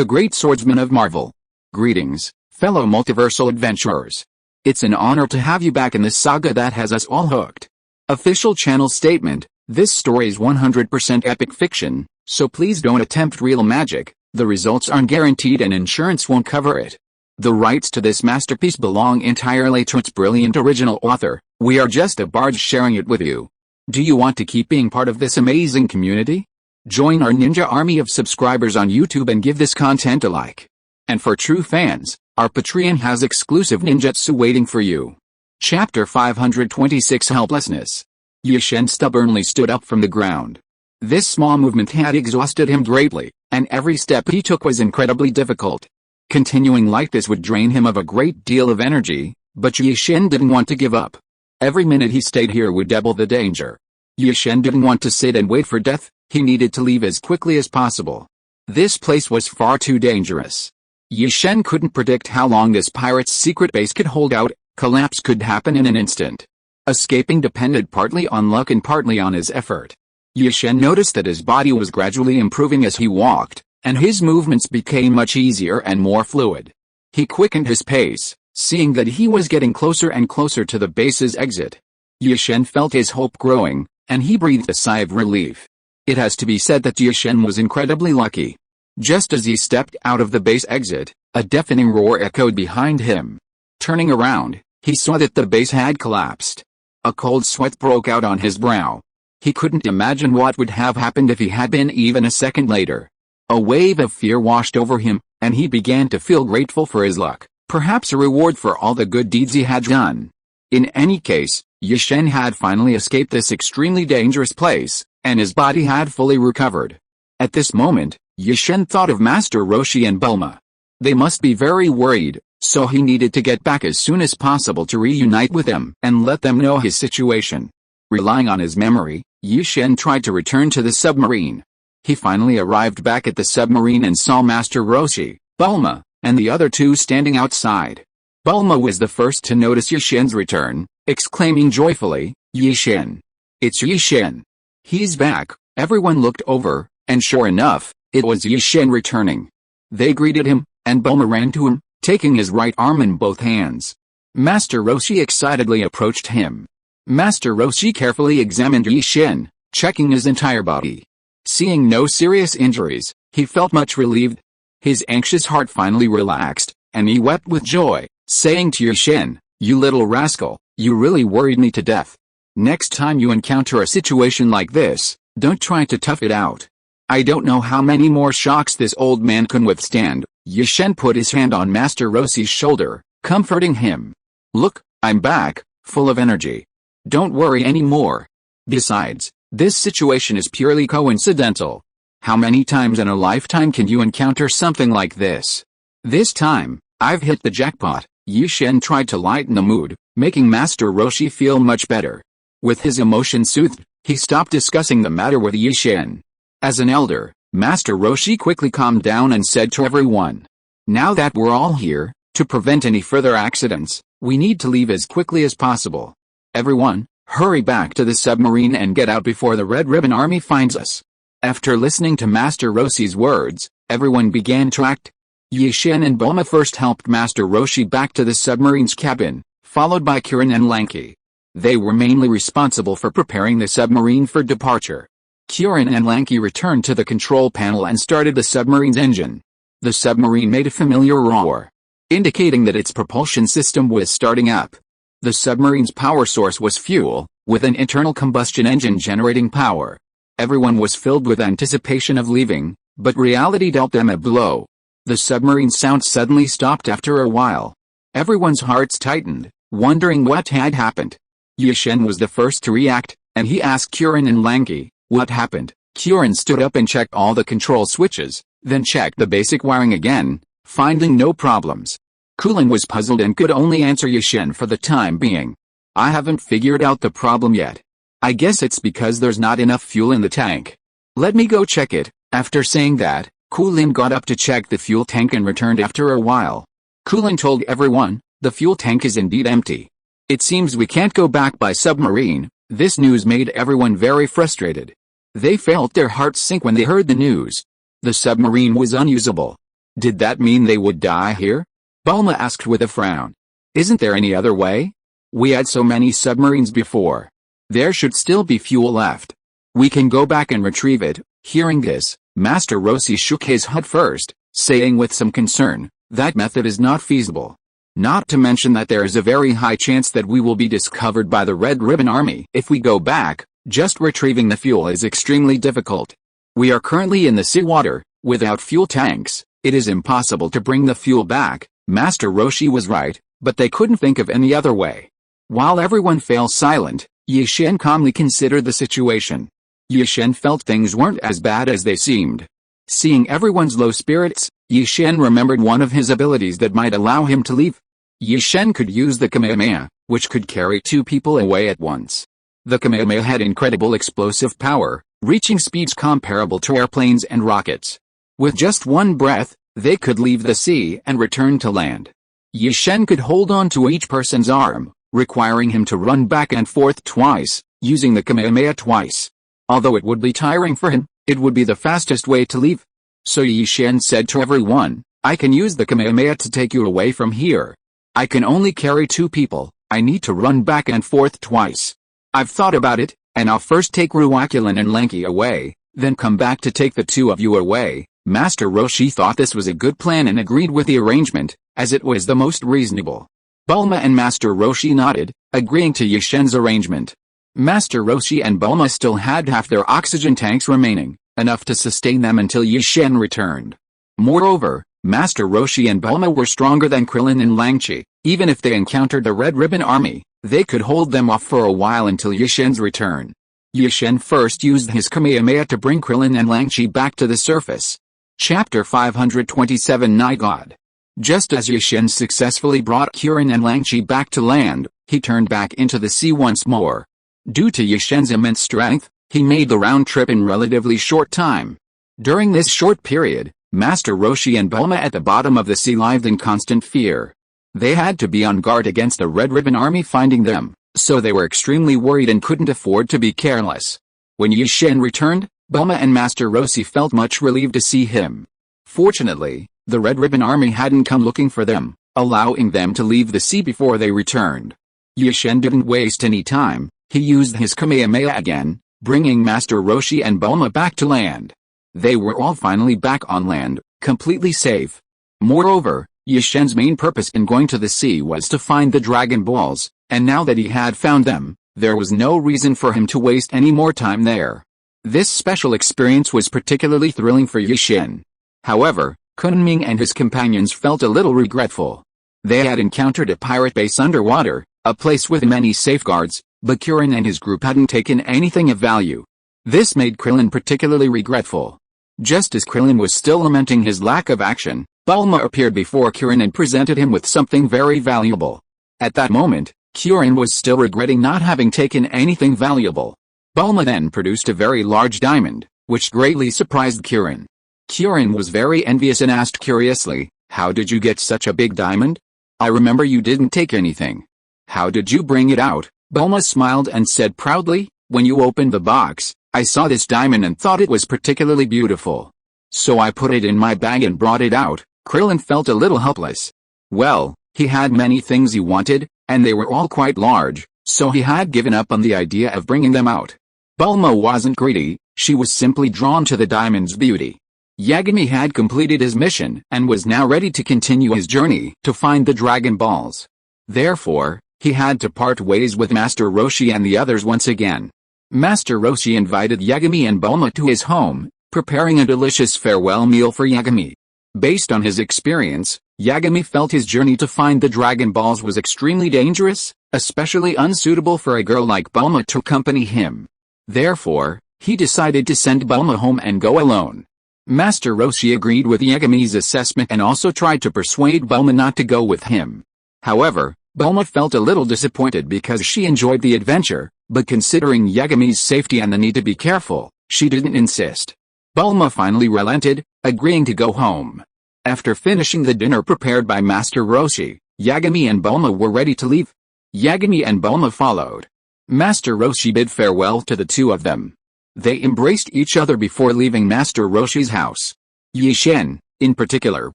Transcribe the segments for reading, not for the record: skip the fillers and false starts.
the great swordsman of Marvel. Greetings, fellow multiversal adventurers. It's an honor to have you back in this saga that has us all hooked. Official channel statement: this story is 100% epic fiction, so please don't attempt real magic. The results aren't guaranteed and insurance won't cover it. The rights to this masterpiece belong entirely to its brilliant original author. We are just a barge sharing it with you. Do you want to keep being part of this amazing community? Join our ninja army of subscribers on YouTube and give this content a like. And for true fans, our Patreon has exclusive ninjutsu waiting for you. Chapter 526: Helplessness. Yi-Shen stubbornly stood up from the ground. This small movement had exhausted him greatly, and every step he took was incredibly difficult. Continuing like this would drain him of a great deal of energy, but Yi-Shen didn't want to give up. Every minute he stayed here would double the danger. Yi-Shen didn't want to sit and wait for death, he needed to leave as quickly as possible. This place was far too dangerous. Yi-Shen couldn't predict how long this pirate's secret base could hold out. Collapse could happen in an instant. Escaping depended partly on luck and partly on his effort. Yi-Shen noticed that his body was gradually improving as he walked, and his movements became much easier and more fluid. He quickened his pace, seeing that he was getting closer and closer to the base's exit. Yi-Shen felt his hope growing, and he breathed a sigh of relief. It has to be said that Yi-Shen was incredibly lucky. Just as he stepped out of the base exit, a deafening roar echoed behind him. Turning around, he saw that the base had collapsed. A cold sweat broke out on his brow. He couldn't imagine what would have happened if he had been even a second later. A wave of fear washed over him, and he began to feel grateful for his luck, perhaps a reward for all the good deeds he had done. In any case, Yi-Shen had finally escaped this extremely dangerous place, and his body had fully recovered. At this moment, Yi-Shen thought of Master Roshi and Bulma. They must be very worried, so he needed to get back as soon as possible to reunite with them and let them know his situation. Relying on his memory, Yi-Shen tried to return to the submarine. He finally arrived back at the submarine and saw Master Roshi, Bulma, and the other two standing outside. Bulma was the first to notice Yi-Shen's return, exclaiming joyfully, "Yi-Shen! It's Yi-Shen! He's back!" Everyone looked over, and sure enough, it was Yi-Shen returning. They greeted him, and Bulma ran to him, taking his right arm in both hands. Master Roshi excitedly approached him. Master Roshi carefully examined Yi-Shen, checking his entire body. Seeing no serious injuries, he felt much relieved. His anxious heart finally relaxed, and he wept with joy, saying to Yi-Shen, "You little rascal, you really worried me to death. Next time you encounter a situation like this, don't try to tough it out. I don't know how many more shocks this old man can withstand." Yi-Shen put his hand on Master Roshi's shoulder, comforting him. "Look, I'm back, full of energy. Don't worry anymore. Besides, this situation is purely coincidental. How many times in a lifetime can you encounter something like this? This time, I've hit the jackpot." Yi-Shen tried to lighten the mood, making Master Roshi feel much better. With his emotion soothed, he stopped discussing the matter with Yi-Shen. As an elder, Master Roshi quickly calmed down and said to everyone, "Now that we're all here, to prevent any further accidents, we need to leave as quickly as possible. Everyone, hurry back to the submarine and get out before the Red Ribbon Army finds us." After listening to Master Roshi's words, everyone began to act. Yi-Shen and Bulma first helped Master Roshi back to the submarine's cabin, followed by Kirin and Lanky. They were mainly responsible for preparing the submarine for departure. Kirin and Lanky returned to the control panel and started the submarine's engine. The submarine made a familiar roar, indicating that its propulsion system was starting up. The submarine's power source was fuel, with an internal combustion engine generating power. Everyone was filled with anticipation of leaving, but reality dealt them a blow. The submarine sound suddenly stopped after a while. Everyone's hearts tightened, wondering what had happened. Yi-Shen was the first to react, and he asked Kirin and Lanky, "What happened?" Kirin stood up and checked all the control switches, then checked the basic wiring again, finding no problems. Kulin was puzzled and could only answer Yi-Shen for the time being. "I haven't figured out the problem yet. I guess it's because there's not enough fuel in the tank. Let me go check it." After saying that, Kulin got up to check the fuel tank and returned after a while. Kulin told everyone, "The fuel tank is indeed empty. It seems we can't go back by submarine." This news made everyone very frustrated. They felt their hearts sink when they heard the news. The submarine was unusable. Did that mean they would die here? Bulma asked with a frown. Isn't there any other way? We had so many submarines before. There should still be fuel left. We can go back and retrieve it. Hearing this, Master Roshi shook his head first, saying with some concern, that method is not feasible. Not to mention that there is a very high chance that we will be discovered by the Red Ribbon Army. If we go back, just retrieving the fuel is extremely difficult. We are currently in the seawater. Without fuel tanks, it is impossible to bring the fuel back. Master Roshi was right, but they couldn't think of any other way. While everyone fell silent, Yi Shen calmly considered the situation. Yi Shen felt things weren't as bad as they seemed. Seeing everyone's low spirits, Yi Shen remembered one of his abilities that might allow him to leave. Yi Shen could use the Kamehameha, which could carry 2 people away at once. The Kamehameha had incredible explosive power, reaching speeds comparable to airplanes and rockets. With just one breath, they could leave the sea and return to land. Yi Shen could hold on to each person's arm, requiring him to run back and forth twice, using the Kamehameha twice. Although it would be tiring for him, it would be the fastest way to leave. So Yi Shen said to everyone, I can use the Kamehameha to take you away from here. I can only carry 2 people, I need to run back and forth twice. I've thought about it, and I'll first take Ruakulin and Lanky away, then come back to take the 2 of you away. Master Roshi thought this was a good plan and agreed with the arrangement, as it was the most reasonable. Bulma and Master Roshi nodded, agreeing to Yi Shen's arrangement. Master Roshi and Bulma still had half their oxygen tanks remaining, enough to sustain them until Yi Shen returned. Moreover, Master Roshi and Bulma were stronger than Krillin and Langchi. Even if they encountered the Red Ribbon Army, they could hold them off for a while until Yi Shen's return. Yi Shen first used his Kamehameha to bring Krillin and Langchi back to the surface. Chapter 527 Night God. Just as Yi Shen successfully brought Krillin and Langchi back to land, he turned back into the sea once more. Due to Yi Shen's immense strength, he made the round trip in relatively short time. During this short period, Master Roshi and Bulma at the bottom of the sea lived in constant fear. They had to be on guard against the Red Ribbon Army finding them, so they were extremely worried and couldn't afford to be careless. When Yi Shen returned, Bulma and Master Roshi felt much relieved to see him. Fortunately, the Red Ribbon Army hadn't come looking for them, allowing them to leave the sea before they returned. Yi Shen didn't waste any time, he used his Kamehameha again, bringing Master Roshi and Bulma back to land. They were all finally back on land, completely safe. Moreover, Yi Shen's main purpose in going to the sea was to find the Dragon Balls, and now that he had found them, there was no reason for him to waste any more time there. This special experience was particularly thrilling for Yi Shen. However, Kunming and his companions felt a little regretful. They had encountered a pirate base underwater, a place with many safeguards, but Krillin and his group hadn't taken anything of value. This made Krillin particularly regretful. Just as Krillin was still lamenting his lack of action, Bulma appeared before Krillin and presented him with something very valuable. At that moment, Krillin was still regretting not having taken anything valuable. Bulma then produced a very large diamond, which greatly surprised Krillin. Krillin was very envious and asked curiously, how did you get such a big diamond? I remember you didn't take anything. How did you bring it out? Bulma smiled and said proudly, when you opened the box, I saw this diamond and thought it was particularly beautiful. So I put it in my bag and brought it out. Krillin felt a little helpless. Well, he had many things he wanted, and they were all quite large, so he had given up on the idea of bringing them out. Bulma wasn't greedy, she was simply drawn to the diamond's beauty. Yagami had completed his mission and was now ready to continue his journey to find the Dragon Balls. Therefore, he had to part ways with Master Roshi and the others once again. Master Roshi invited Yagami and Bulma to his home, preparing a delicious farewell meal for Yagami. Based on his experience, Yagami felt his journey to find the Dragon Balls was extremely dangerous, especially unsuitable for a girl like Bulma to accompany him. Therefore, he decided to send Bulma home and go alone. Master Roshi agreed with Yagami's assessment and also tried to persuade Bulma not to go with him. However, Bulma felt a little disappointed because she enjoyed the adventure, but considering Yagami's safety and the need to be careful, she didn't insist. Bulma finally relented, agreeing to go home. After finishing the dinner prepared by Master Roshi, Yagami and Bulma were ready to leave. Yagami and Bulma followed. Master Roshi bid farewell to the two of them. They embraced each other before leaving Master Roshi's house. Yi Shen, in particular,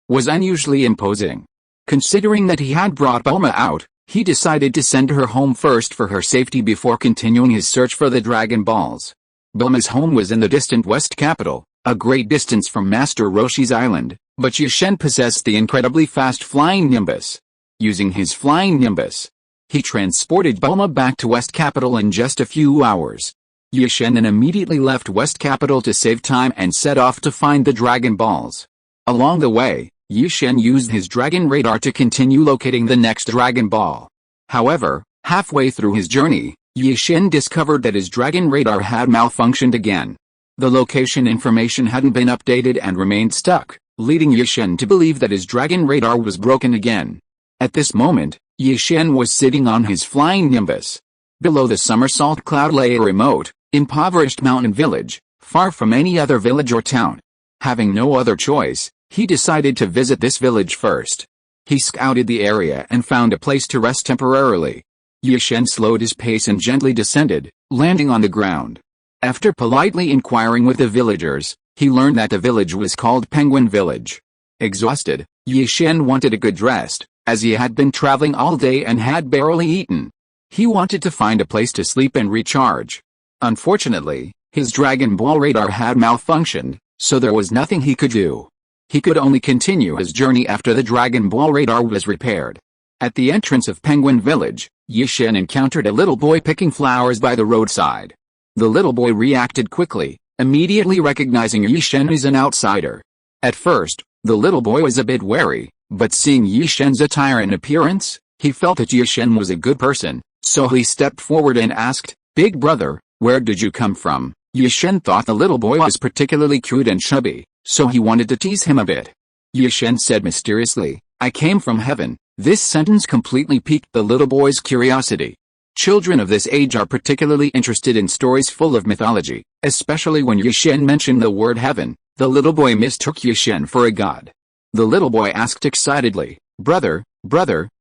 was unusually imposing. Considering that he had brought Bulma out, he decided to send her home first for her safety before continuing his search for the Dragon Balls. Bulma's home was in the distant West capital, a great distance from Master Roshi's island, but Yi-Shen possessed the incredibly fast flying Nimbus. Using his flying Nimbus, he transported Bulma back to West capital in just a few hours. Yi-Shen then immediately left West capital to save time and set off to find the Dragon Balls. Along the way, Yi-Shen used his dragon radar to continue locating the next Dragon Ball. However, halfway through his journey, Yi-Shen discovered that his dragon radar had malfunctioned again. The location information hadn't been updated and remained stuck, leading Yi-Shen to believe that his dragon radar was broken again. At this moment, Yi-Shen was sitting on his flying Nimbus. Below the somersault cloud lay a remote, impoverished mountain village, far from any other village or town. Having no other choice, he decided to visit this village first. He scouted the area and found a place to rest temporarily. Yi-Shen slowed his pace and gently descended, landing on the ground. After politely inquiring with the villagers, he learned that the village was called Penguin Village. Exhausted, Yi-Shen wanted a good rest, as he had been traveling all day and had barely eaten. He wanted to find a place to sleep and recharge. Unfortunately, his Dragon Ball radar had malfunctioned, so there was nothing he could do. He could only continue his journey after the Dragon Ball radar was repaired. At the entrance of Penguin Village, Yi-Shen encountered a little boy picking flowers by the roadside. The little boy reacted quickly, immediately recognizing Yi-Shen as an outsider. At first, the little boy was a bit wary, but seeing Yi-Shen's attire and appearance, he felt that Yi-Shen was a good person, so he stepped forward and asked, "Big brother, where did you come from?" Yi-Shen thought the little boy was particularly cute and chubby, so he wanted to tease him a bit. Yi-Shen said mysteriously, "I came from heaven." This sentence completely piqued the little boy's curiosity. Children of this age are particularly interested in stories full of mythology, especially when Yi-Shen mentioned the word heaven. The little boy mistook Yi-Shen for a god. The little boy asked excitedly, brother,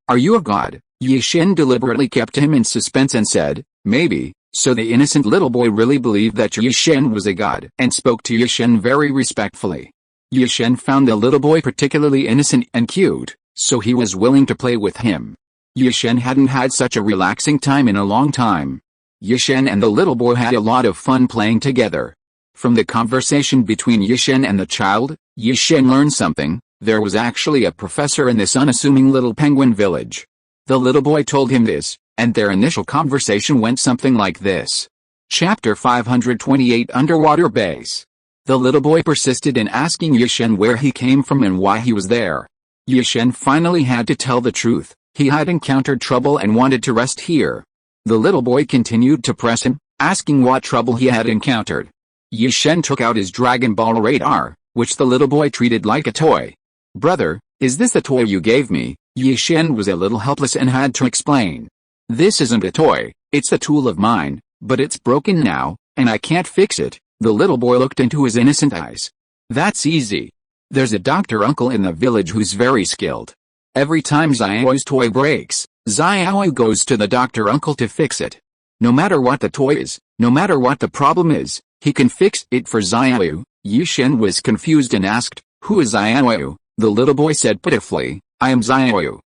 are you a god?" Yi-Shen deliberately kept him in suspense and said, "Maybe." So the innocent little boy really believed that Yi-Shen was a god and spoke to Yi-Shen very respectfully. Yi-Shen found the little boy particularly innocent and cute, so he was willing to play with him. Yi-Shen hadn't had such a relaxing time in a long time. Yi-Shen and the little boy had a lot of fun playing together. From the conversation between Yi-Shen and the child, Yi-Shen learned something. There was actually a professor in this unassuming little penguin village. The little boy told him this, and their initial conversation went something like this. Chapter 528 Underwater Base. The little boy persisted in asking Yi-Shen where he came from and why he was there. Yi-Shen finally had to tell the truth. He had encountered trouble and wanted to rest here. The little boy continued to press him, asking what trouble he had encountered. Yi-Shen took out his Dragon Ball radar, which the little boy treated like a toy. "Brother, is this the toy you gave me?" Yi-Shen was a little helpless and had to explain. "This isn't a toy, it's a tool of mine, but it's broken now, and I can't fix it." The little boy looked into his innocent eyes. "That's easy. There's a doctor uncle in the village who's very skilled. Every time Xiao's toy breaks, Xiao goes to the doctor uncle to fix it. No matter what the toy is, no matter what the problem is, he can fix it for Xiao." Yi-Shen was confused and asked, "Who is Xiao?" The little boy said pitifully, "I am Xiao.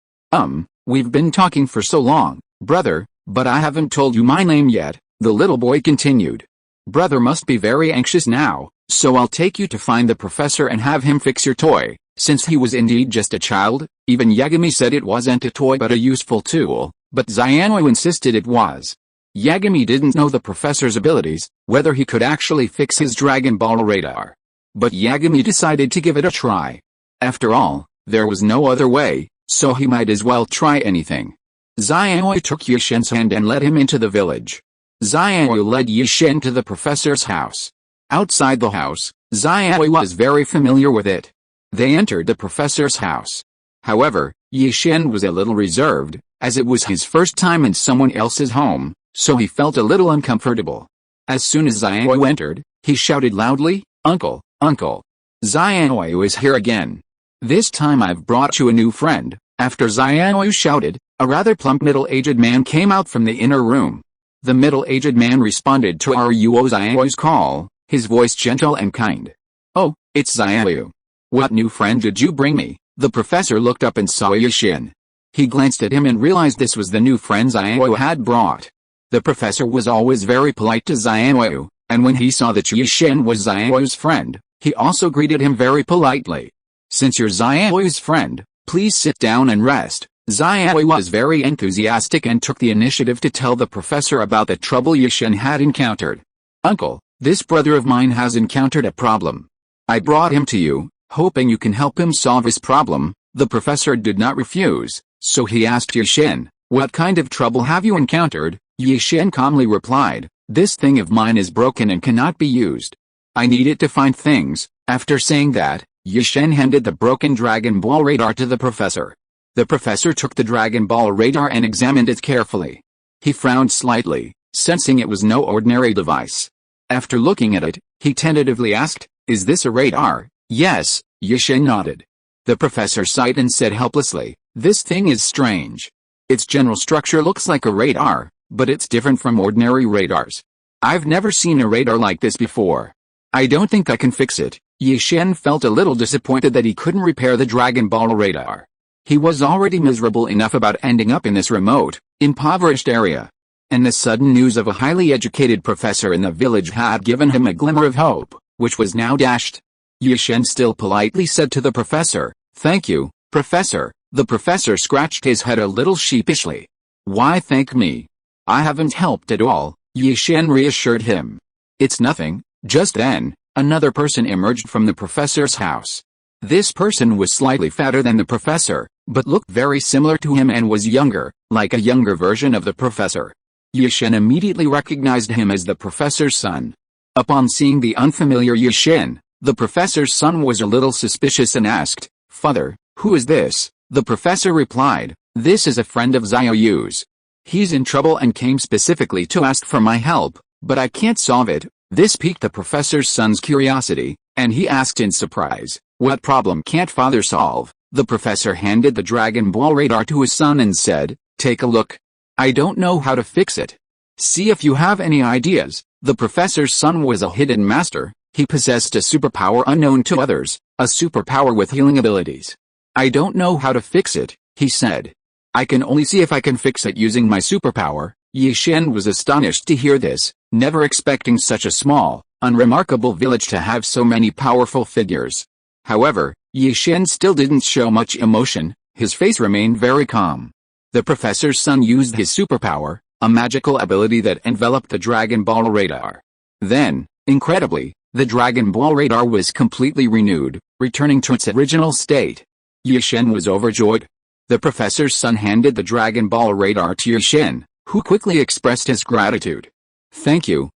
We've been talking for so long, brother, but I haven't told you my name yet." The little boy continued. "Brother must be very anxious now, so I'll take you to find the professor and have him fix your toy." Since he was indeed just a child, even Yagami said it wasn't a toy but a useful tool, but Xiao insisted it was. Yagami didn't know the professor's abilities, whether he could actually fix his Dragon Ball radar. But Yagami decided to give it a try. After all, there was no other way, so he might as well try anything. Xiao took Yi-Shen's hand and led him into the village. Xiao led Yi-Shen to the professor's house. Outside the house, Xiao was very familiar with it. They entered the professor's house. However, Yi-Shen was a little reserved, as it was his first time in someone else's home, so he felt a little uncomfortable. As soon as Xiao entered, he shouted loudly, "Uncle, uncle! Xiao is here again. This time I've brought you a new friend." After Xiao shouted, a rather plump middle-aged man came out from the inner room. The middle-aged man responded to Xiao's call, his voice gentle and kind. "Oh, it's Xiao. What new friend did you bring me? The professor looked up and saw Yi-Shin. He glanced at him and realized this was the new friend Xiaoyu had brought. The professor was always very polite to Xiaoyu, and when he saw that Yi-Shin was Xiaoyu's friend, he also greeted him very politely. Since you're Xiaoyu's friend, please sit down and rest. Xiaoyu was very enthusiastic and took the initiative to tell the professor about the trouble Yi-Shin had encountered. Uncle, this brother of mine has encountered a problem. I brought him to you, hoping you can help him solve his problem. The professor did not refuse, so he asked Yi-Shin, what kind of trouble have you encountered? Yi-Shin calmly replied, this thing of mine is broken and cannot be used. I need it to find things. After saying that, Yi-Shin handed the broken Dragon Ball radar to the professor. The professor took the Dragon Ball radar and examined it carefully. He frowned slightly, sensing it was no ordinary device. After looking at it, he tentatively asked, is this a radar? Yes, Yi-Shin nodded. The professor sighed and said helplessly, this thing is strange. Its general structure looks like a radar, but it's different from ordinary radars. I've never seen a radar like this before. I don't think I can fix it. Yi-Shin felt a little disappointed that he couldn't repair the Dragon Ball radar. He was already miserable enough about ending up in this remote, impoverished area. And the sudden news of a highly educated professor in the village had given him a glimmer of hope, which was now dashed. Yi-Shin still politely said to the professor, thank you, professor. The professor scratched his head a little sheepishly. Why thank me? I haven't helped at all, Yi-Shin reassured him. It's nothing. Just then, another person emerged from the professor's house. This person was slightly fatter than the professor, but looked very similar to him and was younger, like a younger version of the professor. Yi-Shin immediately recognized him as the professor's son. Upon seeing the unfamiliar Yi-Shin, the professor's son was a little suspicious and asked, Father, who is this? The professor replied, this is a friend of Xiaoyu's. He's in trouble and came specifically to ask for my help, but I can't solve it. This piqued the professor's son's curiosity, and he asked in surprise, what problem can't father solve? The professor handed the Dragon Ball radar to his son and said, take a look. I don't know how to fix it. See if you have any ideas. The professor's son was a hidden master. He possessed a superpower unknown to others, a superpower with healing abilities. I don't know how to fix it, he said. I can only see if I can fix it using my superpower. Yi-Shin was astonished to hear this, never expecting such a small, unremarkable village to have so many powerful figures. However, Yi-Shin still didn't show much emotion, his face remained very calm. The professor's son used his superpower, a magical ability that enveloped the Dragon Ball radar. Then, incredibly, the Dragon Ball radar was completely renewed, returning to its original state. Yi-Shin was overjoyed. The professor's son handed the Dragon Ball radar to Yi-Shin, who quickly expressed his gratitude. Thank you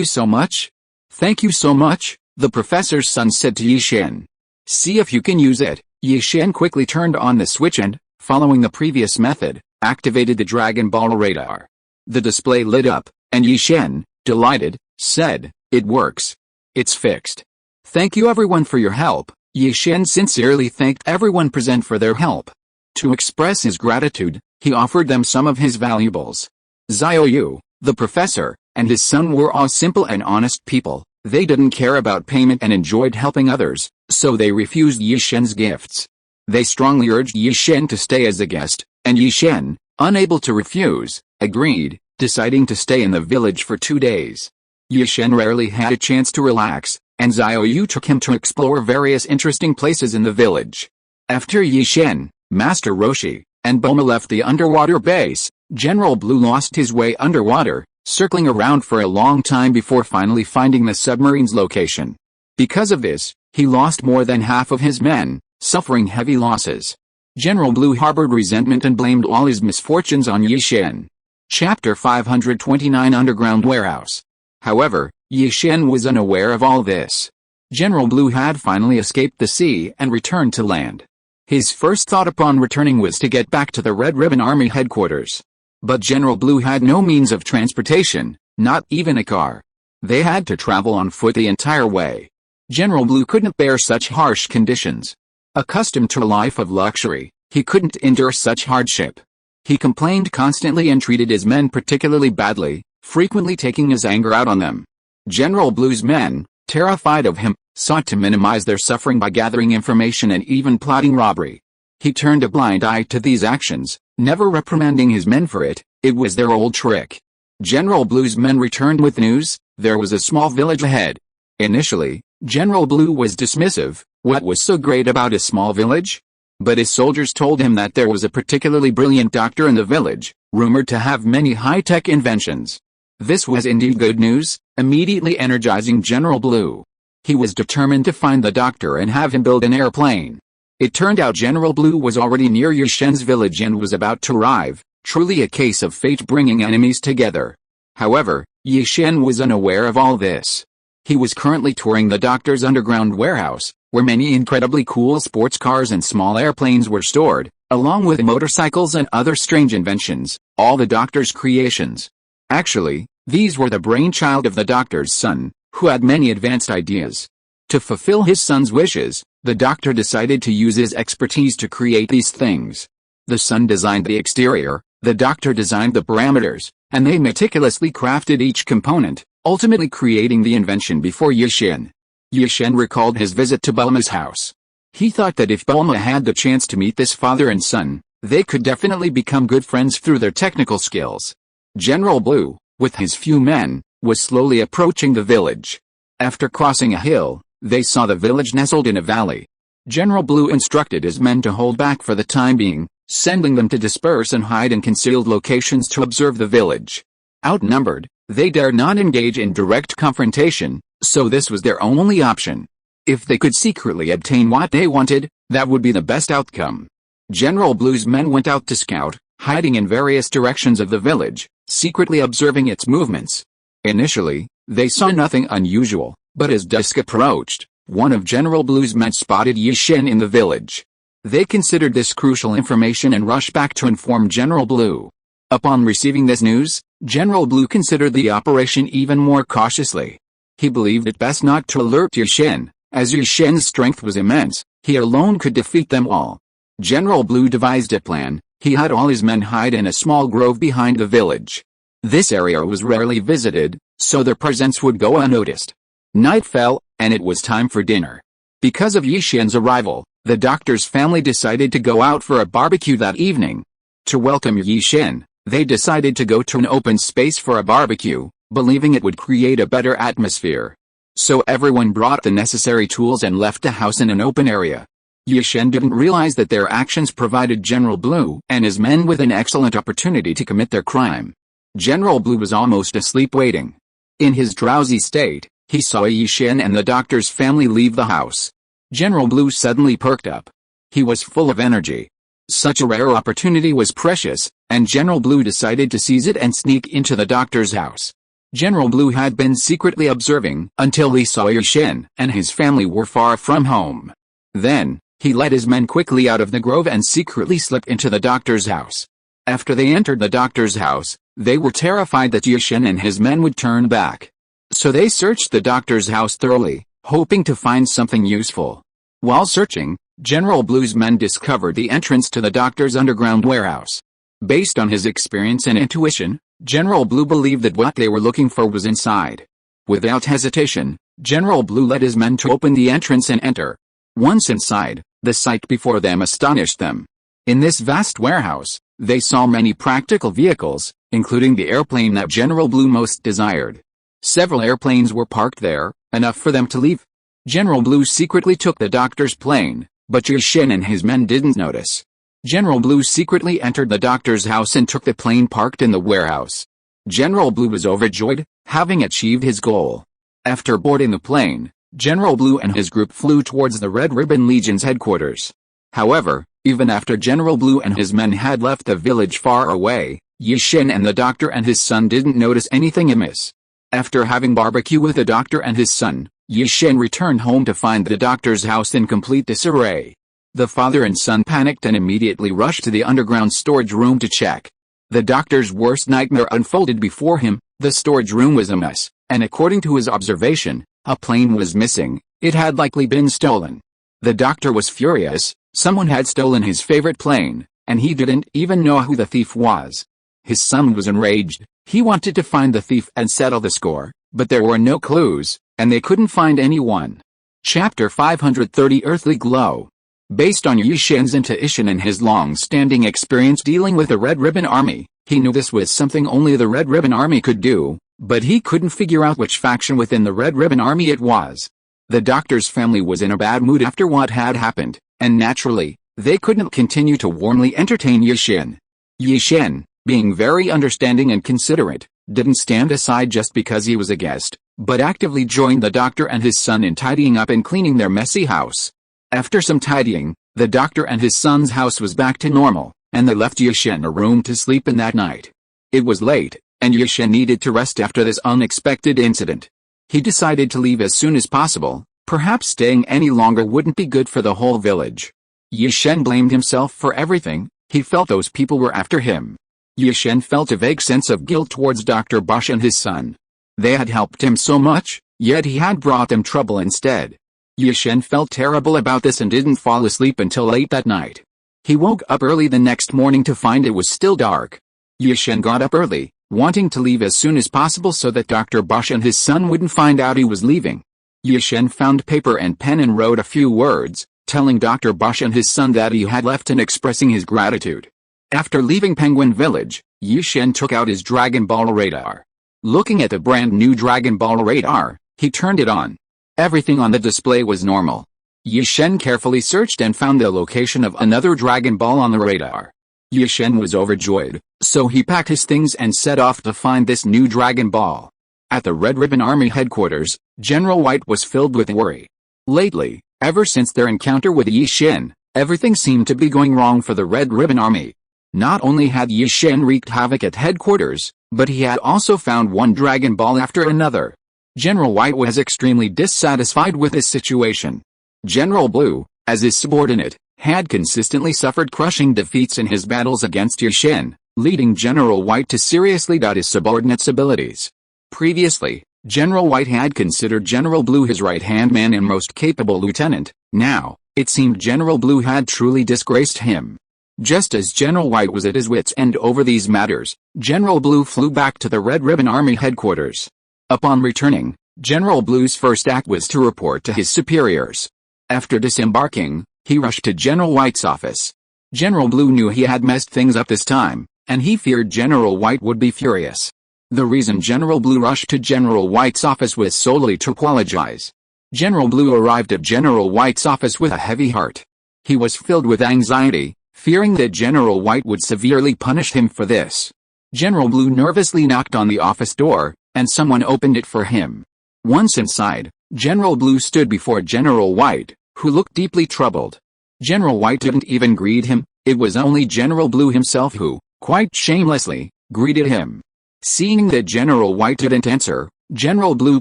so much. Thank you so much, the professor's son said to Yi-Shin. See if you can use it. Yi-Shin quickly turned on the switch and, following the previous method, activated the Dragon Ball radar. The display lit up, and Yi-Shin, delighted, said, it works. It's fixed. Thank you everyone for your help. Yi-Shin sincerely thanked everyone present for their help. To express his gratitude, he offered them some of his valuables. Xiaoyu, the professor, and his son were all simple and honest people. They didn't care about payment and enjoyed helping others, so they refused Yi-Shin's gifts. They strongly urged Yi-Shin to stay as a guest, and Yi-Shin, unable to refuse, agreed, deciding to stay in the village for 2 days. Yi-Shin rarely had a chance to relax, and Xiaoyu took him to explore various interesting places in the village. After Yi-Shin, Master Roshi, and Bulma left the underwater base, General Blue lost his way underwater, circling around for a long time before finally finding the submarine's location. Because of this, he lost more than half of his men, suffering heavy losses. General Blue harbored resentment and blamed all his misfortunes on Yi-Shin. Chapter 529 Underground Warehouse. However, Yi-Shin was unaware of all this. General Blue had finally escaped the sea and returned to land. His first thought upon returning was to get back to the Red Ribbon Army headquarters. But General Blue had no means of transportation, not even a car. They had to travel on foot the entire way. General Blue couldn't bear such harsh conditions. Accustomed to a life of luxury, he couldn't endure such hardship. He complained constantly and treated his men particularly badly, frequently taking his anger out on them. General Blue's men, terrified of him, sought to minimize their suffering by gathering information and even plotting robbery. He turned a blind eye to these actions, never reprimanding his men for it. It was their old trick. General Blue's men returned with news. There was a small village ahead. Initially, General Blue was dismissive. What was so great about a small village? But his soldiers told him that there was a particularly brilliant doctor in the village, rumored to have many high-tech inventions. This was indeed good news, immediately energizing General Blue. He was determined to find the doctor and have him build an airplane. It turned out General Blue was already near Yi-Shen's village and was about to arrive, truly a case of fate bringing enemies together. However, Yi-Shen was unaware of all this. He was currently touring the doctor's underground warehouse, where many incredibly cool sports cars and small airplanes were stored, along with motorcycles and other strange inventions, all the doctor's creations. Actually, these were the brainchild of the doctor's son, who had many advanced ideas. To fulfill his son's wishes, the doctor decided to use his expertise to create these things. The son designed the exterior, the doctor designed the parameters, and they meticulously crafted each component, ultimately creating the invention before Yi-Shen. Yi-Shen recalled his visit to Bulma's house. He thought that if Bulma had the chance to meet this father and son, they could definitely become good friends through their technical skills. General Blue, with his few men, was slowly approaching the village. After crossing a hill, they saw the village nestled in a valley. General Blue instructed his men to hold back for the time being, sending them to disperse and hide in concealed locations to observe the village. Outnumbered, they dared not engage in direct confrontation, so this was their only option. If they could secretly obtain what they wanted, that would be the best outcome. General Blue's men went out to scout, hiding in various directions of the village, secretly observing its movements. Initially, they saw nothing unusual, but as dusk approached, one of General Blue's men spotted Yi-Shen in the village. They considered this crucial information and rushed back to inform General Blue. Upon receiving this news, General Blue considered the operation even more cautiously. He believed it best not to alert Yi-Shen, as Yi-Shen's strength was immense. He alone could defeat them all. General Blue devised a plan. He had all his men hide in a small grove behind the village. This area was rarely visited, so their presence would go unnoticed. Night fell, and it was time for dinner. Because of Yi-Shen's arrival, the doctor's family decided to go out for a barbecue that evening. To welcome Yi-Shen, they decided to go to an open space for a barbecue, believing it would create a better atmosphere. So everyone brought the necessary tools and left the house in an open area. Yi-Shen didn't realize that their actions provided General Blue and his men with an excellent opportunity to commit their crime. General Blue was almost asleep waiting. In his drowsy state, he saw Yi-Shen and the doctor's family leave the house. General Blue suddenly perked up. He was full of energy. Such a rare opportunity was precious, and General Blue decided to seize it and sneak into the doctor's house. General Blue had been secretly observing until he saw Yi-Shen and his family were far from home. Then, he led his men quickly out of the grove and secretly slipped into the doctor's house. After they entered the doctor's house, they were terrified that Yi-Shen and his men would turn back. So they searched the doctor's house thoroughly, hoping to find something useful. While searching, General Blue's men discovered the entrance to the doctor's underground warehouse. Based on his experience and intuition, General Blue believed that what they were looking for was inside. Without hesitation, General Blue led his men to open the entrance and enter. Once inside, the sight before them astonished them. In this vast warehouse, they saw many practical vehicles, including the airplane that General Blue most desired. Several airplanes were parked there, enough for them to leave. General Blue secretly took the doctor's plane, but Yi-Shen and his men didn't notice. General Blue secretly entered the doctor's house and took the plane parked in the warehouse. General Blue was overjoyed, having achieved his goal. After boarding the plane, General Blue and his group flew towards the Red Ribbon Legion's headquarters. However, even after General Blue and his men had left the village far away, Yi-Shen and the doctor and his son didn't notice anything amiss. After having barbecue with the doctor and his son, Yi-Shen returned home to find the doctor's house in complete disarray. The father and son panicked and immediately rushed to the underground storage room to check. The doctor's worst nightmare unfolded before him. The storage room was a mess, and according to his observation, a plane was missing. It had likely been stolen. The doctor was furious. Someone had stolen his favorite plane, and he didn't even know who the thief was. His son was enraged. He wanted to find the thief and settle the score, but there were no clues, and they couldn't find anyone. Chapter 530 Earthly Glow. Based on Yi-Shen's intuition and his long-standing experience dealing with the Red Ribbon Army, he knew this was something only the Red Ribbon Army could do, but he couldn't figure out which faction within the Red Ribbon Army it was. The doctor's family was in a bad mood after what had happened, and naturally, they couldn't continue to warmly entertain Yi-Shen. Yi-Shen, being very understanding and considerate, didn't stand aside just because he was a guest, but actively joined the doctor and his son in tidying up and cleaning their messy house. After some tidying, the doctor and his son's house was back to normal, and they left Yi-Shen a room to sleep in that night. It was late, and Yi-Shen needed to rest after this unexpected incident. He decided to leave as soon as possible. Perhaps staying any longer wouldn't be good for the whole village. Yi-Shen blamed himself for everything. He felt those people were after him. Yi-Shen felt a vague sense of guilt towards Dr. Bosch and his son. They had helped him so much, yet he had brought them trouble instead. Yi-Shen felt terrible about this and didn't fall asleep until late that night. He woke up early the next morning to find it was still dark. Yi-Shen got up early, wanting to leave as soon as possible so that Dr. Bosch and his son wouldn't find out he was leaving. Yi-Shen found paper and pen and wrote a few words, telling Dr. Bosch and his son that he had left and expressing his gratitude. After leaving Penguin Village, Yi-Shen took out his Dragon Ball radar. Looking at the brand new Dragon Ball radar, he turned it on. Everything on the display was normal. Yi-Shen carefully searched and found the location of another Dragon Ball on the radar. Yi-Shen was overjoyed, so he packed his things and set off to find this new Dragon Ball. At the Red Ribbon Army headquarters, General White was filled with worry. Lately, ever since their encounter with Yi-Shen, everything seemed to be going wrong for the Red Ribbon Army. Not only had Yi-Shen wreaked havoc at headquarters, but he had also found one Dragon Ball after another. General White was extremely dissatisfied with this situation. General Blue, as his subordinate, had consistently suffered crushing defeats in his battles against Yi-Shen, leading General White to seriously doubt his subordinate's abilities. Previously, General White had considered General Blue his right-hand man and most capable lieutenant. Now, it seemed General Blue had truly disgraced him. Just as General White was at his wits' end over these matters, General Blue flew back to the Red Ribbon Army headquarters. Upon returning, General Blue's first act was to report to his superiors. After disembarking, he rushed to General White's office. General Blue knew he had messed things up this time, and he feared General White would be furious. The reason General Blue rushed to General White's office was solely to apologize. General Blue arrived at General White's office with a heavy heart. He was filled with anxiety, fearing that General White would severely punish him for this. General Blue nervously knocked on the office door, and someone opened it for him. Once inside, General Blue stood before General White, who looked deeply troubled. General White didn't even greet him. It was only General Blue himself who, quite shamelessly, greeted him. Seeing that General White didn't answer, General Blue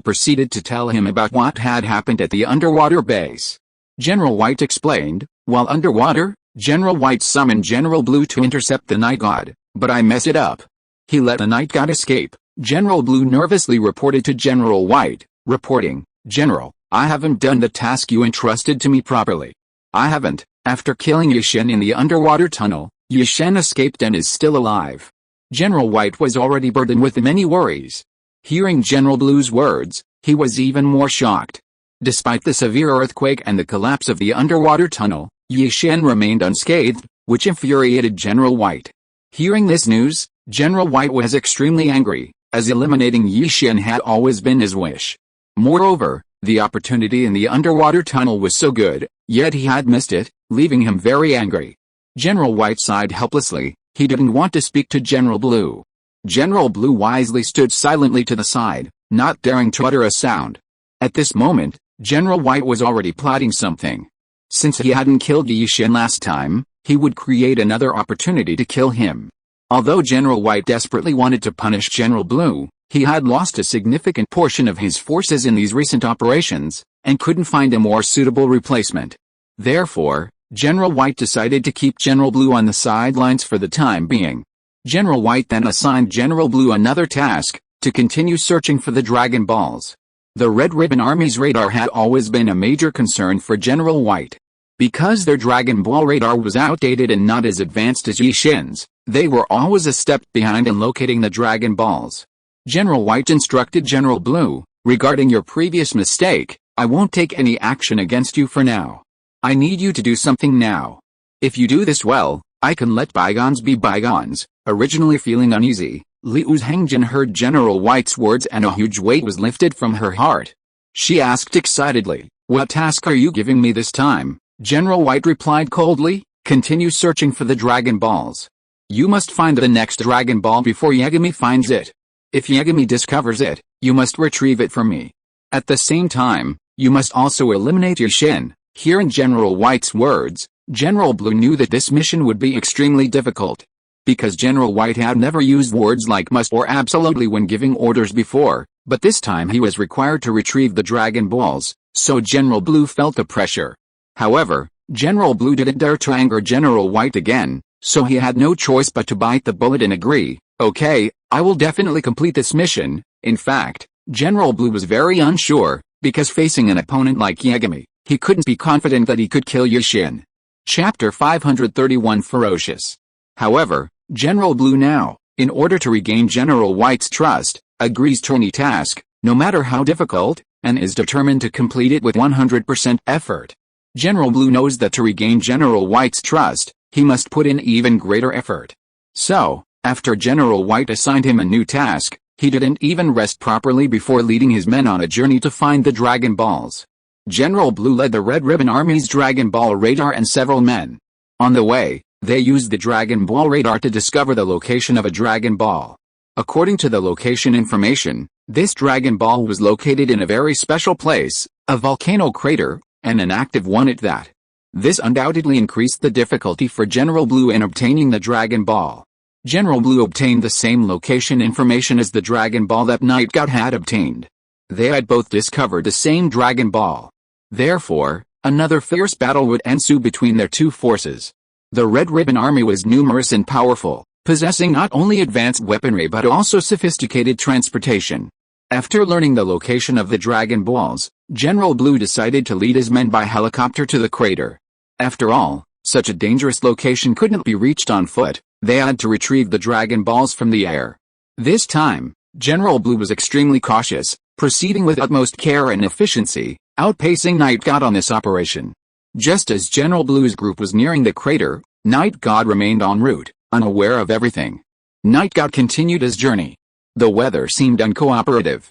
proceeded to tell him about what had happened at the underwater base. General White explained, while underwater, General White summoned General Blue to intercept the Night God, but I messed it up. He let the Night God escape. General Blue nervously reported to General White, reporting, General, I haven't done the task you entrusted to me properly. I haven't. After killing Yi-Shen in the underwater tunnel, Yi-Shen escaped and is still alive. General White was already burdened with many worries. Hearing General Blue's words, he was even more shocked. Despite the severe earthquake and the collapse of the underwater tunnel, Yi-Shen remained unscathed, which infuriated General White. Hearing this news, General White was extremely angry, as eliminating Yi-Shen had always been his wish. Moreover, the opportunity in the underwater tunnel was so good, yet he had missed it, leaving him very angry. General White sighed helplessly. He didn't want to speak to General Blue. General Blue wisely stood silently to the side, not daring to utter a sound. At this moment, General White was already plotting something. Since he hadn't killed Yi-Shen last time, he would create another opportunity to kill him. Although General White desperately wanted to punish General Blue, he had lost a significant portion of his forces in these recent operations, and couldn't find a more suitable replacement. Therefore, General White decided to keep General Blue on the sidelines for the time being. General White then assigned General Blue another task, to continue searching for the Dragon Balls. The Red Ribbon Army's radar had always been a major concern for General White. Because their Dragon Ball radar was outdated and not as advanced as Yi-Shen's, they were always a step behind in locating the Dragon Balls. General White instructed General Blue, regarding your previous mistake, I won't take any action against you for now. I need you to do something now. If you do this well, I can let bygones be bygones." Originally feeling uneasy, Liu Hengjin heard General White's words and a huge weight was lifted from her heart. She asked excitedly, "What task are you giving me this time?" General White replied coldly, "Continue searching for the Dragon Balls. You must find the next Dragon Ball before Yagami finds it. If Yagami discovers it, you must retrieve it for me. At the same time, you must also eliminate Yushin." Hearing General White's words, General Blue knew that this mission would be extremely difficult. Because General White had never used words like must or absolutely when giving orders before, but this time he was required to retrieve the Dragon Balls, so General Blue felt the pressure. However, General Blue didn't dare to anger General White again, so he had no choice but to bite the bullet and agree, "Okay, I will definitely complete this mission." In fact, General Blue was very unsure, because facing an opponent like Yagami, he couldn't be confident that he could kill Yushin. Chapter 531 Ferocious. However, General Blue now, in order to regain General White's trust, agrees to any task, no matter how difficult, and is determined to complete it with 100% effort. General Blue knows that to regain General White's trust, he must put in even greater effort. So, after General White assigned him a new task, he didn't even rest properly before leading his men on a journey to find the Dragon Balls. General Blue led the Red Ribbon Army's Dragon Ball radar and several men. On the way, they used the Dragon Ball radar to discover the location of a Dragon Ball. According to the location information, this Dragon Ball was located in a very special place, a volcano crater, and an active one at that. This undoubtedly increased the difficulty for General Blue in obtaining the Dragon Ball. General Blue obtained the same location information as the Dragon Ball that Night God had obtained. They had both discovered the same Dragon Ball. Therefore, another fierce battle would ensue between their two forces. The Red Ribbon Army was numerous and powerful, possessing not only advanced weaponry but also sophisticated transportation. After learning the location of the Dragon Balls, General Blue decided to lead his men by helicopter to the crater. After all, such a dangerous location couldn't be reached on foot, they had to retrieve the Dragon Balls from the air. This time, General Blue was extremely cautious, proceeding with utmost care and efficiency, outpacing Night God on this operation. Just as General Blue's group was nearing the crater, Night God remained en route, unaware of everything. Night God continued his journey. The weather seemed uncooperative.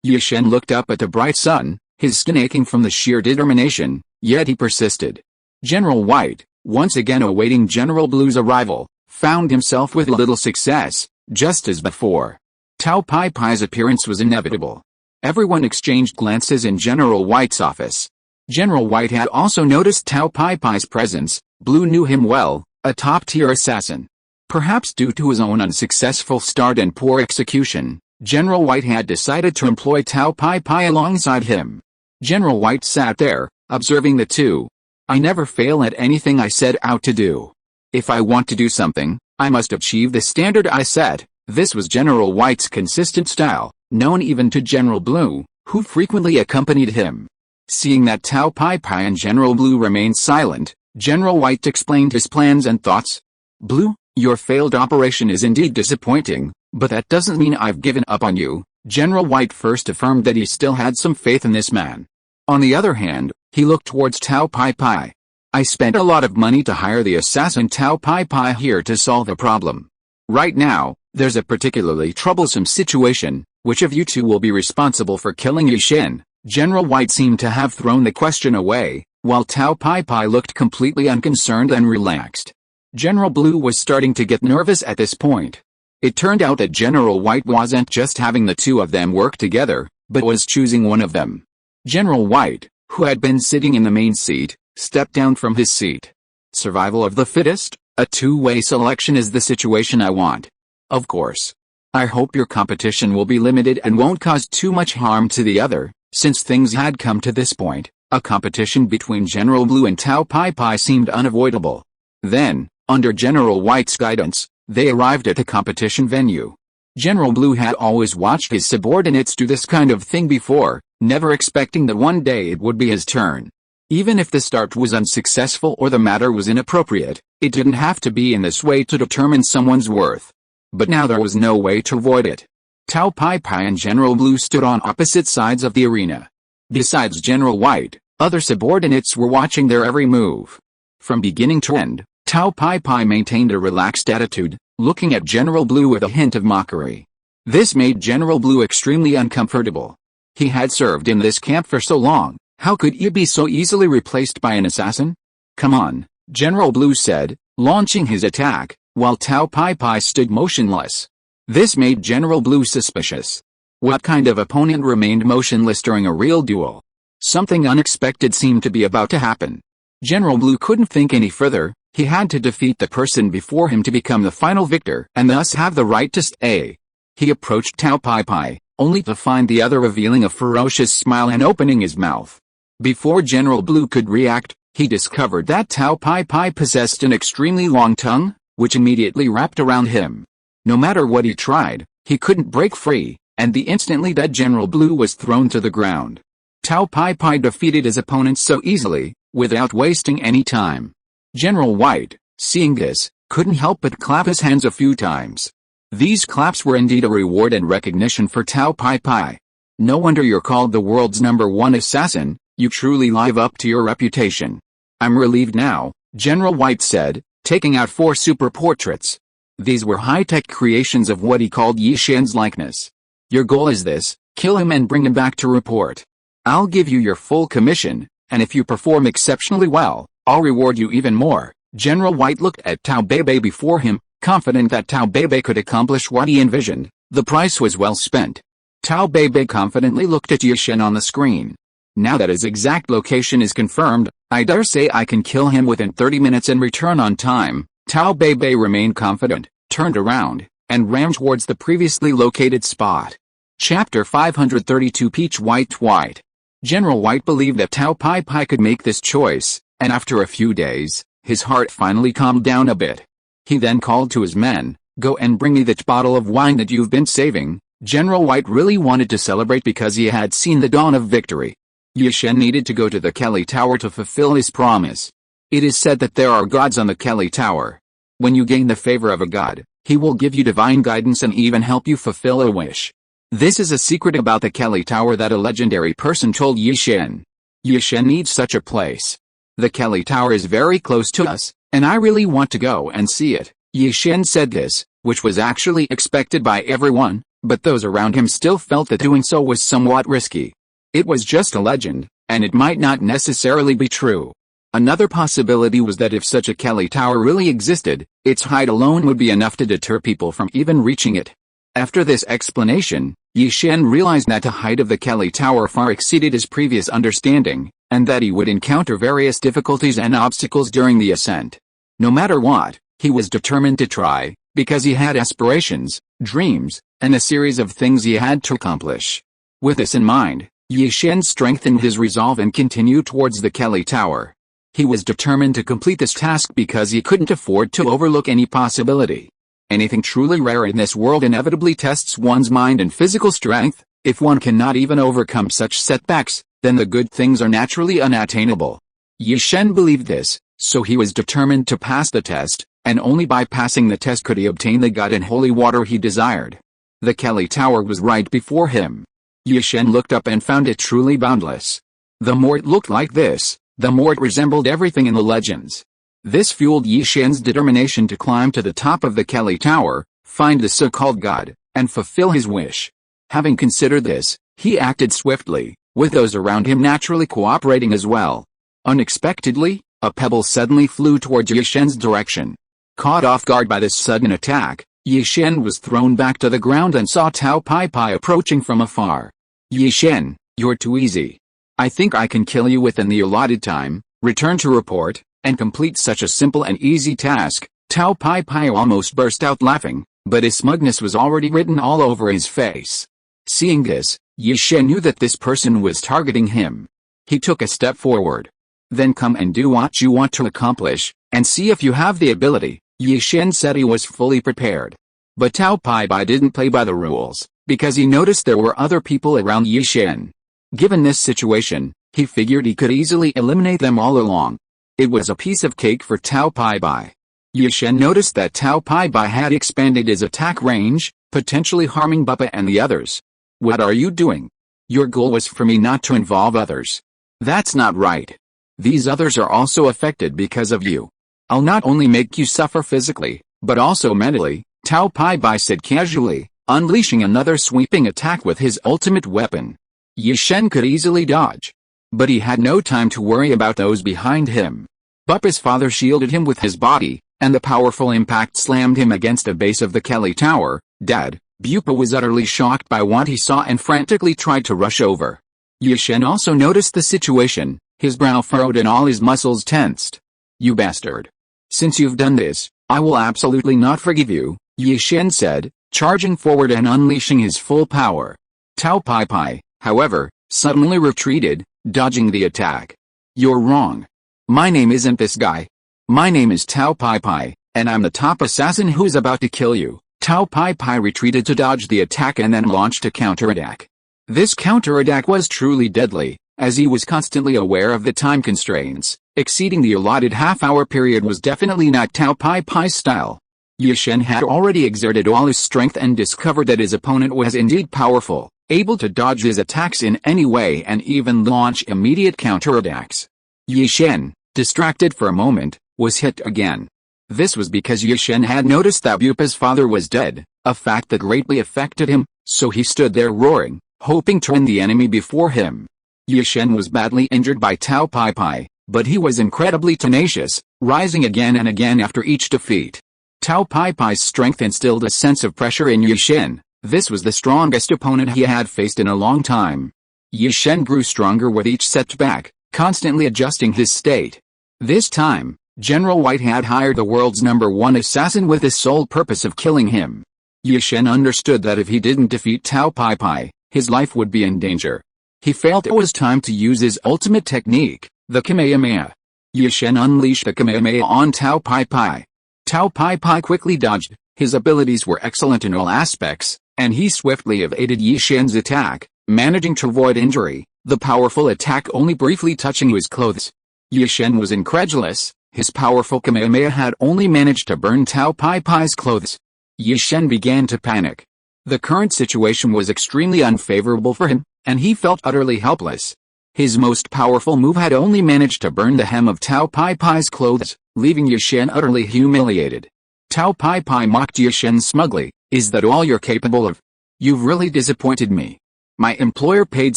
Yushin looked up at the bright sun, his skin aching from the sheer determination, yet he persisted. General White, once again awaiting General Blue's arrival, found himself with little success, just as before. Tao Pai Pai's appearance was inevitable. Everyone exchanged glances in General White's office. General White had also noticed Tao Pai Pai's presence. Blue knew him well, a top-tier assassin. Perhaps due to his own unsuccessful start and poor execution, General White had decided to employ Tao Pai Pai alongside him. General White sat there, observing the two. "I never fail at anything I set out to do. If I want to do something, I must achieve the standard I set." This was General White's consistent style, known even to General Blue, who frequently accompanied him. Seeing that Tao Pai Pai and General Blue remained silent, General White explained his plans and thoughts. "Blue, your failed operation is indeed disappointing, but that doesn't mean I've given up on you." General White first affirmed that he still had some faith in this man. On the other hand, he looked towards Tao Pai Pai. "I spent a lot of money to hire the assassin Tao Pai Pai here to solve the problem. Right now, there's a particularly troublesome situation. Which of you two will be responsible for killing Yushin?" General White seemed to have thrown the question away, while Tao Pai Pai looked completely unconcerned and relaxed. General Blue was starting to get nervous at this point. It turned out that General White wasn't just having the two of them work together, but was choosing one of them. General White, who had been sitting in the main seat, stepped down from his seat. "Survival of the fittest, a two-way selection is the situation I want. Of course. I hope your competition will be limited and won't cause too much harm to the other." Since things had come to this point, a competition between General Blue and Tao Pai Pai seemed unavoidable. Then, under General White's guidance, they arrived at the competition venue. General Blue had always watched his subordinates do this kind of thing before, never expecting that one day it would be his turn. Even if the start was unsuccessful or the matter was inappropriate, it didn't have to be in this way to determine someone's worth. But now there was no way to avoid it. Tao Pai Pai and General Blue stood on opposite sides of the arena. Besides General White, other subordinates were watching their every move. From beginning to end, Tao Pai Pai maintained a relaxed attitude, looking at General Blue with a hint of mockery. This made General Blue extremely uncomfortable. He had served in this camp for so long, how could he be so easily replaced by an assassin? Come on, General Blue said, launching his attack, while Tao Pai Pai stood motionless. This made General Blue suspicious. What kind of opponent remained motionless during a real duel? Something unexpected seemed to be about to happen. General Blue couldn't think any further. He had to defeat the person before him to become the final victor and thus have the right to stay. He approached Tao Pai Pai, only to find the other revealing a ferocious smile and opening his mouth. Before General Blue could react, he discovered that Tao Pai Pai possessed an extremely long tongue, which immediately wrapped around him. No matter what he tried, he couldn't break free, and the instantly dead General Blue was thrown to the ground. Tao Pai Pai defeated his opponent so easily, without wasting any time. General White, seeing this, couldn't help but clap his hands a few times. These claps were indeed a reward and recognition for Tao Pai Pai. No wonder you're called the world's #1 assassin, you truly live up to your reputation. I'm relieved now, General White said, taking out 4 super portraits. These were high-tech creations of what he called Yi Shen's likeness. Your goal is this: kill him and bring him back to report. I'll give you your full commission, and if you perform exceptionally well, I'll reward you even more. General White looked at Tao Bei before him, confident that Tao Bei could accomplish what he envisioned. The price was well spent. Tao Bei confidently looked at Yi Shen on the screen. Now that his exact location is confirmed, I dare say I can kill him within 30 minutes and return on time. Tao Bei remained confident, turned around, and ran towards the previously located spot. Chapter 532 Peach White. General White believed that Tao Pai Pai could make this choice, and after a few days, his heart finally calmed down a bit. He then called to his men, "Go and bring me that bottle of wine that you've been saving." General White really wanted to celebrate because he had seen the dawn of victory. Yi Shen needed to go to the Kelly Tower to fulfill his promise. It is said that there are gods on the Kelly Tower. When you gain the favor of a god, he will give you divine guidance and even help you fulfill a wish. This is a secret about the Kelly Tower that a legendary person told Yi Shen. Yi Shen needs such a place. The Kelly Tower is very close to us, and I really want to go and see it. Yi Shen said this, which was actually expected by everyone, but those around him still felt that doing so was somewhat risky. It was just a legend, and it might not necessarily be true. Another possibility was that if such a Kelly Tower really existed, its height alone would be enough to deter people from even reaching it. After this explanation, Yi Shen realized that the height of the Kelly Tower far exceeded his previous understanding, and that he would encounter various difficulties and obstacles during the ascent. No matter what, he was determined to try, because he had aspirations, dreams, and a series of things he had to accomplish. With this in mind, Yi Shen strengthened his resolve and continued towards the Kelly Tower. He was determined to complete this task because he couldn't afford to overlook any possibility. Anything truly rare in this world inevitably tests one's mind and physical strength. If one cannot even overcome such setbacks, then the good things are naturally unattainable. Yi Shen believed this, so he was determined to pass the test, and only by passing the test could he obtain the god and holy water he desired. The Kelly Tower was right before him. Yi Shen looked up and found it truly boundless. The more it looked like this, the more it resembled everything in the legends. This fueled Yi Shen's determination to climb to the top of the Kelly Tower, find the so-called god, and fulfill his wish. Having considered this, he acted swiftly, with those around him naturally cooperating as well. Unexpectedly, a pebble suddenly flew towards Yi Shen's direction. Caught off guard by this sudden attack, Yi Shen was thrown back to the ground and saw Tao Pai Pai approaching from afar. "Yi Shen, you're too easy. I think I can kill you within the allotted time, return to report, and complete such a simple and easy task." Tao Pai Pai almost burst out laughing, but his smugness was already written all over his face. Seeing this, Yi Shen knew that this person was targeting him. He took a step forward. "Then come and do what you want to accomplish, and see if you have the ability." Yi Shen said he was fully prepared. But Tao Pai Pai didn't play by the rules, because he noticed there were other people around Yi Shen. Given this situation, he figured he could easily eliminate them all along. It was a piece of cake for Tao Pai Pai. Yi Shen noticed that Tao Pai Pai had expanded his attack range, potentially harming Bappa and the others. "What are you doing?" Your goal was for me not to involve others. That's not right. These others are also affected because of you. I'll not only make you suffer physically, but also mentally, Tao Pai Bai said casually, unleashing another sweeping attack with his ultimate weapon. Yi Shen could easily dodge. But he had no time to worry about those behind him. Buppa's father shielded him with his body, and the powerful impact slammed him against the base of the Kelly Tower, dead. Buppa was utterly shocked by what he saw and frantically tried to rush over. Yi Shen also noticed the situation, his brow furrowed and all his muscles tensed. You bastard. Since you've done this, I will absolutely not forgive you, Yi Shen said, charging forward and unleashing his full power. Tao Pai Pai, however, suddenly retreated, dodging the attack. You're wrong. My name isn't this guy. My name is Tao Pai Pai, and I'm the top assassin who's about to kill you. Tao Pai Pai retreated to dodge the attack and then launched a counterattack. This counterattack was truly deadly, as he was constantly aware of the time constraints. Exceeding the allotted half-hour period was definitely not Tao Pai Pai's style. Yi Shen had already exerted all his strength and discovered that his opponent was indeed powerful, able to dodge his attacks in any way and even launch immediate counterattacks. Yi Shen, distracted for a moment, was hit again. This was because Yi Shen had noticed that Buppa's father was dead, a fact that greatly affected him, so he stood there roaring, hoping to win the enemy before him. Yi Shen was badly injured by Tao Pai Pai, but he was incredibly tenacious, rising again and again after each defeat. Tao Pai Pai's strength instilled a sense of pressure in Yi Shen. This was the strongest opponent he had faced in a long time. Yi Shen grew stronger with each setback, constantly adjusting his state. This time, General White had hired the world's #1 assassin with the sole purpose of killing him. Yi Shen understood that if he didn't defeat Tao Pai Pai, his life would be in danger. He felt it was time to use his ultimate technique, the Kamehameha. Yi Shen unleashed the Kamehameha on Tao Pai Pai. Tao Pai Pai quickly dodged, his abilities were excellent in all aspects, and he swiftly evaded Yi Shen's attack, managing to avoid injury, the powerful attack only briefly touching his clothes. Yi Shen was incredulous, his powerful Kamehameha had only managed to burn Tao Pai Pai's clothes. Yi Shen began to panic. The current situation was extremely unfavorable for him, and he felt utterly helpless. His most powerful move had only managed to burn the hem of Tao Pai Pai's clothes, leaving Yi Shen utterly humiliated. Tao Pai Pai mocked Yi Shen smugly, "Is that all you're capable of? You've really disappointed me. My employer paid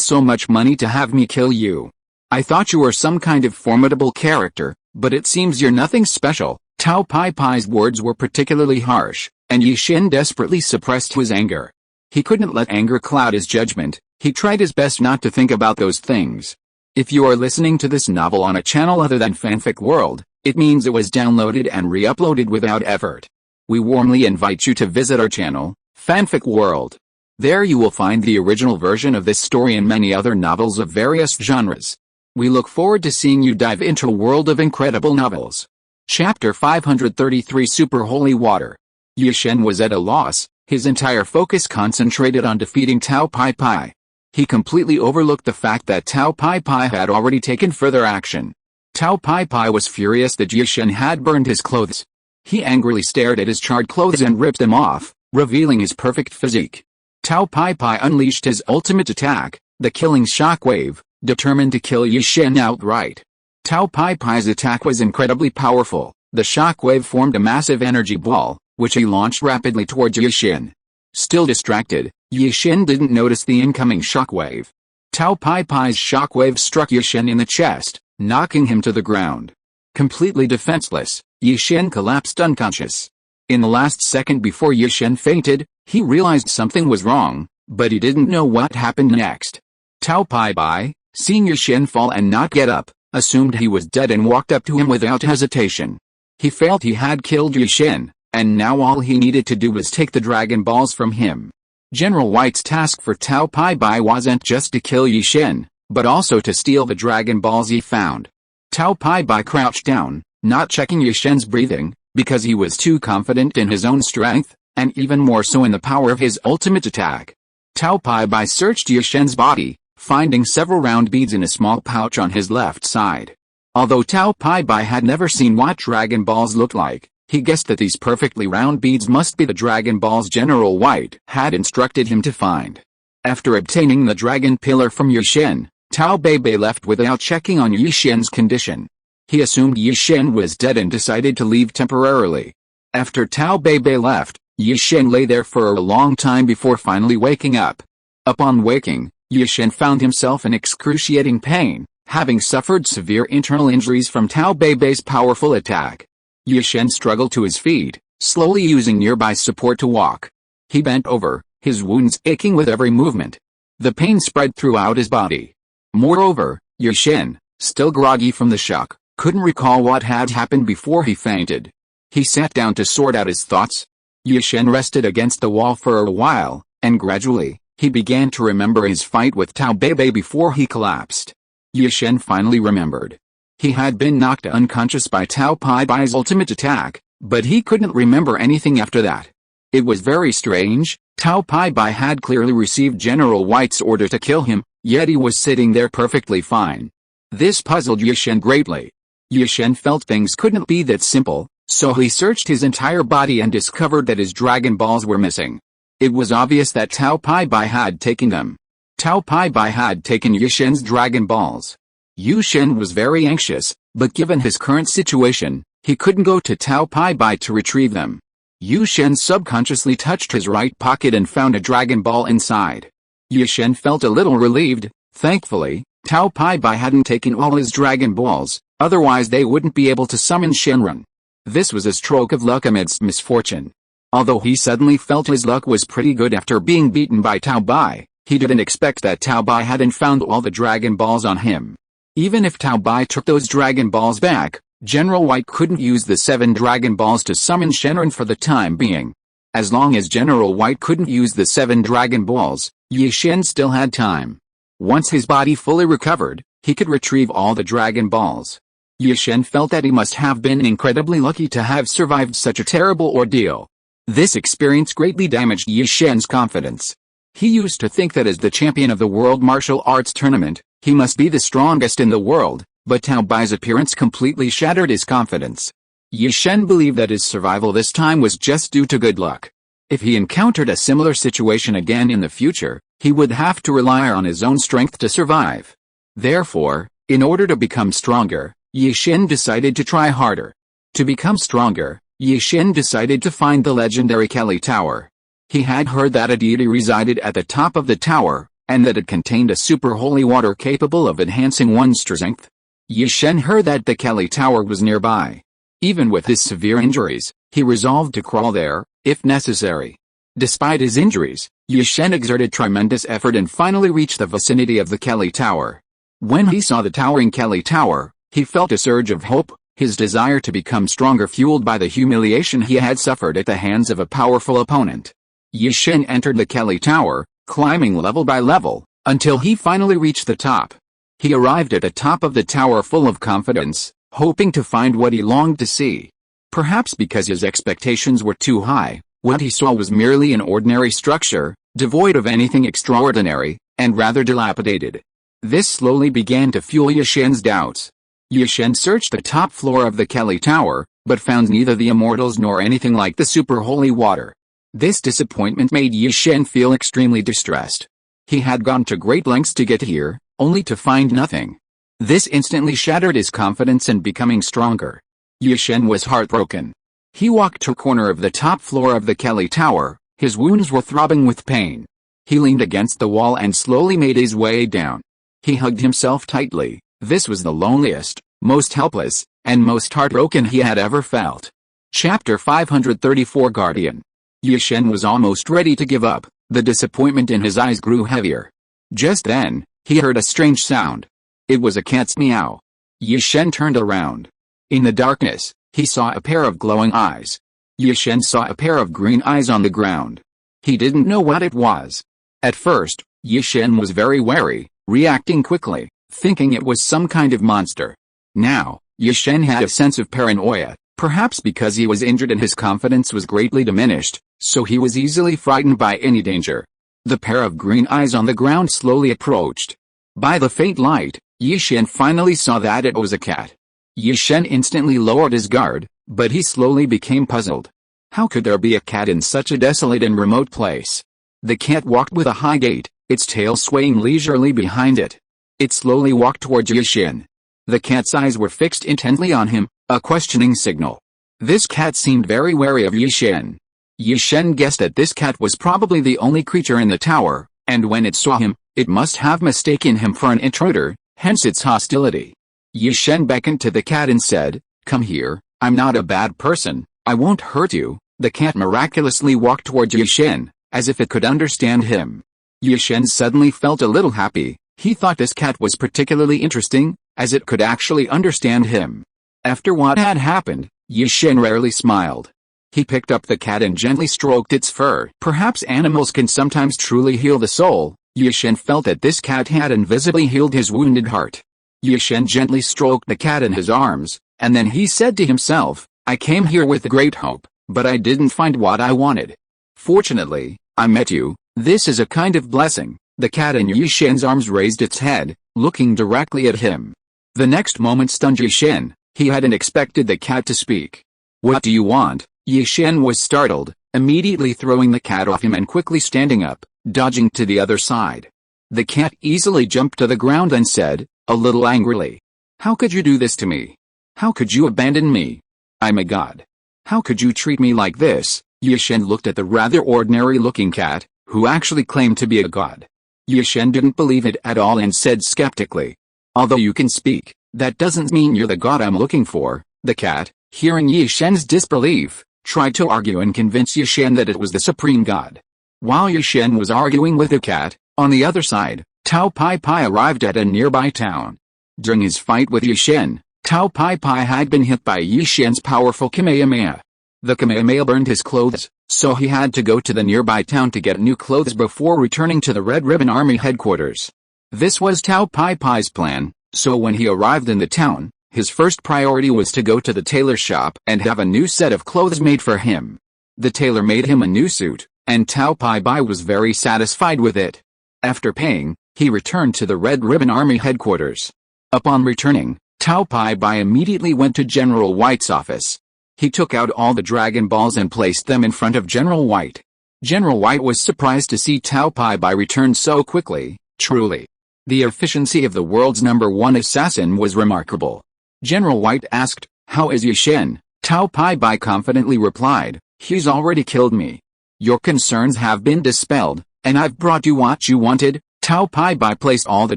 so much money to have me kill you. I thought you were some kind of formidable character, but it seems you're nothing special." Tao Pai Pai's words were particularly harsh, and Yi Shen desperately suppressed his anger. He couldn't let anger cloud his judgment. He tried his best not to think about those things. If you are listening to this novel on a channel other than Fanfic World, it means it was downloaded and re-uploaded without effort. We warmly invite you to visit our channel, Fanfic World. There you will find the original version of this story and many other novels of various genres. We look forward to seeing you dive into a world of incredible novels. Chapter 533 Super Holy Water. Yi Shen was at a loss, his entire focus concentrated on defeating Tao Pai Pai. He completely overlooked the fact that Tao Pai Pai had already taken further action. Tao Pai Pai was furious that Yi Shen had burned his clothes. He angrily stared at his charred clothes and ripped them off, revealing his perfect physique. Tao Pai Pai unleashed his ultimate attack, the killing shockwave, determined to kill Yi Shen outright. Tao Pai Pai's attack was incredibly powerful. The shockwave formed a massive energy ball, which he launched rapidly towards Yi Shen. Still distracted, Yi Shen didn't notice the incoming shockwave. Tao Pai Pai's shockwave struck Yi Shen in the chest, knocking him to the ground. Completely defenseless, Yi Shen collapsed unconscious. In the last second before Yi Shen fainted, he realized something was wrong, but he didn't know what happened next. Tao Pai Pai, seeing Yi Shen fall and not get up, assumed he was dead and walked up to him without hesitation. He felt he had killed Yi Shen, and now all he needed to do was take the Dragon Balls from him. General White's task for Tao Pai Pai wasn't just to kill Yi Shen, but also to steal the Dragon Balls he found. Tao Pai Pai crouched down, not checking Yi Shen's breathing, because he was too confident in his own strength, and even more so in the power of his ultimate attack. Tao Pai Pai searched Yi Shen's body, finding several round beads in a small pouch on his left side. Although Tao Pai Pai had never seen what Dragon Balls looked like, he guessed that these perfectly round beads must be the Dragon Balls General White had instructed him to find. After obtaining the dragon pillar from Yi-Shen, Tao Bei left without checking on Yi-Shen's condition. He assumed Yi-Shen was dead and decided to leave temporarily. After Tao Bei left, Yi-Shen lay there for a long time before finally waking up. Upon waking, Yi-Shen found himself in excruciating pain, having suffered severe internal injuries from Tao Bei's powerful attack. Yi-Shen struggled to his feet, slowly using nearby support to walk. He bent over, his wounds aching with every movement. The pain spread throughout his body. Moreover, Yi-Shen, still groggy from the shock, couldn't recall what had happened before he fainted. He sat down to sort out his thoughts. Yi-Shen rested against the wall for a while, and gradually, he began to remember his fight with Tao Bei before he collapsed. Yi-Shen finally remembered. He had been knocked unconscious by Tao Bei's ultimate attack, but he couldn't remember anything after that. It was very strange. Tao Bei had clearly received General White's order to kill him, yet he was sitting there perfectly fine. This puzzled Yi-Shen greatly. Yi-Shen felt things couldn't be that simple, so he searched his entire body and discovered that his Dragon Balls were missing. It was obvious that Tao Bei had taken them. Tao Bei had taken Yi-Shen's Dragon Balls. Yi-Shen was very anxious, but given his current situation, he couldn't go to Tao Bei to retrieve them. Yi-Shen subconsciously touched his right pocket and found a Dragon Ball inside. Yi-Shen felt a little relieved. Thankfully, Tao Bei hadn't taken all his Dragon Balls, otherwise they wouldn't be able to summon Shenron. This was a stroke of luck amidst misfortune. Although he suddenly felt his luck was pretty good after being beaten by Tao Bei, he didn't expect that Tao Bei hadn't found all the Dragon Balls on him. Even if Tao Bei took those Dragon Balls back, General White couldn't use the 7 Dragon Balls to summon Shenron for the time being. As long as General White couldn't use the 7 Dragon Balls, Yi-Shen still had time. Once his body fully recovered, he could retrieve all the Dragon Balls. Yi-Shen felt that he must have been incredibly lucky to have survived such a terrible ordeal. This experience greatly damaged Yi-Shen's confidence. He used to think that as the champion of the World Martial Arts Tournament, he must be the strongest in the world, but Tao Bei's appearance completely shattered his confidence. Yi-Shen believed that his survival this time was just due to good luck. If he encountered a similar situation again in the future, he would have to rely on his own strength to survive. Therefore, in order to become stronger, Yi-Shen decided to try harder. To become stronger, Yi-Shen decided to find the legendary Kelly Tower. He had heard that a deity resided at the top of the tower, and that it contained a super holy water capable of enhancing one's strength. Yi-Shen heard that the Kelly Tower was nearby. Even with his severe injuries, he resolved to crawl there, if necessary. Despite his injuries, Yi-Shen exerted tremendous effort and finally reached the vicinity of the Kelly Tower. When he saw the towering Kelly Tower, he felt a surge of hope, his desire to become stronger fueled by the humiliation he had suffered at the hands of a powerful opponent. Yi-Shen entered the Kelly Tower, climbing level by level, until he finally reached the top. He arrived at the top of the tower full of confidence, hoping to find what he longed to see. Perhaps because his expectations were too high, what he saw was merely an ordinary structure, devoid of anything extraordinary, and rather dilapidated. This slowly began to fuel Yi-Shen's doubts. Yi-Shen searched the top floor of the Kelly Tower, but found neither the immortals nor anything like the super holy water. This disappointment made Yi-Shen feel extremely distressed. He had gone to great lengths to get here, only to find nothing. This instantly shattered his confidence in becoming stronger. Yi-Shen was heartbroken. He walked to a corner of the top floor of the Kelly Tower, his wounds were throbbing with pain. He leaned against the wall and slowly made his way down. He hugged himself tightly. This was the loneliest, most helpless, and most heartbroken he had ever felt. Chapter 534 Guardian. Yi-Shen was almost ready to give up. The disappointment in his eyes grew heavier. Just then, he heard a strange sound. It was a cat's meow. Yi-Shen turned around. In the darkness, he saw a pair of glowing eyes. Yi-Shen saw a pair of green eyes on the ground. He didn't know what it was. At first, Yi-Shen was very wary, reacting quickly, thinking it was some kind of monster. Now, Yi-Shen had a sense of paranoia, perhaps because he was injured and his confidence was greatly diminished, so he was easily frightened by any danger. The pair of green eyes on the ground slowly approached. By the faint light, Yi-Shen finally saw that it was a cat. Yi-Shen instantly lowered his guard, but he slowly became puzzled. How could there be a cat in such a desolate and remote place? The cat walked with a high gait, its tail swaying leisurely behind it. It slowly walked towards Yi-Shin. The cat's eyes were fixed intently on him, a questioning signal. This cat seemed very wary of Yi-Shin. Yi-Shin guessed that this cat was probably the only creature in the tower, and when it saw him, it must have mistaken him for an intruder, hence its hostility. Yi-Shin beckoned to the cat and said, "Come here, I'm not a bad person, I won't hurt you." The cat miraculously walked towards Yi-Shin, as if it could understand him. Yi-Shin suddenly felt a little happy. He thought this cat was particularly interesting, as it could actually understand him. After what had happened, Yi-Shin rarely smiled. He picked up the cat and gently stroked its fur. Perhaps animals can sometimes truly heal the soul. Yi-Shin felt that this cat had invisibly healed his wounded heart. Yi-Shin gently stroked the cat in his arms, and then he said to himself, "I came here with great hope, but I didn't find what I wanted. Fortunately, I met you. This is a kind of blessing." The cat in Yi-Shin's arms raised its head, looking directly at him. The next moment stunned Yi-Shin. He hadn't expected the cat to speak. "What do you want?" Yi-Shin was startled, immediately throwing the cat off him and quickly standing up, dodging to the other side. The cat easily jumped to the ground and said, a little angrily, "How could you do this to me? How could you abandon me? I'm a god. How could you treat me like this?" Yi-Shin looked at the rather ordinary-looking cat, who actually claimed to be a god. Yi-Shin didn't believe it at all and said skeptically, "Although you can speak, that doesn't mean you're the god I'm looking for." The cat, hearing Yi-Shin's disbelief, tried to argue and convince Yi-Shin that it was the supreme god. While Yi-Shin was arguing with the cat, on the other side, Tao Pai Pai arrived at a nearby town. During his fight with Yi-Shin, Tao Pai Pai had been hit by Yi-Shin's powerful Kamehameha. The Kamehameha burned his clothes, so he had to go to the nearby town to get new clothes before returning to the Red Ribbon Army headquarters. This was Tao Pai Pai's plan, so when he arrived in the town, his first priority was to go to the tailor shop and have a new set of clothes made for him. The tailor made him a new suit, and Tao Pai Pai was very satisfied with it. After paying, he returned to the Red Ribbon Army headquarters. Upon returning, Tao Pai Pai immediately went to General White's office. He took out all the Dragon Balls and placed them in front of General White. General White was surprised to see Tao Pai Pai return so quickly. Truly, the efficiency of the world's #1 assassin was remarkable. General White asked, "How is Yi-Shin?" Tao Pai Pai confidently replied, "He's already killed me. Your concerns have been dispelled, and I've brought you what you wanted." Tao Pai Pai placed all the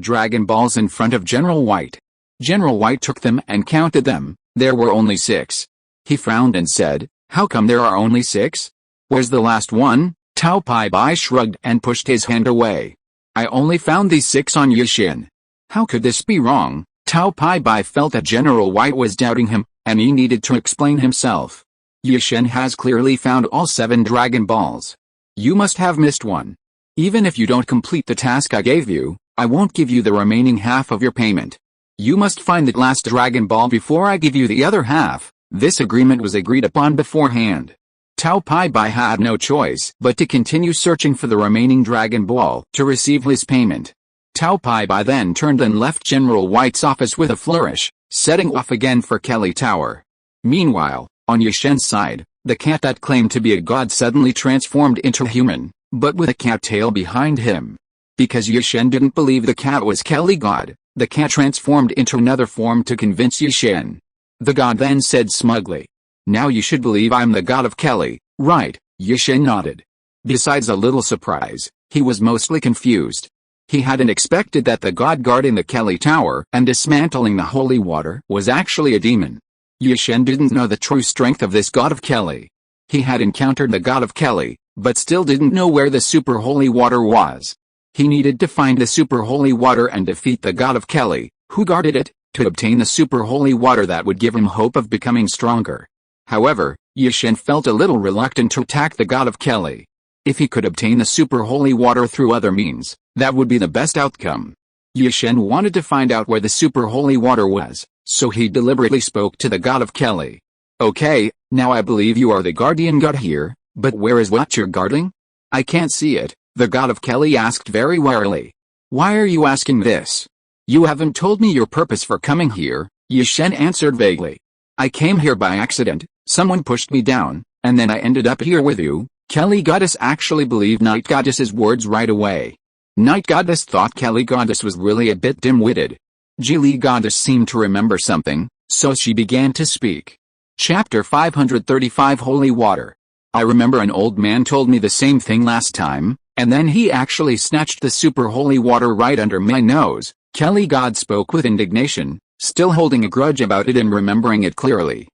Dragon Balls in front of General White. General White took them and counted them. There were only 6. He frowned and said, "How come there are only 6? Where's the last one?" Tao Pai Pai shrugged and pushed his hand away. "I only found these 6 on Yi-Shin. How could this be wrong?" Tao Pai Pai felt that General White was doubting him, and he needed to explain himself. "Yi-Shin has clearly found all 7 Dragon Balls. You must have missed one. Even if you don't complete the task I gave you, I won't give you the remaining half of your payment. You must find the last Dragon Ball before I give you the other half." This agreement was agreed upon beforehand. Tao Pai Pai had no choice but to continue searching for the remaining Dragon Ball to receive his payment. Tao Pai Pai then turned and left General White's office with a flourish, setting off again for Kelly Tower. Meanwhile, on Yi-Shin's side, the cat that claimed to be a god suddenly transformed into a human, but with a cat tail behind him. Because Yi-Shin didn't believe the cat was Kelly god, the cat transformed into another form to convince Yi-Shin. The god then said smugly, "Now you should believe I'm the god of Kelly, right?" Yi-Shin nodded. Besides a little surprise, he was mostly confused. He hadn't expected that the god guarding the Kelly Tower and dismantling the holy water was actually a demon. Yi-Shin didn't know the true strength of this god of Kelly. He had encountered the god of Kelly, but still didn't know where the super holy water was. He needed to find the super holy water and defeat the god of Kelly, who guarded it, to obtain the super holy water that would give him hope of becoming stronger. However, Yi-Shin felt a little reluctant to attack the god of Kelly. If he could obtain the super holy water through other means, that would be the best outcome. Yi-Shin wanted to find out where the super holy water was, so he deliberately spoke to the god of Kelly. "Okay, now I believe you are the guardian god here, but where is what you're guarding?" "I can't see it," the god of Kelly asked very warily. "Why are you asking this? You haven't told me your purpose for coming here," Yi-Shin answered vaguely. "I came here by accident, someone pushed me down, and then I ended up here with you." Kelly Goddess actually believed Night Goddess's words right away. Night Goddess thought Kelly Goddess was really a bit dim-witted. Jilly Goddess seemed to remember something, so she began to speak. Chapter 535 Holy Water. I remember an old man told me the same thing last time, and then he actually snatched the super holy water right under my nose. Kelly God spoke with indignation, still holding a grudge about it and remembering it clearly.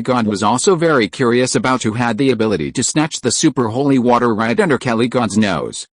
God was also very curious about who had the ability to snatch the super holy water right under Kelly God's nose.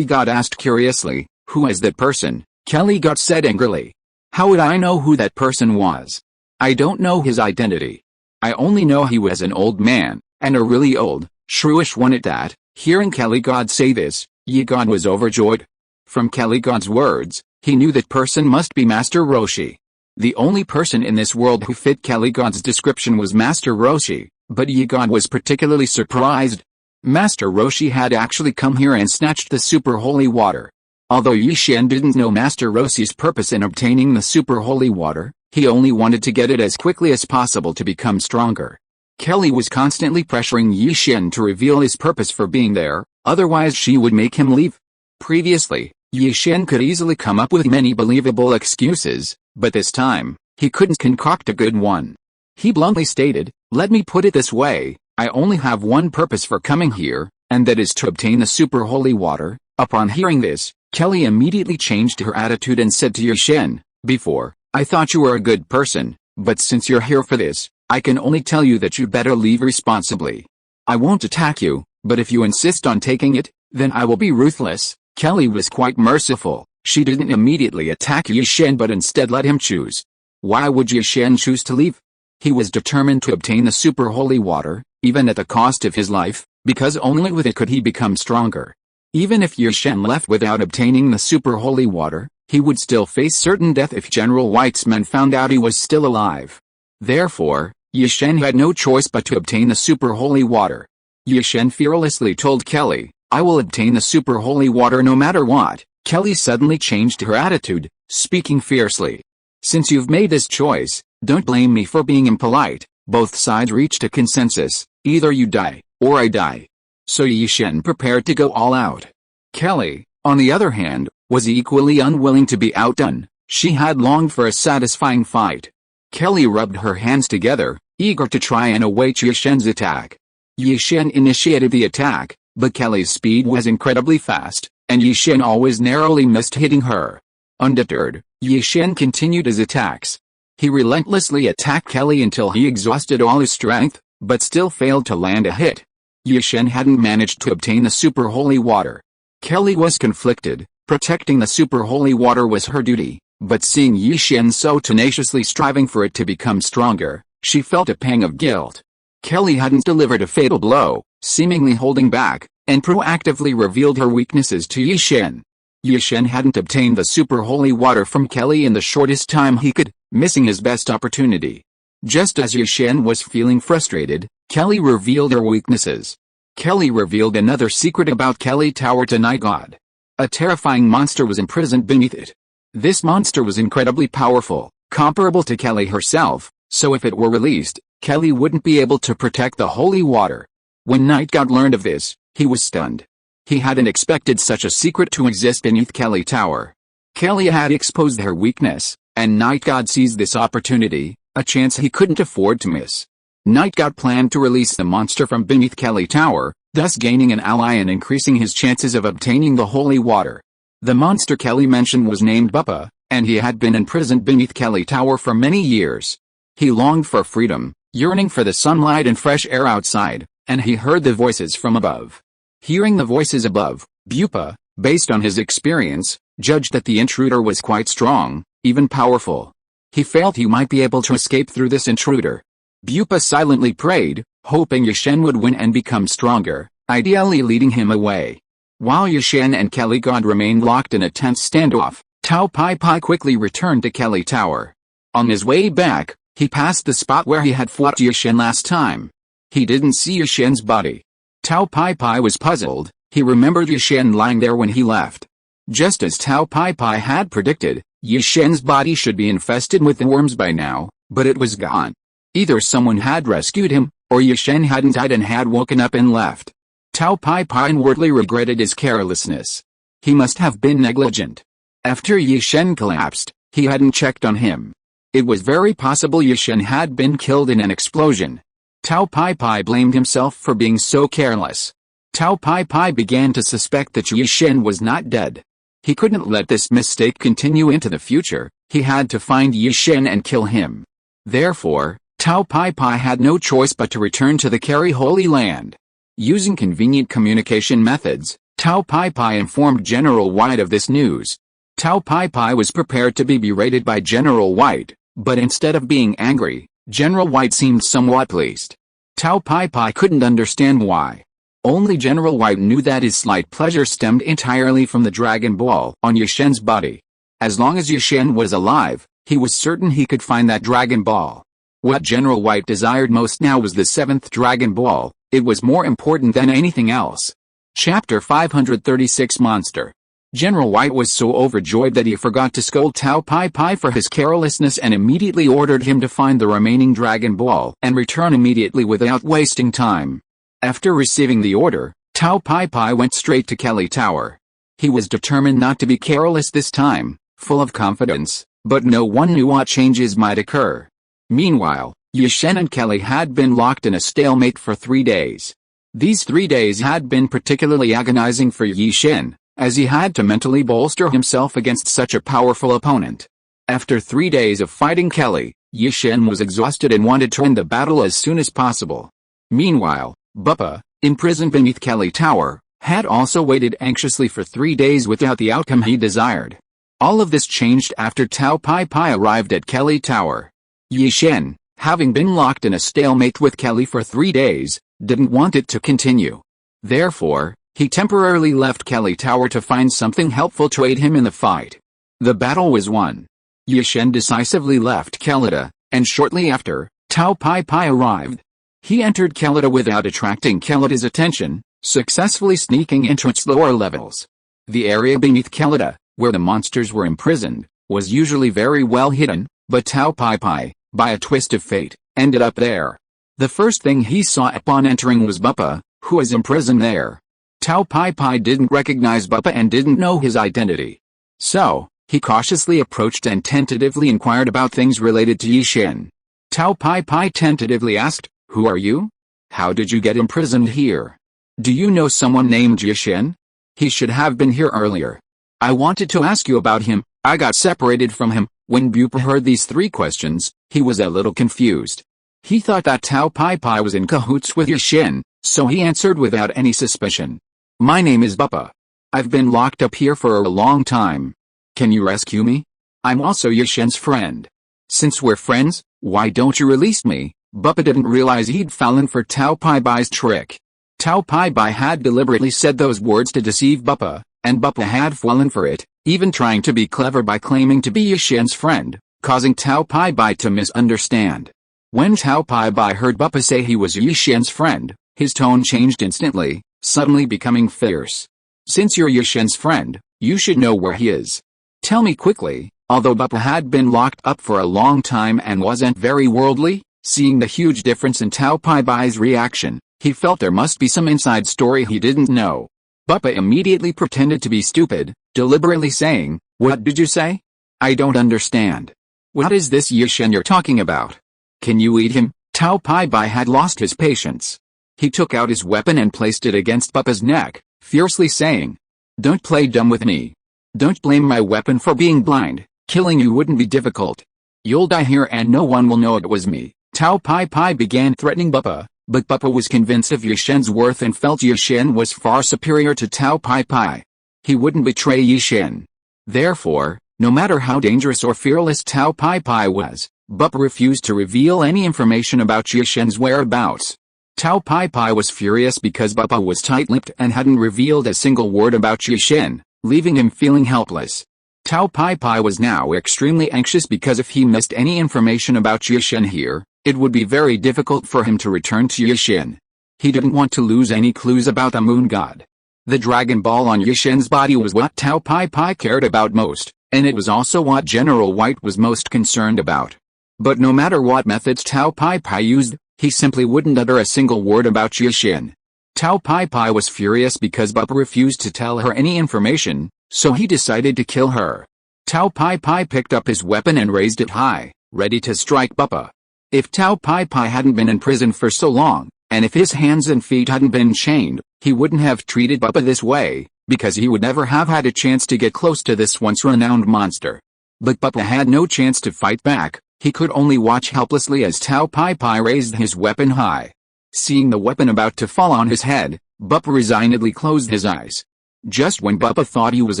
God asked curiously, "Who is that person?" Kelly God said angrily. "How would I know who that person was? I don't know his identity. I only know he was an old man, and a really old, shrewish one at that." Hearing Kelly God say this, God was overjoyed. From Kelly God's words, he knew that person must be Master Roshi. The only person in this world who fit Kelly God's description was Master Roshi, but God was particularly surprised. Master Roshi had actually come here and snatched the super holy water. Although Yi-Shen didn't know Master Roshi's purpose in obtaining the super holy water, he only wanted to get it as quickly as possible to become stronger. Kelly was constantly pressuring Yi-Shen to reveal his purpose for being there, otherwise she would make him leave. Previously, Yi-Shen could easily come up with many believable excuses, but this time, he couldn't concoct a good one. He bluntly stated, "Let me put it this way, I only have one purpose for coming here, and that is to obtain the super holy water." Upon hearing this, Kelly immediately changed her attitude and said to Yi-Shen, "Before, I thought you were a good person, but since you're here for this, I can only tell you that you better leave responsibly. I won't attack you, but if you insist on taking it, then I will be ruthless." Kelly was quite merciful. She didn't immediately attack Yi-Shen but instead let him choose. Why would Yi-Shen choose to leave? He was determined to obtain the super holy water, even at the cost of his life, because only with it could he become stronger. Even if Yi-Shen left without obtaining the super holy water, he would still face certain death if General Weitzman found out he was still alive. Therefore, Yi-Shen had no choice but to obtain the super holy water. Yi-Shen fearlessly told Kelly, "I will obtain the super holy water no matter what." Kelly suddenly changed her attitude, speaking fiercely. "Since you've made this choice, don't blame me for being impolite." Both sides reached a consensus, either you die, or I die. So Yi-Shen prepared to go all out. Kelly, on the other hand, was equally unwilling to be outdone. She had longed for a satisfying fight. Kelly rubbed her hands together, eager to try and await Yi-Shen's attack. Yi-Shen initiated the attack, but Kelly's speed was incredibly fast, and Yi-Shen always narrowly missed hitting her. Undeterred, Yi-Shen continued his attacks. He relentlessly attacked Kelly until he exhausted all his strength, but still failed to land a hit. Yi-Shen hadn't managed to obtain the super holy water. Kelly was conflicted. Protecting the super holy water was her duty, but seeing Yi-Shen so tenaciously striving for it to become stronger, she felt a pang of guilt. Kelly hadn't delivered a fatal blow, seemingly holding back, and proactively revealed her weaknesses to Yi-Shen. Yi-Shen hadn't obtained the super holy water from Kelly in the shortest time he could, missing his best opportunity. Just as Yi-Shen was feeling frustrated, Kelly revealed her weaknesses. Kelly revealed another secret about Kelly Tower to Night God. A terrifying monster was imprisoned beneath it. This monster was incredibly powerful, comparable to Kelly herself, so if it were released, Kelly wouldn't be able to protect the holy water. When Night God learned of this, he was stunned. He hadn't expected such a secret to exist beneath Kelly Tower. Kelly had exposed her weakness, and Night God seized this opportunity, a chance he couldn't afford to miss. Night God planned to release the monster from beneath Kelly Tower, thus gaining an ally and increasing his chances of obtaining the holy water. The monster Kelly mentioned was named Buppa, and he had been imprisoned beneath Kelly Tower for many years. He longed for freedom, yearning for the sunlight and fresh air outside, and he heard the voices from above. Hearing the voices above, Buppa, based on his experience, judged that the intruder was quite strong, even powerful. He felt he might be able to escape through this intruder. Buppa silently prayed, hoping Yi-Shen would win and become stronger, ideally leading him away. While Yi-Shen and Kelly God remained locked in a tense standoff, Tao Pai Pai quickly returned to Kelly Tower. On his way back, he passed the spot where he had fought Yi-Shen last time. He didn't see Yi-Shen's body. Tao Pai Pai was puzzled. He remembered Yi-Shen lying there when he left. Just as Tao Pai Pai had predicted, Yi-Shen's body should be infested with the worms by now, but it was gone. Either someone had rescued him, or Yi-Shen hadn't died and had woken up and left. Tao Pai Pai inwardly regretted his carelessness. He must have been negligent. After Yi-Shen collapsed, he hadn't checked on him. It was very possible Yi-Shen had been killed in an explosion. Tao Pai Pai blamed himself for being so careless. Tao Pai Pai began to suspect that Yi-Shen was not dead. He couldn't let this mistake continue into the future. He had to find Yi-Shen and kill him. Therefore, Tao Pai Pai had no choice but to return to the Kari Holy Land. Using convenient communication methods, Tao Pai Pai informed General White of this news. Tao Pai Pai was prepared to be berated by General White, but instead of being angry, General White seemed somewhat pleased. Tao Pai Pai couldn't understand why. Only General White knew that his slight pleasure stemmed entirely from the Dragon Ball on Yi-Shen's body. As long as Yi-Shen was alive, he was certain he could find that Dragon Ball. What General White desired most now was the 7th Dragon Ball. It was more important than anything else. Chapter 536 Monster. General White was so overjoyed that he forgot to scold Tao Pai Pai for his carelessness and immediately ordered him to find the remaining Dragon Ball and return immediately without wasting time. After receiving the order, Tao Pai Pai went straight to Kelly Tower. He was determined not to be careless this time, full of confidence, but no one knew what changes might occur. Meanwhile, Yi-Shen and Kelly had been locked in a stalemate for 3 days. These 3 days had been particularly agonizing for Yi-Shen, as he had to mentally bolster himself against such a powerful opponent. After 3 days of fighting Kelly, Yi-Shen was exhausted and wanted to end the battle as soon as possible. Meanwhile, Buppa, imprisoned beneath Kelly Tower, had also waited anxiously for 3 days without the outcome he desired. All of this changed after Tao Pai Pai arrived at Kelly Tower. Yi-Shen, having been locked in a stalemate with Kelly for 3 days, didn't want it to continue. Therefore, he temporarily left Kelly Tower to find something helpful to aid him in the fight. The battle was won. Yi-Shen decisively left Kelida, and shortly after, Tao Pai Pai arrived. He entered Kelida without attracting Kelida's attention, successfully sneaking into its lower levels. The area beneath Kelida, where the monsters were imprisoned, was usually very well hidden, but Tao Pai Pai, by a twist of fate, ended up there. The first thing he saw upon entering was Buppa, who was imprisoned there. Tao Pai Pai didn't recognize Buppa and didn't know his identity. So, he cautiously approached and tentatively inquired about things related to Yi-Shen. Tao Pai Pai tentatively asked, "Who are you? How did you get imprisoned here? Do you know someone named Yi-Shen? He should have been here earlier. I wanted to ask you about him. I got separated from him." When Buppa heard these 3 questions, he was a little confused. He thought that Tao Pai Pai was in cahoots with Yi-Shen, so he answered without any suspicion. "My name is Buppa. I've been locked up here for a long time. Can you rescue me? I'm also Yi-Shen's friend. Since we're friends, why don't you release me?" Buppa didn't realize he'd fallen for Tao Pai Pai's trick. Tao Pai Pai had deliberately said those words to deceive Buppa, and Buppa had fallen for it, even trying to be clever by claiming to be Yi-Shen's friend, causing Tao Pai Pai to misunderstand. When Tao Pai Pai heard Buppa say he was Yi-Shen's friend, his tone changed instantly, suddenly becoming fierce. "Since you're Yi-Shen's friend, you should know where he is. Tell me quickly." Although Buppa had been locked up for a long time and wasn't very worldly, seeing the huge difference in Tao Pai Pai's reaction, he felt there must be some inside story he didn't know. Buppa immediately pretended to be stupid, deliberately saying, "What did you say? I don't understand. What is this Yi-Shen you're talking about? Can you eat him?" Tao Pai Pai had lost his patience. He took out his weapon and placed it against Buppa's neck, fiercely saying, "Don't play dumb with me. Don't blame my weapon for being blind. Killing you wouldn't be difficult. You'll die here and no one will know it was me." Tao Pai Pai began threatening Buppa, but Buppa was convinced of Yi-Shen's worth and felt Yi-Shen was far superior to Tao Pai Pai. He wouldn't betray Yi-Shen. Therefore, no matter how dangerous or fearless Tao Pai Pai was, Buppa refused to reveal any information about Yi-Shen's whereabouts. Tao Pai Pai was furious because Buppa was tight-lipped and hadn't revealed a single word about Yi-Shen, leaving him feeling helpless. Tao Pai Pai was now extremely anxious because if he missed any information about Yi-Shen here, it would be very difficult for him to return to Yi-Shen. He didn't want to lose any clues about the moon god. The Dragon Ball on Yi-Shen's body was what Tao Pai Pai cared about most, and it was also what General White was most concerned about. But no matter what methods Tao Pai Pai used, he simply wouldn't utter a single word about Yi-Shen. Tao Pai Pai was furious because Bubba refused to tell her any information, so he decided to kill her. Tao Pai Pai picked up his weapon and raised it high, ready to strike Bubba. If Tao Pai Pai hadn't been in prison for so long, and if his hands and feet hadn't been chained, he wouldn't have treated Bubba this way, because he would never have had a chance to get close to this once-renowned monster. But Bubba had no chance to fight back. He could only watch helplessly as Tao Pai Pai raised his weapon high. Seeing the weapon about to fall on his head, Bubba resignedly closed his eyes. Just when Bubba thought he was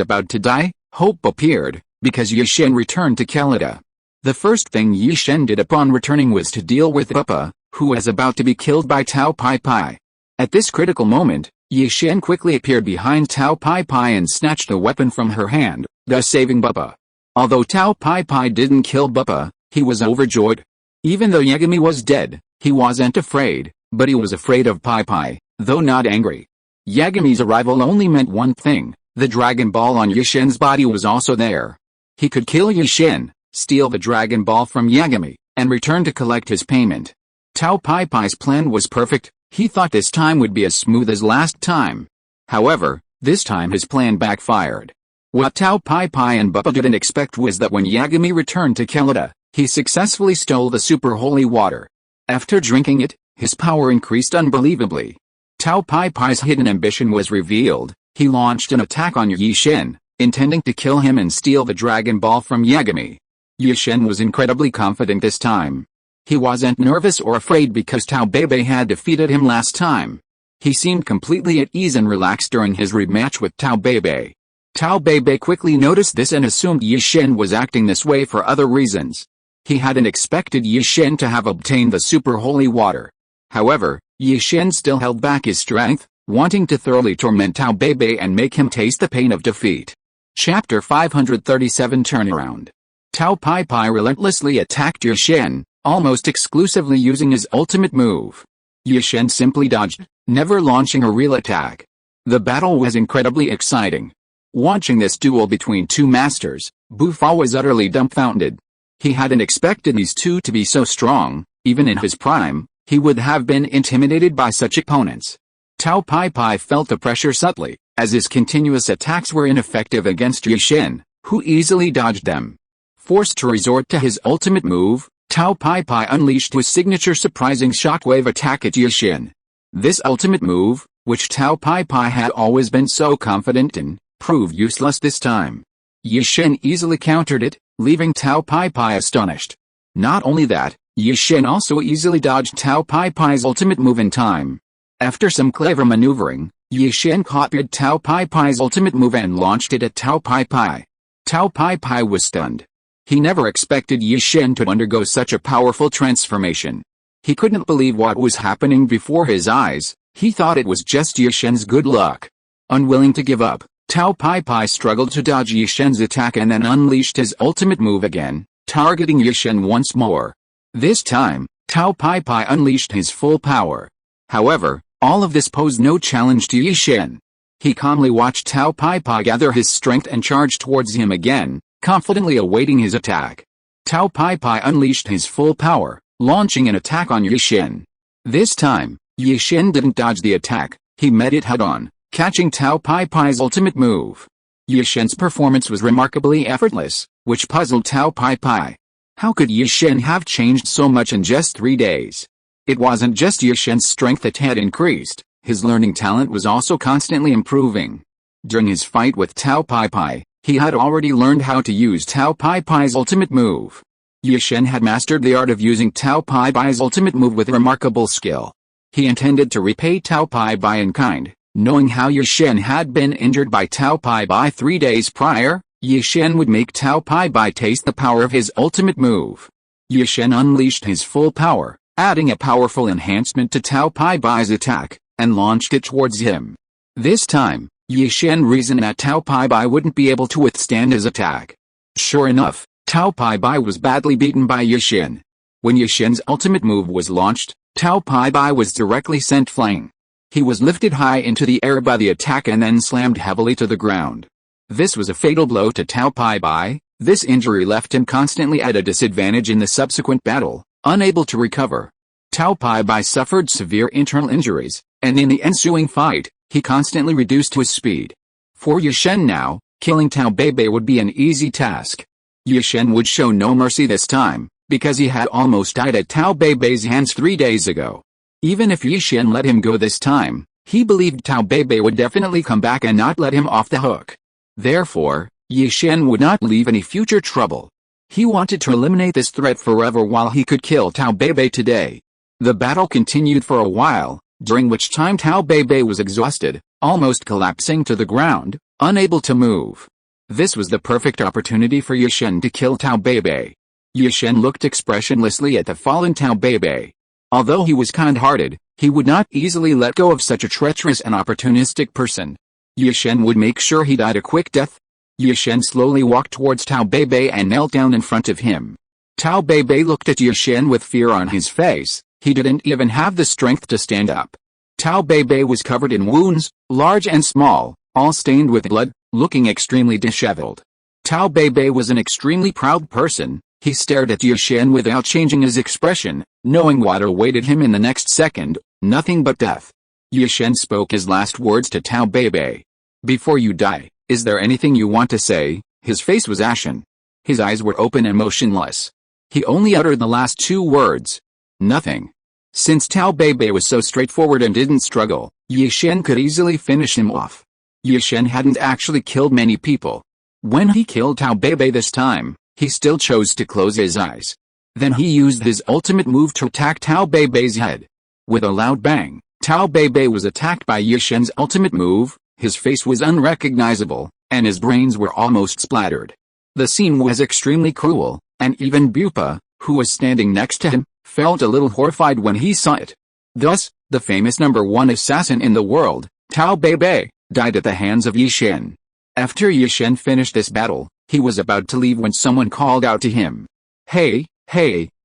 about to die, hope appeared, because Yi-Shen returned to Canada. The first thing Yi-Shen did upon returning was to deal with Bubba, who was about to be killed by Tao Pai Pai. At this critical moment, Yi-Shen quickly appeared behind Tao Pai Pai and snatched the weapon from her hand, thus saving Bubba. Although Tao Pai Pai didn't kill Bubba, he was overjoyed. Even though Yagami was dead, he wasn't afraid, but he was afraid of Pai Pai, though not angry. Yagami's arrival only meant one thing: the Dragon Ball on Yi-Shen's body was also there. He could kill Yi-Shen, steal the Dragon Ball from Yagami, and return to collect his payment. Tao Pai Pai's plan was perfect. He thought this time would be as smooth as last time. However, this time his plan backfired. What Tao Pai Pai and Bubba didn't expect was that when Yagami returned to Canada, he successfully stole the super holy water. After drinking it, his power increased unbelievably. Tao Pai Pai's hidden ambition was revealed. He launched an attack on Yi-Shen, intending to kill him and steal the Dragon Ball from Yagami. Yi-Shen was incredibly confident this time. He wasn't nervous or afraid because Tao Bebe had defeated him last time. He seemed completely at ease and relaxed during his rematch with Tao Bebe. Tao Bebe quickly noticed this and assumed Yi-Shen was acting this way for other reasons. He hadn't expected Yi-Shen to have obtained the super holy water. However, Yi-Shen still held back his strength, wanting to thoroughly torment Tao Bebe and make him taste the pain of defeat. Chapter 537 Turnaround. Tao Pai Pai relentlessly attacked Yi-Shen, almost exclusively using his ultimate move. Yi-Shen simply dodged, never launching a real attack. The battle was incredibly exciting. Watching this duel between two masters, Bufa was utterly dumbfounded. He hadn't expected these two to be so strong. Even in his prime, he would have been intimidated by such opponents. Tao Pai Pai felt the pressure subtly, as his continuous attacks were ineffective against Yi-Shen, who easily dodged them. Forced to resort to his ultimate move, Tao Pai Pai unleashed his signature surprising shockwave attack at Yi-Shen. This ultimate move, which Tao Pai Pai had always been so confident in, proved useless this time. Yi-Shen easily countered it, leaving Tao Pai Pai astonished. Not only that, Yi-Shen also easily dodged Tao Pai Pai's ultimate move in time. After some clever maneuvering, Yi-Shen copied Tao Pai Pai's ultimate move and launched it at Tao Pai Pai. Tao Pai Pai was stunned. He never expected Yi-Shen to undergo such a powerful transformation. He couldn't believe what was happening before his eyes. He thought it was just Yi-Shen's good luck. Unwilling to give up, Tao Pai Pai struggled to dodge Yi-Shen's attack and then unleashed his ultimate move again, targeting Yi-Shen once more. This time, Tao Pai Pai unleashed his full power. However, all of this posed no challenge to Yi-Shen. He calmly watched Tao Pai Pai gather his strength and charge towards him again, confidently awaiting his attack. Tao Pai Pai unleashed his full power, launching an attack on Yi-Shen. This time, Yi-Shen didn't dodge the attack. He met it head-on, catching Tao Pai Pai's ultimate move. Yi-Shen's performance was remarkably effortless, which puzzled Tao Pai Pai. How could Yi-Shen have changed so much in just 3 days? It wasn't just Yi-Shen's strength that had increased, his learning talent was also constantly improving. During his fight with Tao Pai Pai, he had already learned how to use Tao Pai Pai's ultimate move. Yi-Shen had mastered the art of using Tao Pai Pai's ultimate move with remarkable skill. He intended to repay Tao Pai Pai in kind. Knowing how Yi-Shen had been injured by Tao Pai Pai 3 days prior, Yi-Shen would make Tao Pai Pai taste the power of his ultimate move. Yi-Shen unleashed his full power, adding a powerful enhancement to Tao Pai Pai's attack, and launched it towards him. This time, Yi-Shen reasoned that Tao Pai Pai wouldn't be able to withstand his attack. Sure enough, Tao Pai Pai was badly beaten by Yi-Shen. When Yi-Shen's ultimate move was launched, Tao Pai Pai was directly sent flying. He was lifted high into the air by the attack and then slammed heavily to the ground. This was a fatal blow to Tao Pai Pai. This injury left him constantly at a disadvantage in the subsequent battle, unable to recover. Tao Pai Pai suffered severe internal injuries, and in the ensuing fight, he constantly reduced his speed. For Yi Shen now, killing Tao Bei would be an easy task. Yi Shen would show no mercy this time, because he had almost died at Tao Bei's hands 3 days ago. Even if Yi Shen let him go this time, he believed Tao Bei would definitely come back and not let him off the hook. Therefore, Yi Shen would not leave any future trouble. He wanted to eliminate this threat forever while he could kill Tao Bei today. The battle continued for a while, during which time Tao Bei was exhausted, almost collapsing to the ground, unable to move. This was the perfect opportunity for Yi Shen to kill Tao Bei. Yi Shen looked expressionlessly at the fallen Tao Bei. Although he was kind-hearted, he would not easily let go of such a treacherous and opportunistic person. Yi Shen would make sure he died a quick death. Yi Shen slowly walked towards Tao Bei and knelt down in front of him. Tao Bei looked at Yi Shen with fear on his face. He didn't even have the strength to stand up. Tao Bei was covered in wounds, large and small, all stained with blood, looking extremely disheveled. Tao Bei was an extremely proud person. He stared at Yi Shen without changing his expression, knowing what awaited him in the next second, nothing but death. Yi Shen spoke his last words to Tao Bei. Before you die, is there anything you want to say? His face was ashen. His eyes were open and motionless. He only uttered the last 2 words. Nothing. Since Tao Bei was so straightforward and didn't struggle, Yi Shen could easily finish him off. Yi Shen hadn't actually killed many people. When he killed Tao Bei this time, he still chose to close his eyes. Then he used his ultimate move to attack Tao Bei's head. With a loud bang, Tao Bei was attacked by Yi Shen's ultimate move. His face was unrecognizable, and his brains were almost splattered. The scene was extremely cruel, and even Bupa, who was standing next to him, felt a little horrified when he saw it. Thus, the famous #1 assassin in the world, Tao Bei, died at the hands of Yi Shen. After Yi Shen finished this battle, he was about to leave when someone called out to him. Hey,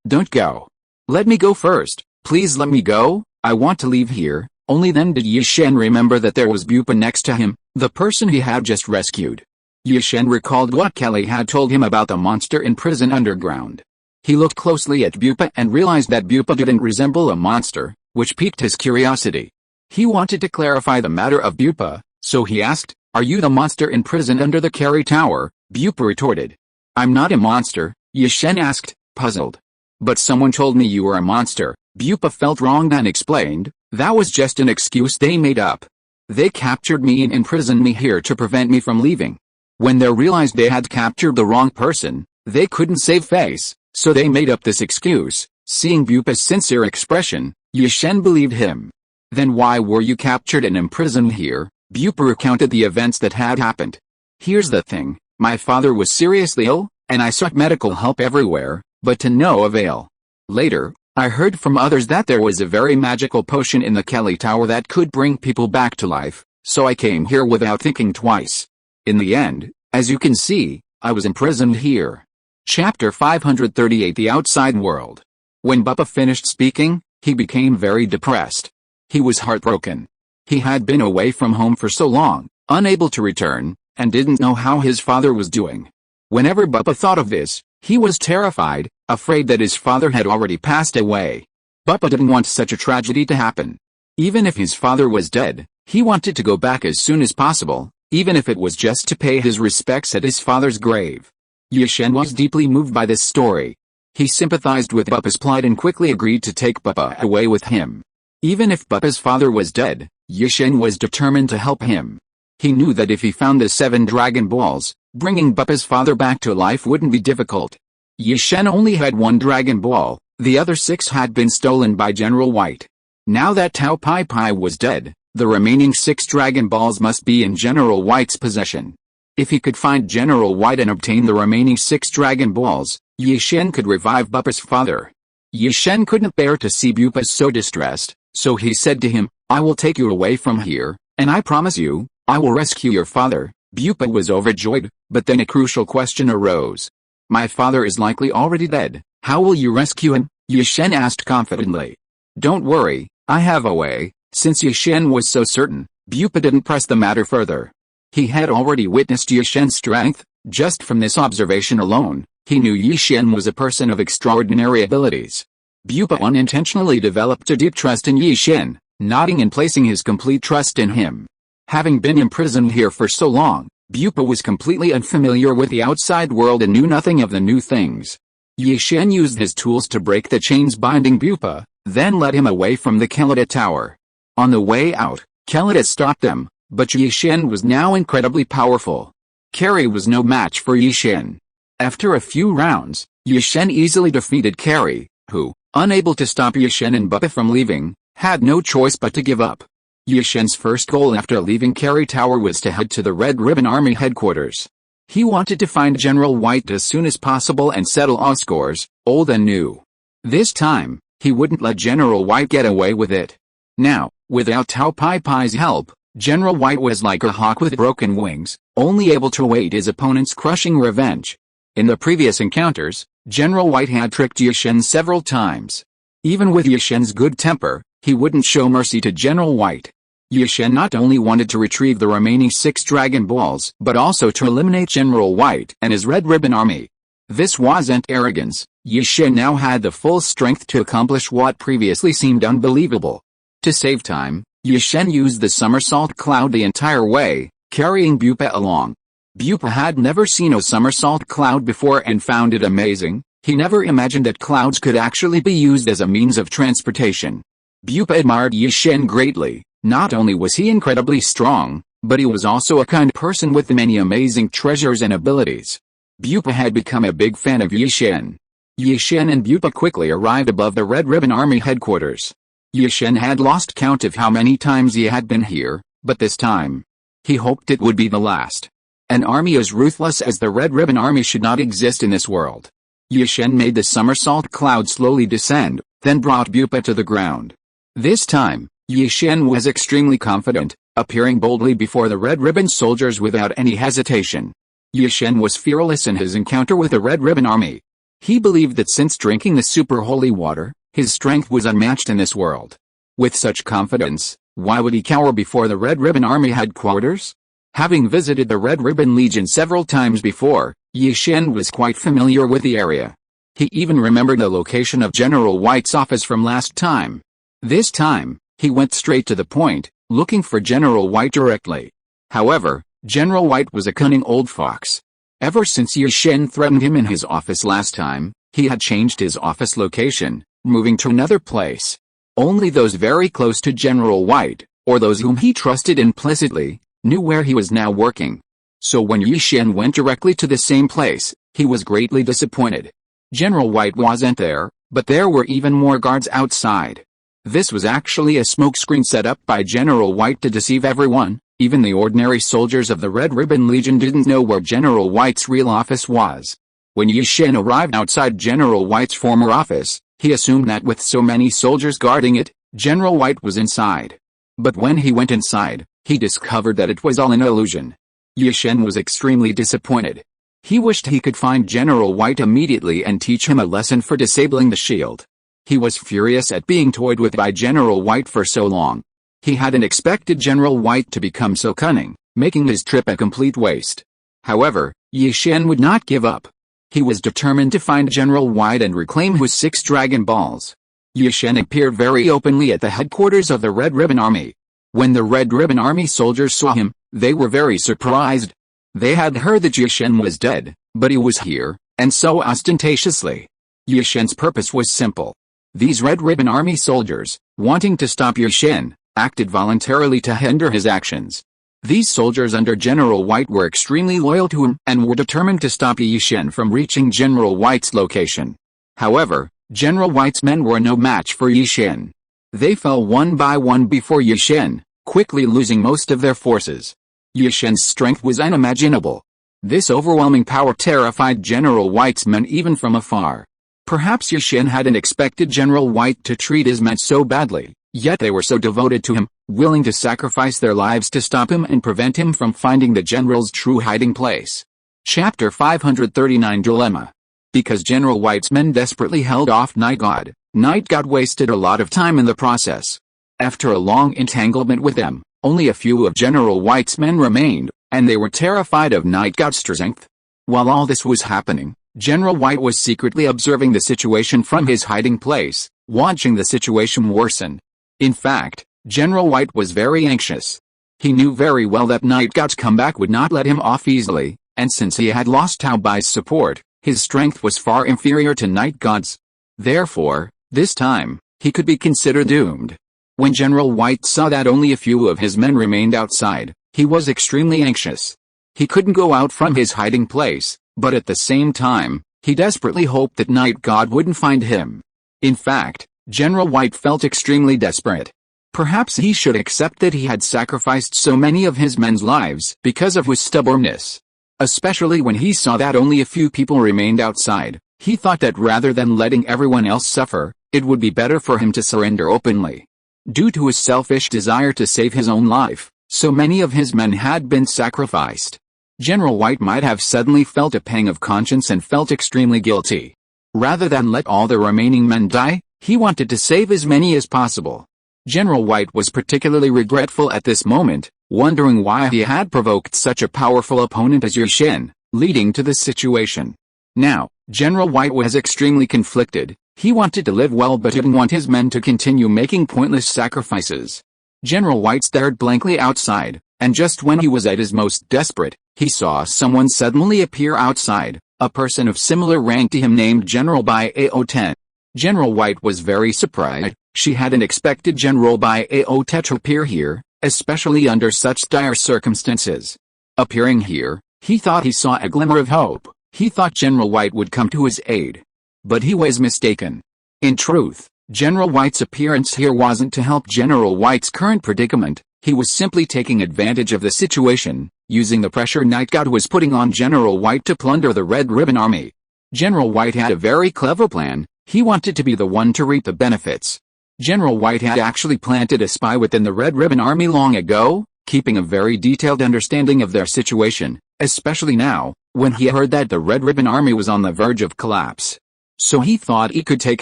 don't go. Let me go first, please let me go, I want to leave here. Only then did Yi Shen remember that there was Bupa next to him, the person he had just rescued. Yi Shen recalled what Kelly had told him about the monster in prison underground. He looked closely at Bupa and realized that Bupa didn't resemble a monster, which piqued his curiosity. He wanted to clarify the matter of Bupa, so he asked, "Are you the monster in prison under the Carry Tower?" Bupa retorted. "I'm not a monster," Yi Shen asked, puzzled. "But someone told me you were a monster." Bupa felt wronged and explained, "That was just an excuse they made up. They captured me and imprisoned me here to prevent me from leaving. When they realized they had captured the wrong person, they couldn't save face, so they made up this excuse." Seeing Bupa's sincere expression, Yi Shen believed him. "Then why were you captured and imprisoned here?" Bupa recounted the events that had happened. "Here's the thing, my father was seriously ill, and I sought medical help everywhere, but to no avail. Later, I heard from others that there was a very magical potion in the Kelly Tower that could bring people back to life, so I came here without thinking twice. In the end, as you can see, I was imprisoned here." Chapter 538 The Outside World. When Bupa finished speaking, he became very depressed. He was heartbroken. He had been away from home for so long, unable to return, and didn't know how his father was doing. Whenever Bupa thought of this, he was terrified, afraid that his father had already passed away. Bupa didn't want such a tragedy to happen. Even if his father was dead, he wanted to go back as soon as possible, even if it was just to pay his respects at his father's grave. Yi Shen was deeply moved by this story. He sympathized with Bupa's plight and quickly agreed to take Bupa away with him. Even if Bupa's father was dead, Yi Shen was determined to help him. He knew that if he found the 7 Dragon Balls, bringing Bupa's father back to life wouldn't be difficult. Yi Shen only had 1 Dragon Ball, the other 6 had been stolen by General White. Now that Tao Pai was dead, the remaining 6 Dragon Balls must be in General White's possession. If he could find General White and obtain the remaining 6 Dragon Balls, Yi Shen could revive Bupa's father. Yi Shen couldn't bear to see Bupa so distressed, so he said to him, "I will take you away from here, and I promise you, I will rescue your father." Bupa was overjoyed, but then a crucial question arose. "My father is likely already dead, how will you rescue him?" Yi Shen asked confidently. "Don't worry, I have a way." Since Yi Shen was so certain, Bupa didn't press the matter further. He had already witnessed Yi Shen's strength. Just from this observation alone, he knew Yi Shen was a person of extraordinary abilities. Bupa unintentionally developed a deep trust in Yi Shen, nodding and placing his complete trust in him. Having been imprisoned here for so long, Bupa was completely unfamiliar with the outside world and knew nothing of the new things. Yi-Shen used his tools to break the chains binding Bupa, then led him away from the Kelida Tower. On the way out, Kelida stopped them, but Yi-Shen was now incredibly powerful. Carrie was no match for Yi-Shen. After a few rounds, Yi-Shen easily defeated Carrie, who, unable to stop Yi-Shen and Bupa from leaving, had no choice but to give up. Yi-Shen's first goal after leaving Carrie Tower was to head to the Red Ribbon Army headquarters. He wanted to find General White as soon as possible and settle all scores, old and new. This time, he wouldn't let General White get away with it. Now, without Tao Pai Pai's help, General White was like a hawk with broken wings, only able to await his opponent's crushing revenge. In the previous encounters, General White had tricked Yi-Shen several times. Even with Yi-Shen's good temper, he wouldn't show mercy to General White. Yi-Shen not only wanted to retrieve the remaining 6 Dragon Balls but also to eliminate General White and his Red Ribbon Army. This wasn't arrogance. Yi-Shen now had the full strength to accomplish what previously seemed unbelievable. To save time, Yi-Shen used the somersault cloud the entire way, carrying Bupa along. Bupa had never seen a somersault cloud before and found it amazing. He never imagined that clouds could actually be used as a means of transportation. Bupa admired Yi-Shen greatly. Not only was he incredibly strong, but he was also a kind person with many amazing treasures and abilities. Bupa had become a big fan of Yi-Shen. Yi-Shen and Bupa quickly arrived above the Red Ribbon Army headquarters. Yi-Shen had lost count of how many times he had been here, but this time, he hoped it would be the last. An army as ruthless as the Red Ribbon Army should not exist in this world. Yi-Shen made the somersault cloud slowly descend, then brought Bupa to the ground. This time, Yi-Shen was extremely confident, appearing boldly before the Red Ribbon soldiers without any hesitation. Yi-Shen was fearless in his encounter with the Red Ribbon Army. He believed that since drinking the super holy water, his strength was unmatched in this world. With such confidence, why would he cower before the Red Ribbon Army headquarters? Having visited the Red Ribbon Legion several times before, Yi-Shen was quite familiar with the area. He even remembered the location of General White's office from last time. This time, he went straight to the point, looking for General White directly. However, General White was a cunning old fox. Ever since Yi-Shen threatened him in his office last time, he had changed his office location, moving to another place. Only those very close to General White, or those whom he trusted implicitly, knew where he was now working. So when Yi-Shen went directly to the same place, he was greatly disappointed. General White wasn't there, but there were even more guards outside. This was actually a smokescreen set up by General White to deceive everyone. Even the ordinary soldiers of the Red Ribbon Legion didn't know where General White's real office was. When Yi-Shen arrived outside General White's former office, he assumed that with so many soldiers guarding it, General White was inside. But when he went inside, he discovered that it was all an illusion. Yi-Shen was extremely disappointed. He wished he could find General White immediately and teach him a lesson for disabling the shield. He was furious at being toyed with by General White for so long. He hadn't expected General White to become so cunning, making his trip a complete waste. However, Yi-Shen would not give up. He was determined to find General White and reclaim his 6 Dragon Balls. Yi-Shen appeared very openly at the headquarters of the Red Ribbon Army. When the Red Ribbon Army soldiers saw him, they were very surprised. They had heard that Yi-Shen was dead, but he was here, and so ostentatiously. Yi-Shen's purpose was simple. These Red Ribbon Army soldiers, wanting to stop Yi-Shen, acted voluntarily to hinder his actions. These soldiers under General White were extremely loyal to him and were determined to stop Yi-Shen from reaching General White's location. However, General White's men were no match for Yi-Shen. They fell one by one before Yi-Shen, quickly losing most of their forces. Yi-Shen's strength was unimaginable. This overwhelming power terrified General White's men even from afar. Perhaps Yi-Shen hadn't expected General White to treat his men so badly, yet they were so devoted to him, willing to sacrifice their lives to stop him and prevent him from finding the general's true hiding place. Chapter 539 Dilemma. Because General White's men desperately held off Night God wasted a lot of time in the process. After a long entanglement with them, only a few of General White's men remained, and they were terrified of Night God's strength. While all this was happening, General White was secretly observing the situation from his hiding place, watching the situation worsen. In fact, General White was very anxious. He knew very well that Night God's comeback would not let him off easily, and since he had lost Tao Bai's support, his strength was far inferior to Night God's. Therefore, this time, he could be considered doomed. When General White saw that only a few of his men remained outside, he was extremely anxious. He couldn't go out from his hiding place, but at the same time, he desperately hoped that Night God wouldn't find him. In fact, General White felt extremely desperate. Perhaps he should accept that he had sacrificed so many of his men's lives because of his stubbornness. Especially when he saw that only a few people remained outside, he thought that rather than letting everyone else suffer, it would be better for him to surrender openly. Due to his selfish desire to save his own life, so many of his men had been sacrificed. General White might have suddenly felt a pang of conscience and felt extremely guilty. Rather than let all the remaining men die, he wanted to save as many as possible. General White was particularly regretful at this moment, wondering why he had provoked such a powerful opponent as Yi-Shin, leading to this situation. Now, General White was extremely conflicted. He wanted to live well but didn't want his men to continue making pointless sacrifices. General White stared blankly outside, and just when he was at his most desperate, he saw someone suddenly appear outside, a person of similar rank to him named General Bai Ao-Ten. General White was very surprised. She hadn't expected General Bai Ao-Ten to appear here, especially under such dire circumstances. Appearing here, he thought he saw a glimmer of hope. He thought General White would come to his aid. But he was mistaken. In truth, General White's appearance here wasn't to help General White's current predicament. He was simply taking advantage of the situation, using the pressure Night God was putting on General White to plunder the Red Ribbon Army. General White had a very clever plan. He wanted to be the one to reap the benefits. General White had actually planted a spy within the Red Ribbon Army long ago, keeping a very detailed understanding of their situation, especially now, when he heard that the Red Ribbon Army was on the verge of collapse. So he thought he could take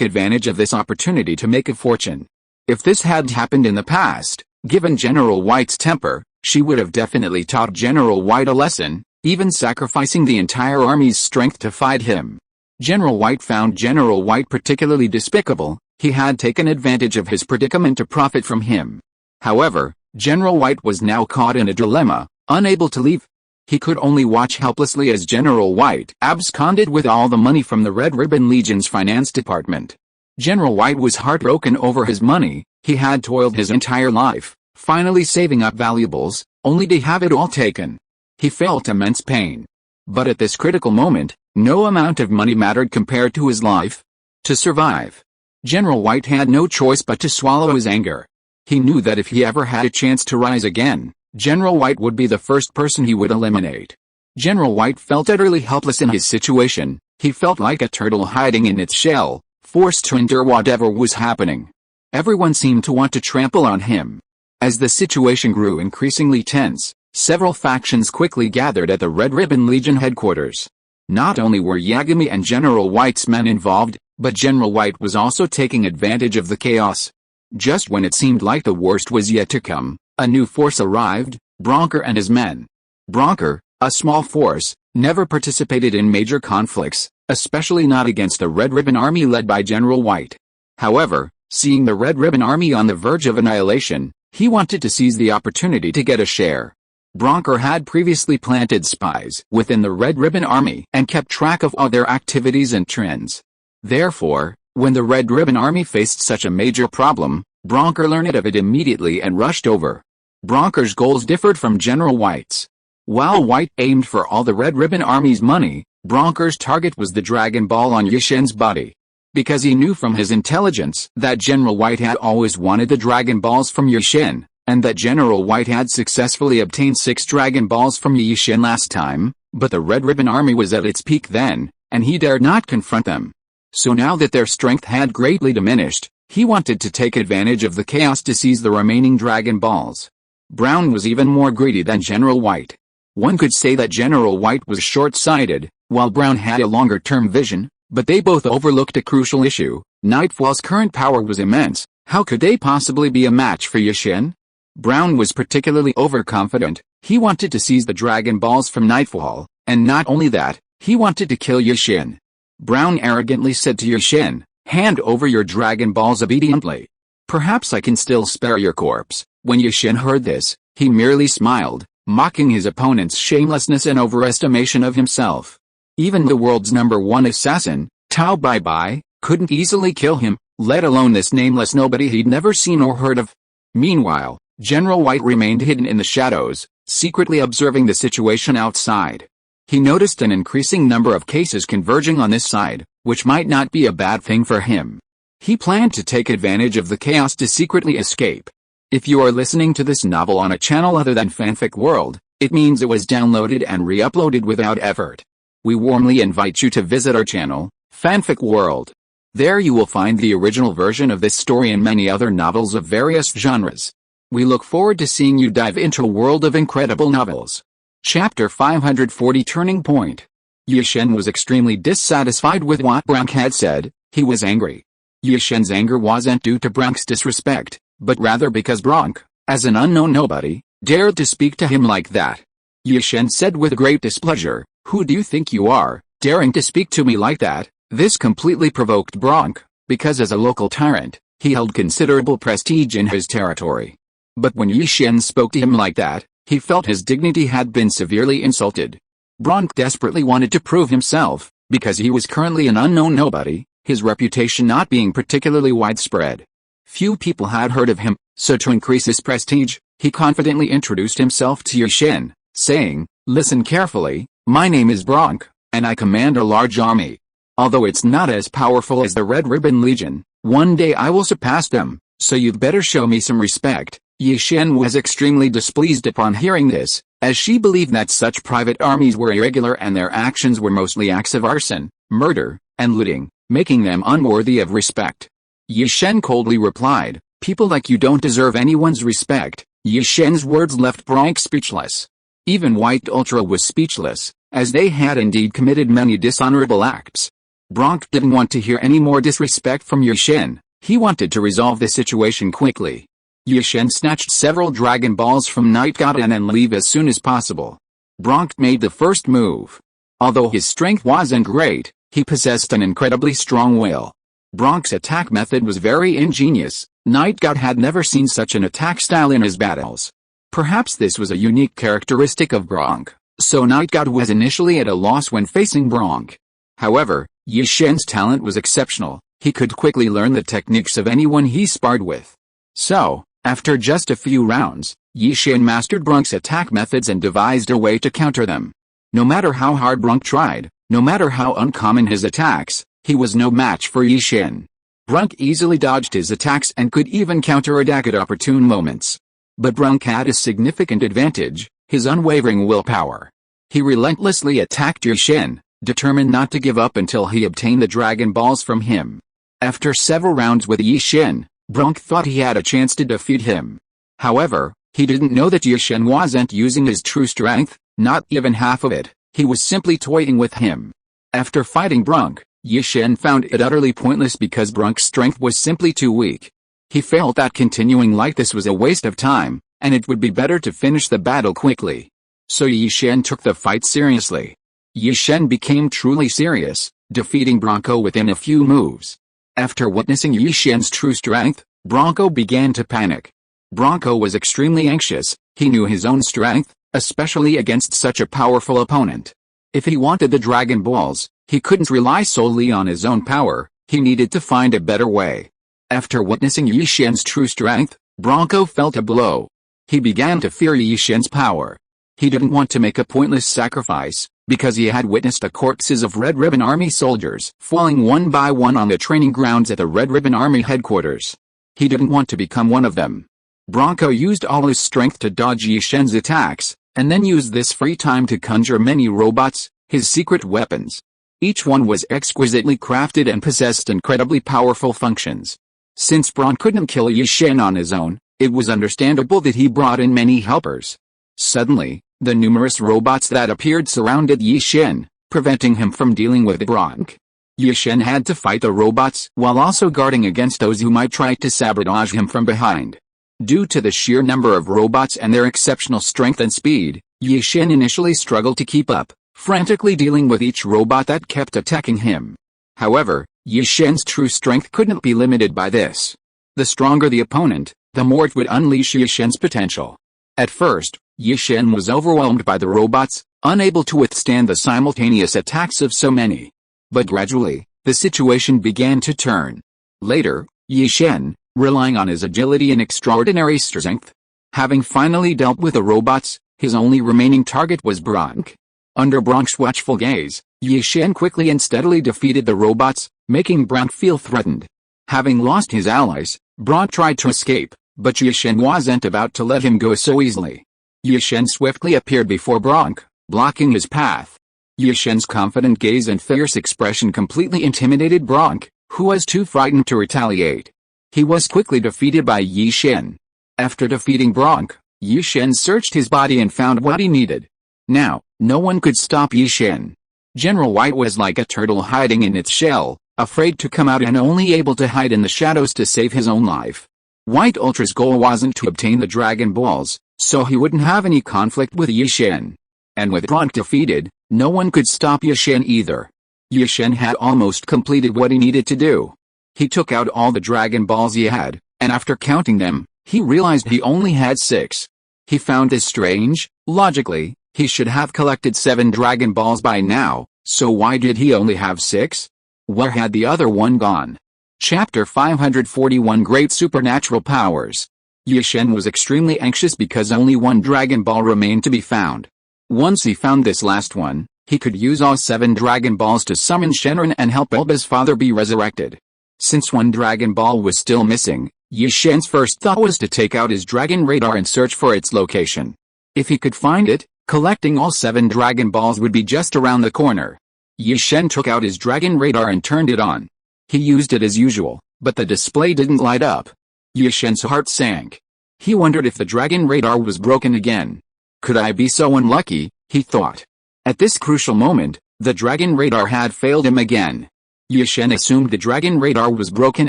advantage of this opportunity to make a fortune. If this had happened in the past, given General White's temper, she would have definitely taught General White a lesson, even sacrificing the entire army's strength to fight him. General White found General White particularly despicable. He had taken advantage of his predicament to profit from him. However, General White was now caught in a dilemma, unable to leave. He could only watch helplessly as General White absconded with all the money from the Red Ribbon Legion's finance department. General White was heartbroken over his money. He had toiled his entire life, finally saving up valuables, only to have it all taken. He felt immense pain. But at this critical moment, no amount of money mattered compared to his life. To survive, General White had no choice but to swallow his anger. He knew that if he ever had a chance to rise again, General White would be the first person he would eliminate. General White felt utterly helpless in his situation. He felt like a turtle hiding in its shell, forced to endure whatever was happening. Everyone seemed to want to trample on him. As the situation grew increasingly tense, several factions quickly gathered at the Red Ribbon Legion headquarters. Not only were Yagami and General White's men involved, but General White was also taking advantage of the chaos. Just when it seemed like the worst was yet to come, a new force arrived, Bronker and his men. Bronker, a small force, never participated in major conflicts, especially not against the Red Ribbon Army led by General White. However, seeing the Red Ribbon Army on the verge of annihilation, he wanted to seize the opportunity to get a share. Bronker had previously planted spies within the Red Ribbon Army and kept track of all their activities and trends. Therefore, when the Red Ribbon Army faced such a major problem, Bronker learned of it immediately and rushed over. Bronker's goals differed from General White's. While White aimed for all the Red Ribbon Army's money, Bronker's target was the Dragon Ball on Yi-Shin's body. Because he knew from his intelligence that General White had always wanted the Dragon Balls from Yi-Shin, and that General White had successfully obtained 6 Dragon Balls from Yi-Shin last time, but the Red Ribbon Army was at its peak then, and he dared not confront them. So now that their strength had greatly diminished, he wanted to take advantage of the chaos to seize the remaining Dragon Balls. Brown was even more greedy than General White. One could say that General White was short-sighted, while Brown had a longer-term vision, but they both overlooked a crucial issue. Nightfall's current power was immense. How could they possibly be a match for Yi-Shin? Brown was particularly overconfident. He wanted to seize the Dragon Balls from Nightfall, and not only that, he wanted to kill Yi-Shin. Brown arrogantly said to Yi-Shin, "Hand over your Dragon Balls obediently." Perhaps I can still spare your corpse." When Yi-Shen heard this, he merely smiled, mocking his opponent's shamelessness and overestimation of himself. Even the world's #1 assassin, Tao Bai, couldn't easily kill him, let alone this nameless nobody he'd never seen or heard of. Meanwhile, General White remained hidden in the shadows, secretly observing the situation outside. He noticed an increasing number of cases converging on this side, which might not be a bad thing for him. He planned to take advantage of the chaos to secretly escape. If you are listening to this novel on a channel other than Fanfic World, it means it was downloaded and re-uploaded without effort. We warmly invite you to visit our channel, Fanfic World. There you will find the original version of this story and many other novels of various genres. We look forward to seeing you dive into a world of incredible novels. Chapter 540 Turning Point. Yi-Shen was extremely dissatisfied with what Bronk had said. He was angry. Yi-Shen's anger wasn't due to Bronk's disrespect, but rather because Bronk, as an unknown nobody, dared to speak to him like that. Yi-Shen said with great displeasure, "Who do you think you are, daring to speak to me like that?" This completely provoked Bronk, because as a local tyrant, he held considerable prestige in his territory. But when Yi-Shen spoke to him like that, he felt his dignity had been severely insulted. Bronk desperately wanted to prove himself, because he was currently an unknown nobody, his reputation not being particularly widespread. Few people had heard of him, so to increase his prestige, he confidently introduced himself to Yi-Shen, saying, "Listen carefully, my name is Bronk, and I command a large army. Although it's not as powerful as the Red Ribbon Legion, one day I will surpass them, so you'd better show me some respect." Yi-Shen was extremely displeased upon hearing this, as she believed that such private armies were irregular and their actions were mostly acts of arson, murder, and looting, making them unworthy of respect. Yi-Shen coldly replied, "People like you don't deserve anyone's respect." Yi-Shen's words left Bronk speechless. Even White Ultra was speechless, as they had indeed committed many dishonorable acts. Bronk didn't want to hear any more disrespect from Yi-Shen. He wanted to resolve the situation quickly. Yi-Shen snatched several Dragon Balls from Night God and leave as soon as possible. Bronk made the first move. Although his strength wasn't great, he possessed an incredibly strong will. Bronk's attack method was very ingenious. Night God had never seen such an attack style in his battles. Perhaps this was a unique characteristic of Bronk, so Night God was initially at a loss when facing Bronk. However, Yi-Shen's talent was exceptional. He could quickly learn the techniques of anyone he sparred with. So, after just a few rounds, Yi-Shen mastered Bronk's attack methods and devised a way to counter them. No matter how hard Bronk tried, no matter how uncommon his attacks, he was no match for Yi-Shen. Bronk easily dodged his attacks and could even counterattack at opportune moments. But Bronk had a significant advantage, his unwavering willpower. He relentlessly attacked Yi-Shen, determined not to give up until he obtained the Dragon Balls from him. After several rounds with Yi-Shen, Bronk thought he had a chance to defeat him. However, he didn't know that Yi-Shen wasn't using his true strength, not even half of it. He was simply toying with him. After fighting Bronk, Yi-Shen found it utterly pointless because Bronk's strength was simply too weak. He felt that continuing like this was a waste of time, and it would be better to finish the battle quickly. So Yi-Shen took the fight seriously. Yi-Shen became truly serious, defeating Bronco within a few moves. After witnessing Yi-Shen's true strength, Bronco began to panic. Bronco was extremely anxious. He knew his own strength, especially against such a powerful opponent. If he wanted the Dragon Balls, he couldn't rely solely on his own power. He needed to find a better way. After witnessing Yi-Shen's true strength, Bronco felt a blow. He began to fear Yi-Shen's power. He didn't want to make a pointless sacrifice, because he had witnessed the corpses of Red Ribbon Army soldiers falling one by one on the training grounds at the Red Ribbon Army headquarters. He didn't want to become one of them. Bronco used all his strength to dodge Yi-Shen's attacks, and then used this free time to conjure many robots, his secret weapons. Each one was exquisitely crafted and possessed incredibly powerful functions. Since Bronco couldn't kill Yi-Shen on his own, it was understandable that he brought in many helpers. Suddenly, the numerous robots that appeared surrounded Yi-Shen, preventing him from dealing with Bronco. Yi-Shen had to fight the robots while also guarding against those who might try to sabotage him from behind. Due to the sheer number of robots and their exceptional strength and speed, Yi-Shen initially struggled to keep up, frantically dealing with each robot that kept attacking him. However, Yi-Shen's true strength couldn't be limited by this. The stronger the opponent, the more it would unleash Yi Shen's potential. At first, Yi Shen was overwhelmed by the robots, unable to withstand the simultaneous attacks of so many. But gradually, the situation began to turn. Later, Yi Shen, relying on his agility and extraordinary strength, having finally dealt with the robots, his only remaining target was Bronk. Under Bronk's watchful gaze, Yi Shen quickly and steadily defeated the robots, making Bronk feel threatened. Having lost his allies, Bronk tried to escape, but Yi Shen wasn't about to let him go so easily. Yi Shen swiftly appeared before Bronk, blocking his path. Yi Shen's confident gaze and fierce expression completely intimidated Bronk, who was too frightened to retaliate. He was quickly defeated by Yi Shen. After defeating Bronk, Yi Shen searched his body and found what he needed. Now, no one could stop Yi Shen. General White was like a turtle hiding in its shell, afraid to come out and only able to hide in the shadows to save his own life. White Ultra's goal wasn't to obtain the Dragon Balls, so he wouldn't have any conflict with Yi Shen. And with Bronk defeated, no one could stop Yi Shen either. Yi Shen had almost completed what he needed to do. He took out all the Dragon Balls he had, and after counting them, he realized he only had 6. He found this strange. Logically, he should have collected 7 Dragon Balls by now, so why did he only have 6? Where had the other one gone? Chapter 541 Great Supernatural Powers. Yi Shen was extremely anxious because only one Dragon Ball remained to be found. Once he found this last one, he could use all 7 Dragon Balls to summon Shenron and help Bulba's father be resurrected. Since one Dragon Ball was still missing, Yi Shen's first thought was to take out his Dragon Radar and search for its location. If he could find it, collecting all 7 Dragon Balls would be just around the corner. Yi Shen took out his Dragon Radar and turned it on. He used it as usual, but the display didn't light up. Yi Shen's heart sank. He wondered if the Dragon Radar was broken again. Could I be so unlucky, he thought. At this crucial moment, the Dragon Radar had failed him again. Yi Shen assumed the Dragon Radar was broken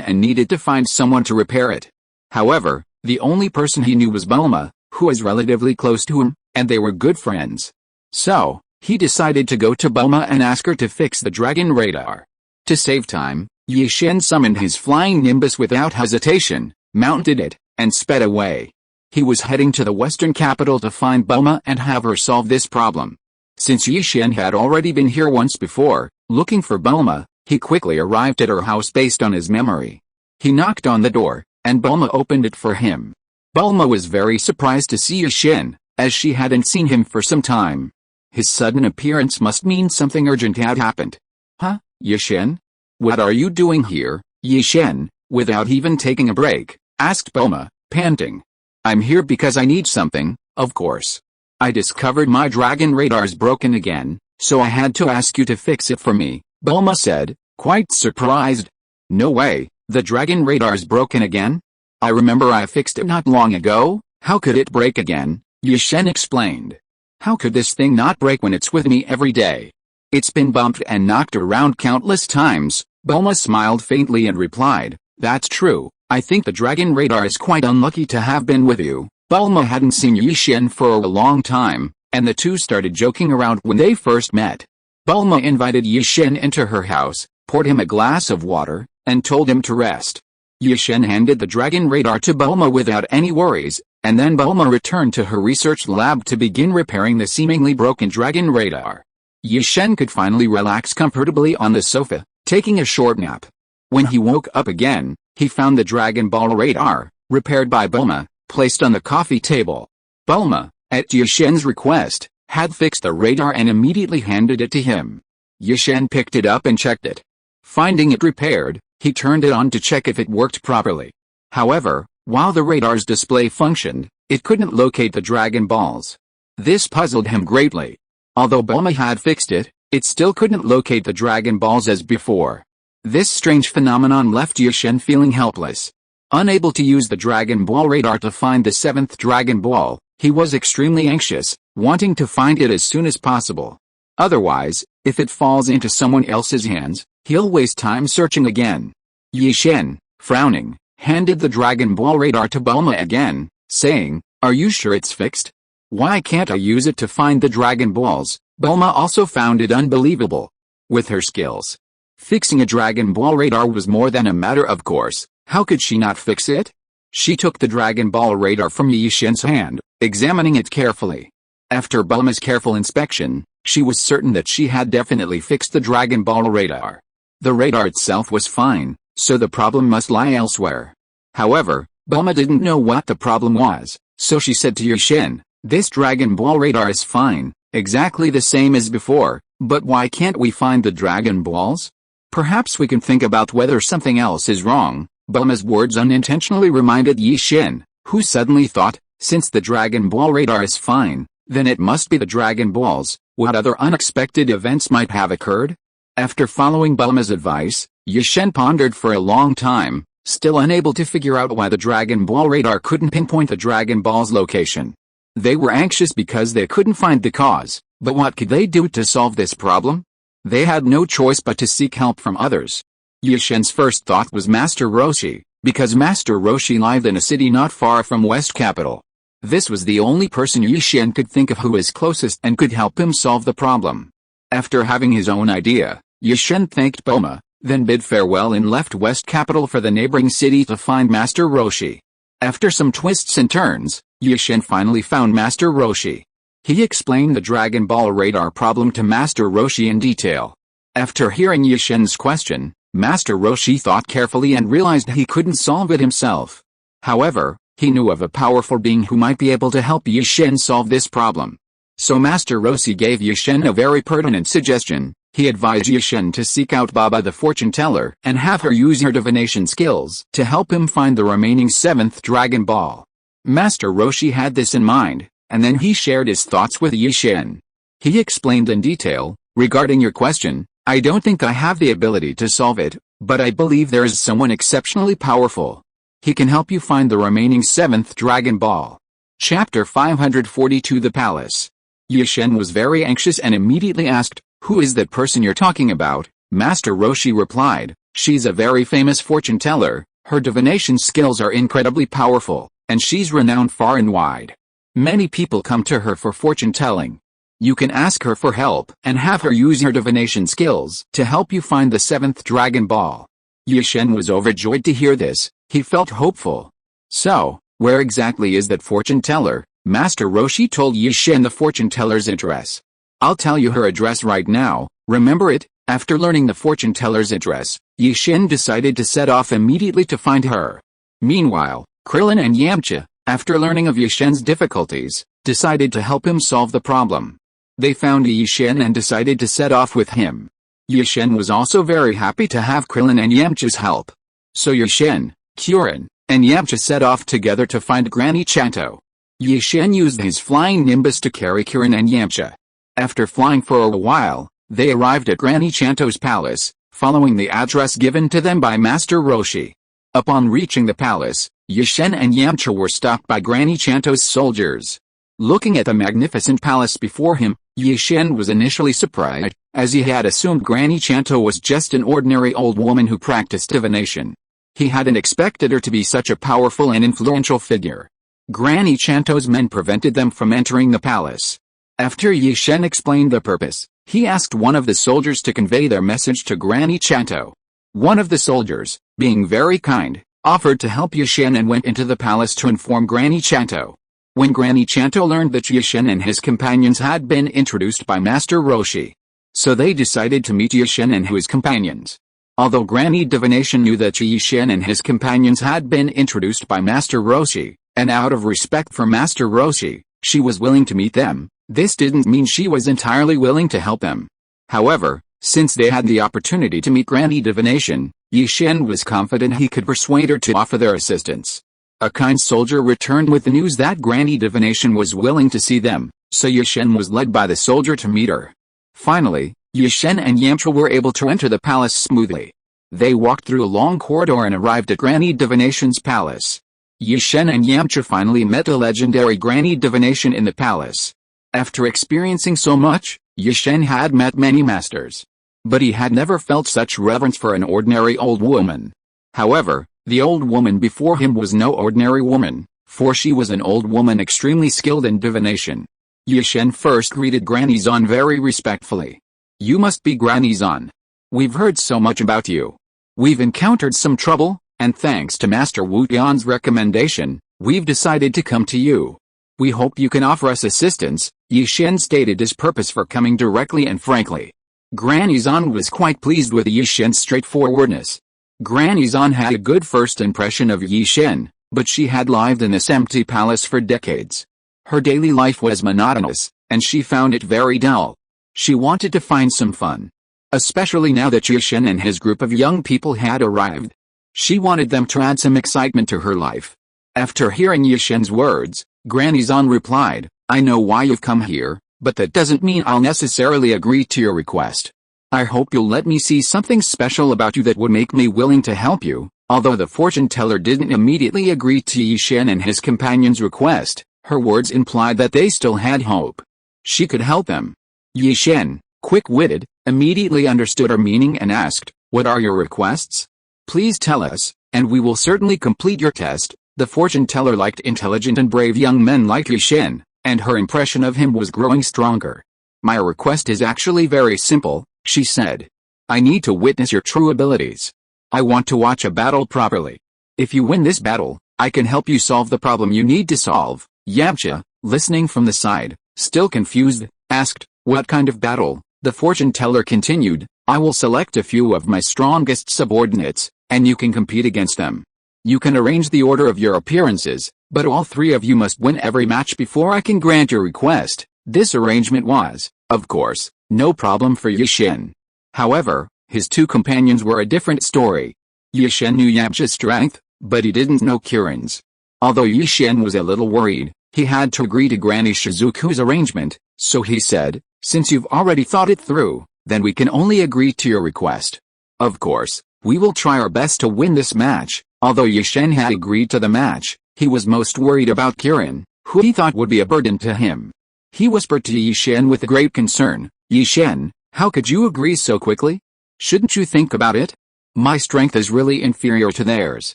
and needed to find someone to repair it. However, the only person he knew was Bulma, who was relatively close to him, and they were good friends. So, he decided to go to Bulma and ask her to fix the Dragon Radar. To save time, Yi Shen summoned his flying Nimbus without hesitation, mounted it, and sped away. He was heading to the western capital to find Bulma and have her solve this problem. Since Yi Shen had already been here once before, looking for Bulma, he quickly arrived at her house based on his memory. He knocked on the door, and Bulma opened it for him. Bulma was very surprised to see Yi Shen, as she hadn't seen him for some time. His sudden appearance must mean something urgent had happened. Huh, Yi Shen? What are you doing here, Yi Shen? Without even taking a break, asked Bulma, panting. I'm here because I need something, of course. I discovered my Dragon Radar's broken again, so I had to ask you to fix it for me, Bulma said, quite surprised. No way, the Dragon Radar's broken again? I remember I fixed it not long ago. How could it break again? Yi Shen explained. How could this thing not break when it's with me every day? It's been bumped and knocked around countless times. Bulma smiled faintly and replied, that's true, I think the Dragon Radar is quite unlucky to have been with you. Bulma hadn't seen Yi Shen for a long time, and the two started joking around when they first met. Bulma invited Yi Shen into her house, poured him a glass of water, and told him to rest. Yi Shen handed the Dragon Radar to Bulma without any worries, and then Bulma returned to her research lab to begin repairing the seemingly broken Dragon Radar. Yi Shen could finally relax comfortably on the sofa, taking a short nap. When he woke up again, he found the Dragon Ball Radar, repaired by Bulma, placed on the coffee table. Bulma, at Yi Shen's request, had fixed the radar and immediately handed it to him. Yi Shen picked it up and checked it. Finding it repaired, he turned it on to check if it worked properly. However, while the radar's display functioned, it couldn't locate the Dragon Balls. This puzzled him greatly. Although Bulma had fixed it, it still couldn't locate the Dragon Balls as before. This strange phenomenon left Yi Shen feeling helpless. Unable to use the Dragon Ball radar to find the 7th Dragon Ball, he was extremely anxious, wanting to find it as soon as possible. Otherwise, if it falls into someone else's hands, he'll waste time searching again. Yi Shen, frowning, handed the Dragon Ball radar to Bulma again, saying, are you sure it's fixed? Why can't I use it to find the Dragon Balls? Bulma also found it unbelievable. With her skills, fixing a Dragon Ball radar was more than a matter of course. How could she not fix it? She took the Dragon Ball radar from Yi-Shen's hand, examining it carefully. After Bulma's careful inspection, she was certain that she had definitely fixed the Dragon Ball radar. The radar itself was fine, so the problem must lie elsewhere. However, Bulma didn't know what the problem was, so she said to Yi-Shen, "This Dragon Ball radar is fine, exactly the same as before, but why can't we find the Dragon Balls? Perhaps we can think about whether something else is wrong." Bulma's words unintentionally reminded Yi-Shen, who suddenly thought, since the Dragon Ball radar is fine, then it must be the Dragon Balls. What other unexpected events might have occurred? After following Bulma's advice, Yi-Shen pondered for a long time, still unable to figure out why the Dragon Ball radar couldn't pinpoint the Dragon Ball's location. They were anxious because they couldn't find the cause, but what could they do to solve this problem? They had no choice but to seek help from others. Yi-Shen's first thought was Master Roshi, because Master Roshi lived in a city not far from West Capital. This was the only person Yi-Shen could think of who was closest and could help him solve the problem. After having his own idea, Yi-Shen thanked Bulma, then bid farewell and left West Capital for the neighboring city to find Master Roshi. After some twists and turns, Yi-Shen finally found Master Roshi. He explained the Dragon Ball radar problem to Master Roshi in detail. After hearing Yi-Shen's question, Master Roshi thought carefully and realized he couldn't solve it himself. However, he knew of a powerful being who might be able to help Yi-Shen solve this problem. So Master Roshi gave Yi-Shen a very pertinent suggestion. He advised Yi-Shen to seek out Baba the fortune teller and have her use her divination skills to help him find the remaining 7th Dragon Ball. Master Roshi had this in mind, and then he shared his thoughts with Yi-Shen. He explained in detail, "Regarding your question, I don't think I have the ability to solve it, but I believe there is someone exceptionally powerful. He can help you find the remaining 7th Dragon Ball." Chapter 542 The Palace. Yi-Shen was very anxious and immediately asked, "Who is that person you're talking about?" Master Roshi replied, "She's a very famous fortune teller, her divination skills are incredibly powerful, and she's renowned far and wide. Many people come to her for fortune telling. You can ask her for help and have her use her divination skills to help you find the 7th Dragon Ball." Yi-Shen was overjoyed to hear this. He felt hopeful. "So, where exactly is that fortune teller?" Master Roshi told Yi-Shen the fortune teller's address. "I'll tell you her address right now, remember it?" After learning the fortune teller's address, Yi-Shen decided to set off immediately to find her. Meanwhile, Krillin and Yamcha, after learning of Yi-Shen's difficulties, decided to help him solve the problem. They found Yi-Shen and decided to set off with him. Yi-Shen was also very happy to have Krillin and Yamcha's help. So Yi-Shen, Krillin, and Yamcha set off together to find Granny Chanto. Yi-Shen used his flying nimbus to carry Krillin and Yamcha. After flying for a while, they arrived at Granny Chanto's palace, following the address given to them by Master Roshi. Upon reaching the palace, Yi-Shen and Yamcha were stopped by Granny Chanto's soldiers. Looking at the magnificent palace before him, Yi-Shen was initially surprised, as he had assumed Granny Chanto was just an ordinary old woman who practiced divination. He hadn't expected her to be such a powerful and influential figure. Granny Chanto's men prevented them from entering the palace. After Yi-Shen explained the purpose, he asked one of the soldiers to convey their message to Granny Chanto. One of the soldiers, being very kind, offered to help Yi-Shen and went into the palace to inform Granny Chanto. When Granny Chanto learned that Yi-Shen and his companions had been introduced by Master Roshi, so they decided to meet Yi-Shen and his companions. Although Granny Divination knew that Yi-Shen and his companions had been introduced by Master Roshi, and out of respect for Master Roshi, she was willing to meet them, this didn't mean she was entirely willing to help them. However, since they had the opportunity to meet Granny Divination, Yi-Shen was confident he could persuade her to offer their assistance. A kind soldier returned with the news that Granny Divination was willing to see them, so Yi-Shen was led by the soldier to meet her. Finally, Yi-Shen and Yamcha were able to enter the palace smoothly. They walked through a long corridor and arrived at Granny Divination's palace. Yi-Shen and Yamcha finally met a legendary Granny Divination in the palace. After experiencing so much, Yi-Shen had met many masters. But he had never felt such reverence for an ordinary old woman. However, the old woman before him was no ordinary woman, for she was an old woman extremely skilled in divination. Yi-Shen first greeted Granny Zan very respectfully. "You must be Granny Zan. We've heard so much about you. We've encountered some trouble, and thanks to Master Wu Tian's recommendation, we've decided to come to you. We hope you can offer us assistance, Yi Shen stated his purpose for coming directly and frankly. Granny Zan was quite pleased with Yi Shen's straightforwardness. Granny Zan had a good first impression of Yi Shen, but she had lived in this empty palace for decades. Her daily life was monotonous, and she found it very dull. She wanted to find some fun. Especially now that Yi Shen and his group of young people had arrived. She wanted them to add some excitement to her life. After hearing Yi Shen's words, Granny Zan replied, I know why you've come here, but that doesn't mean I'll necessarily agree to your request. I hope you'll let me see something special about you that would make me willing to help you. Although the fortune teller didn't immediately agree to Yi Shen and his companion's request, her words implied that they still had hope. She could help them. Yi Shen, quick-witted, immediately understood her meaning and asked, what are your requests? Please tell us, and we will certainly complete your test. The fortune teller liked intelligent and brave young men like Yi Shen, and her impression of him was growing stronger. My request is actually very simple, she said. I need to witness your true abilities. I want to watch a battle properly. If you win this battle, I can help you solve the problem you need to solve. Yamcha, listening from the side, still confused, asked, what kind of battle? The fortune teller continued, I will select a few of my strongest subordinates, and you can compete against them. You can arrange the order of your appearances, but all three of you must win every match before I can grant your request. This arrangement was, of course, no problem for Yi Shen. However, his two companions were a different story. Yi Shen knew Yamcha's strength, but he didn't know Kirin's. Although Yi Shen was a little worried, he had to agree to Granny Shizuku's arrangement, so he said, since you've already thought it through, then we can only agree to your request. Of course, we will try our best to win this match. Although Yi Shen had agreed to the match, he was most worried about Kirin, who he thought would be a burden to him. He whispered to Yi Shen with great concern, Yi Shen, how could you agree so quickly? Shouldn't you think about it? My strength is really inferior to theirs.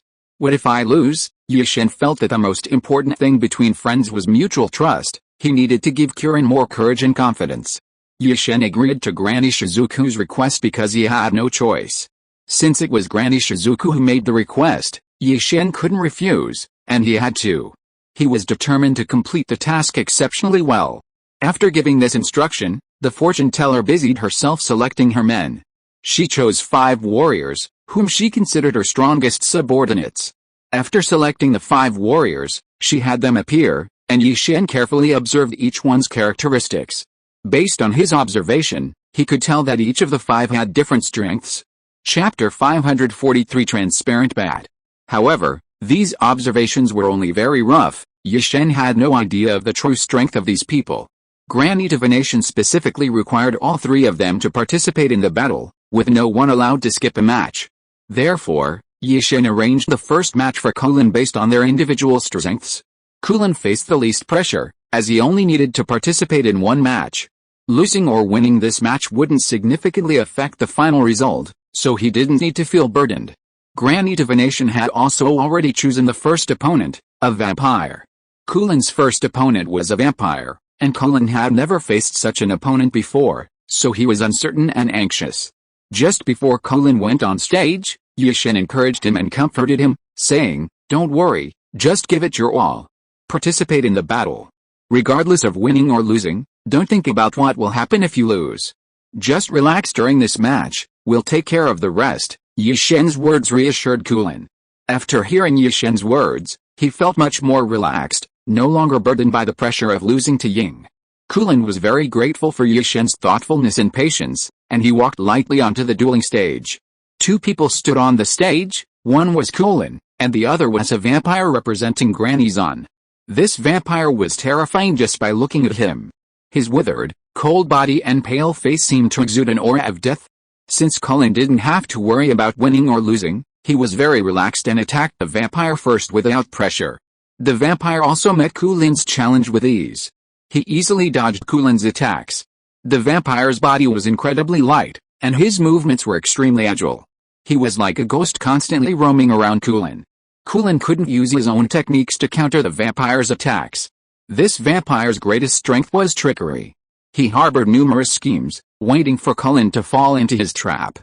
What if I lose? Yi Shen felt that the most important thing between friends was mutual trust. He needed to give Kirin more courage and confidence. Yi Shen agreed to Granny Shizuku's request because he had no choice. Since it was Granny Shizuku who made the request, Yi Shen couldn't refuse, and he had to. He was determined to complete the task exceptionally well. After giving this instruction, the fortune teller busied herself selecting her men. She chose 5 warriors, whom she considered her strongest subordinates. After selecting the 5 warriors, she had them appear, and Yi Shen carefully observed each one's characteristics. Based on his observation, he could tell that each of the 5 had different strengths. Chapter 543 Transparent Bat. However, these observations were only very rough. Yi Shen had no idea of the true strength of these people. Granny Divination specifically required all 3 of them to participate in the battle, with no one allowed to skip a match. Therefore, Yi Shen arranged the first match for Kulin based on their individual strengths. Kulin faced the least pressure, as he only needed to participate in 1 match. Losing or winning this match wouldn't significantly affect the final result, so he didn't need to feel burdened. Granny Divination had also already chosen the first opponent, a vampire. Kulin's first opponent was a vampire, and Kulin had never faced such an opponent before, so he was uncertain and anxious. Just before Kulin went on stage, Yi Shen encouraged him and comforted him, saying, don't worry, just give it your all. Participate in the battle. Regardless of winning or losing, don't think about what will happen if you lose. Just relax during this match, we'll take care of the rest. Yi Shen's words reassured Kulin. After hearing Yi Shen's words, he felt much more relaxed, no longer burdened by the pressure of losing to Ying. Kulin was very grateful for Yi Shen's thoughtfulness and patience, and he walked lightly onto the dueling stage. 2 people stood on the stage, one was Kulin, and the other was a vampire representing Granny Zan. This vampire was terrifying just by looking at him. His withered, cold body and pale face seemed to exude an aura of death. Since Kulin didn't have to worry about winning or losing, he was very relaxed and attacked the vampire first without pressure. The vampire also met Kulin's challenge with ease. He easily dodged Kulin's attacks. The vampire's body was incredibly light, and his movements were extremely agile. He was like a ghost constantly roaming around Kulin. Kulin couldn't use his own techniques to counter the vampire's attacks. This vampire's greatest strength was trickery. He harbored numerous schemes, waiting for Kulin to fall into his trap.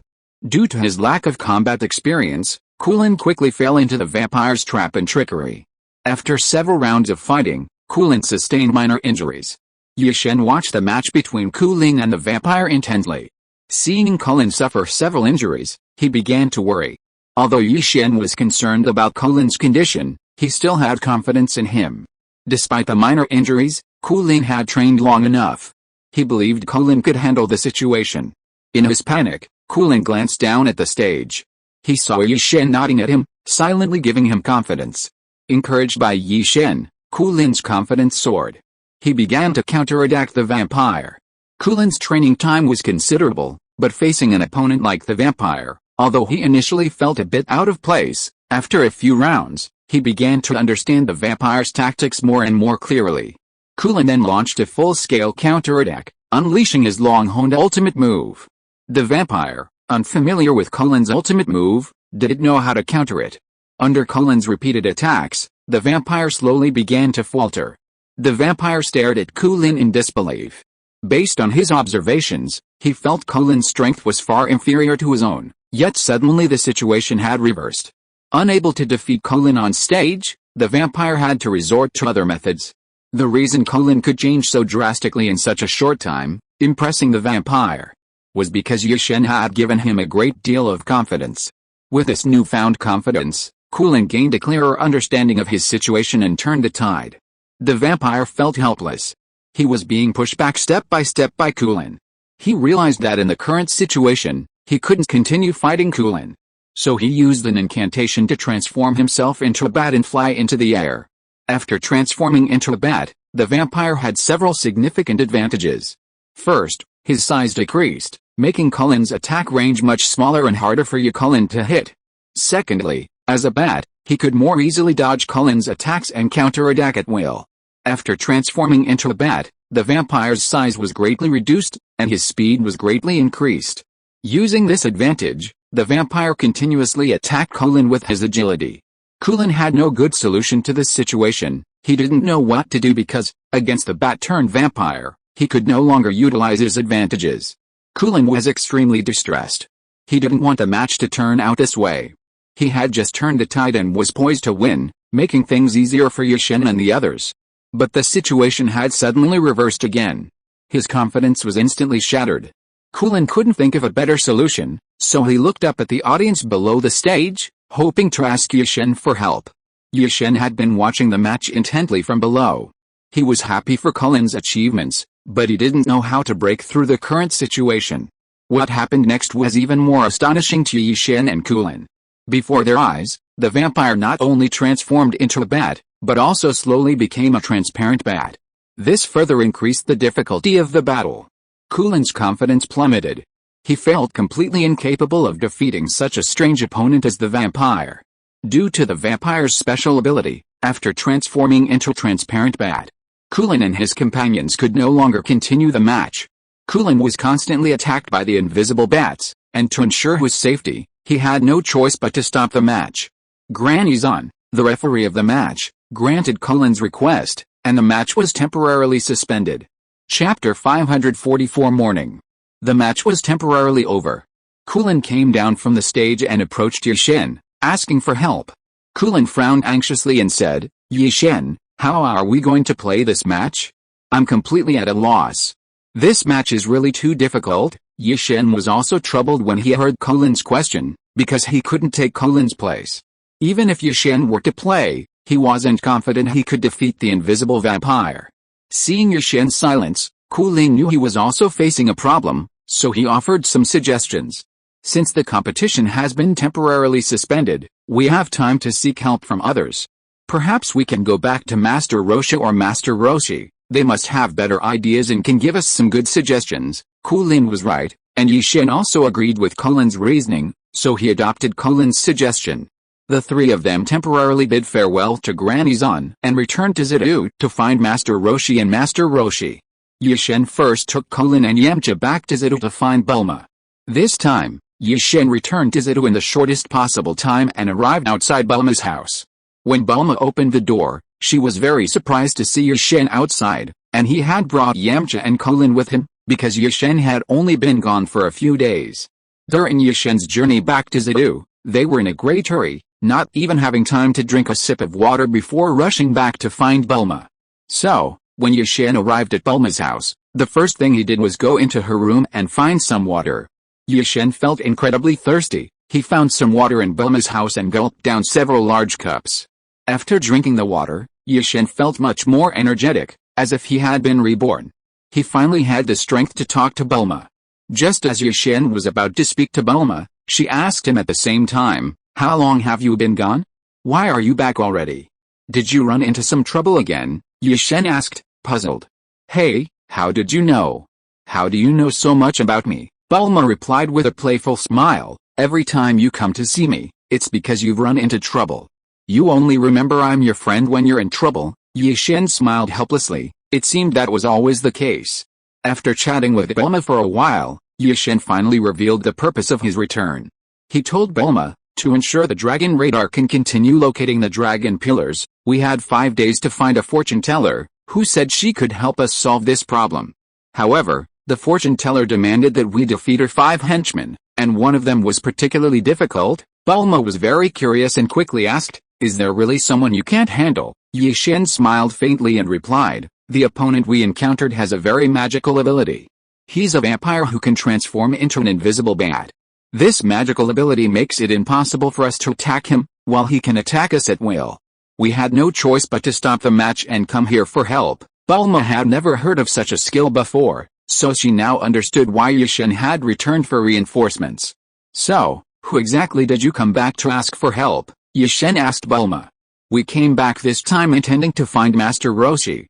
Due to his lack of combat experience, Kulin quickly fell into the vampire's trap and trickery. After several rounds of fighting, Kulin sustained minor injuries. Yi-Shen watched the match between Kulin and the vampire intently. Seeing Kulin suffer several injuries, he began to worry. Although Yi-Shen was concerned about Kulin's condition, he still had confidence in him. Despite the minor injuries, Kulin had trained long enough. He believed Kulin could handle the situation. In his panic, Kulin glanced down at the stage. He saw Yi-Shen nodding at him, silently giving him confidence. Encouraged by Yi-Shen, Kulin's confidence soared. He began to counterattack the vampire. Kulin's training time was considerable, but facing an opponent like the vampire, although he initially felt a bit out of place, after a few rounds, he began to understand the vampire's tactics more and more clearly. Kulin then launched a full-scale counterattack, unleashing his long-honed ultimate move. The vampire, unfamiliar with Kulin's ultimate move, didn't know how to counter it. Under Kulin's repeated attacks, the vampire slowly began to falter. The vampire stared at Kulin in disbelief. Based on his observations, he felt Kulin's strength was far inferior to his own, yet suddenly the situation had reversed. Unable to defeat Kulin on stage, the vampire had to resort to other methods. The reason Kulin could change so drastically in such a short time, impressing the vampire, was because Yi-Shen had given him a great deal of confidence. With this newfound confidence, Kulin gained a clearer understanding of his situation and turned the tide. The vampire felt helpless. He was being pushed back step by Kulin. He realized that in the current situation, he couldn't continue fighting Kulin. So he used an incantation to transform himself into a bat and fly into the air. After transforming into a bat, the vampire had several significant advantages. First, his size decreased, making Kulin's attack range much smaller and harder for Kulin to hit. Secondly, as a bat, he could more easily dodge Kulin's attacks and counterattack at will. After transforming into a bat, the vampire's size was greatly reduced, and his speed was greatly increased. Using this advantage, the vampire continuously attacked Kulin with his agility. Kulin had no good solution to this situation. He didn't know what to do because, against the bat-turned-vampire, he could no longer utilize his advantages. Kulin was extremely distressed. He didn't want the match to turn out this way. He had just turned the tide and was poised to win, making things easier for Yi-Shen and the others. But the situation had suddenly reversed again. His confidence was instantly shattered. Kulin couldn't think of a better solution, so he looked up at the audience below the stage, hoping to ask Yi-Shen for help. Yi-Shen had been watching the match intently from below. He was happy for Kulin's achievements, but he didn't know how to break through the current situation. What happened next was even more astonishing to Yi-Shen and Kulin. Before their eyes, the vampire not only transformed into a bat, but also slowly became a transparent bat. This further increased the difficulty of the battle. Kulin's confidence plummeted. He felt completely incapable of defeating such a strange opponent as the vampire. Due to the vampire's special ability, after transforming into a transparent bat, Kulin and his companions could no longer continue the match. Kulin was constantly attacked by the invisible bats, and to ensure his safety, he had no choice but to stop the match. Granny Zan, the referee of the match, granted Kulin's request, and the match was temporarily suspended. Chapter 544 Morning. The match was temporarily over. Kulin came down from the stage and approached Yi-Shen, asking for help. Kulin frowned anxiously and said, "Yi-Shen, how are we going to play this match? I'm completely at a loss. This match is really too difficult." Yi-Shen was also troubled when he heard Kulin's question, because he couldn't take Kulin's place. Even if Yi-Shen were to play, he wasn't confident he could defeat the invisible vampire. Seeing Yi-Shen's silence, Kulin knew he was also facing a problem, so he offered some suggestions. "Since the competition has been temporarily suspended, we have time to seek help from others. Perhaps we can go back to Master Roshi or Master Roshi. They must have better ideas and can give us some good suggestions." Kulin was right, and Yi-Shen also agreed with Kulin's reasoning, so he adopted Kulin's suggestion. The three of them temporarily bid farewell to Granny Zan and returned to Zidu to find Master Roshi and Master Roshi. Yi-Shen first took Kulin and Yamcha back to Zidu to find Bulma. This time, Yi-Shen returned to Zidu in the shortest possible time and arrived outside Bulma's house. When Bulma opened the door, she was very surprised to see Yi-Shen outside, and he had brought Yamcha and Kulin with him, because Yi-Shen had only been gone for a few days. During Yi-Shen's journey back to Zidu, They were in a great hurry, not even having time to drink a sip of water before rushing back to find Bulma. So, when Yi-Shen arrived at Bulma's house, the first thing he did was go into her room and find some water. Yi-Shen felt incredibly thirsty. He found some water in Bulma's house and gulped down several large cups. After drinking the water, Yi-Shen felt much more energetic, as if he had been reborn. He finally had the strength to talk to Bulma. Just as Yi-Shen was about to speak to Bulma, she asked him at the same time, "How long have you been gone? Why are you back already? Did you run into some trouble again?" Yi-Shen asked, puzzled. "Hey, how did you know? How do you know so much about me?" Bulma replied with a playful smile, "Every time you come to see me, it's because you've run into trouble. You only remember I'm your friend when you're in trouble." Yi-Shen smiled helplessly. It seemed that was always the case. After chatting with Bulma for a while, Yi-Shen finally revealed the purpose of his return. He told Bulma, "To ensure the dragon radar can continue locating the dragon pillars, we had 5 days to find a fortune teller, who said she could help us solve this problem. However, the fortune teller demanded that we defeat her 5 henchmen, and one of them was particularly difficult." Bulma was very curious and quickly asked, "Is there really someone you can't handle?" Yi-Shen smiled faintly and replied, "The opponent we encountered has a very magical ability. He's a vampire who can transform into an invisible bat. This magical ability makes it impossible for us to attack him, while he can attack us at will. We had no choice but to stop the match and come here for help." Bulma had never heard of such a skill before, so she now understood why Yi-Shen had returned for reinforcements. "So, who exactly did you come back to ask for help?" Yi-Shen asked Bulma. "We came back this time intending to find Master Roshi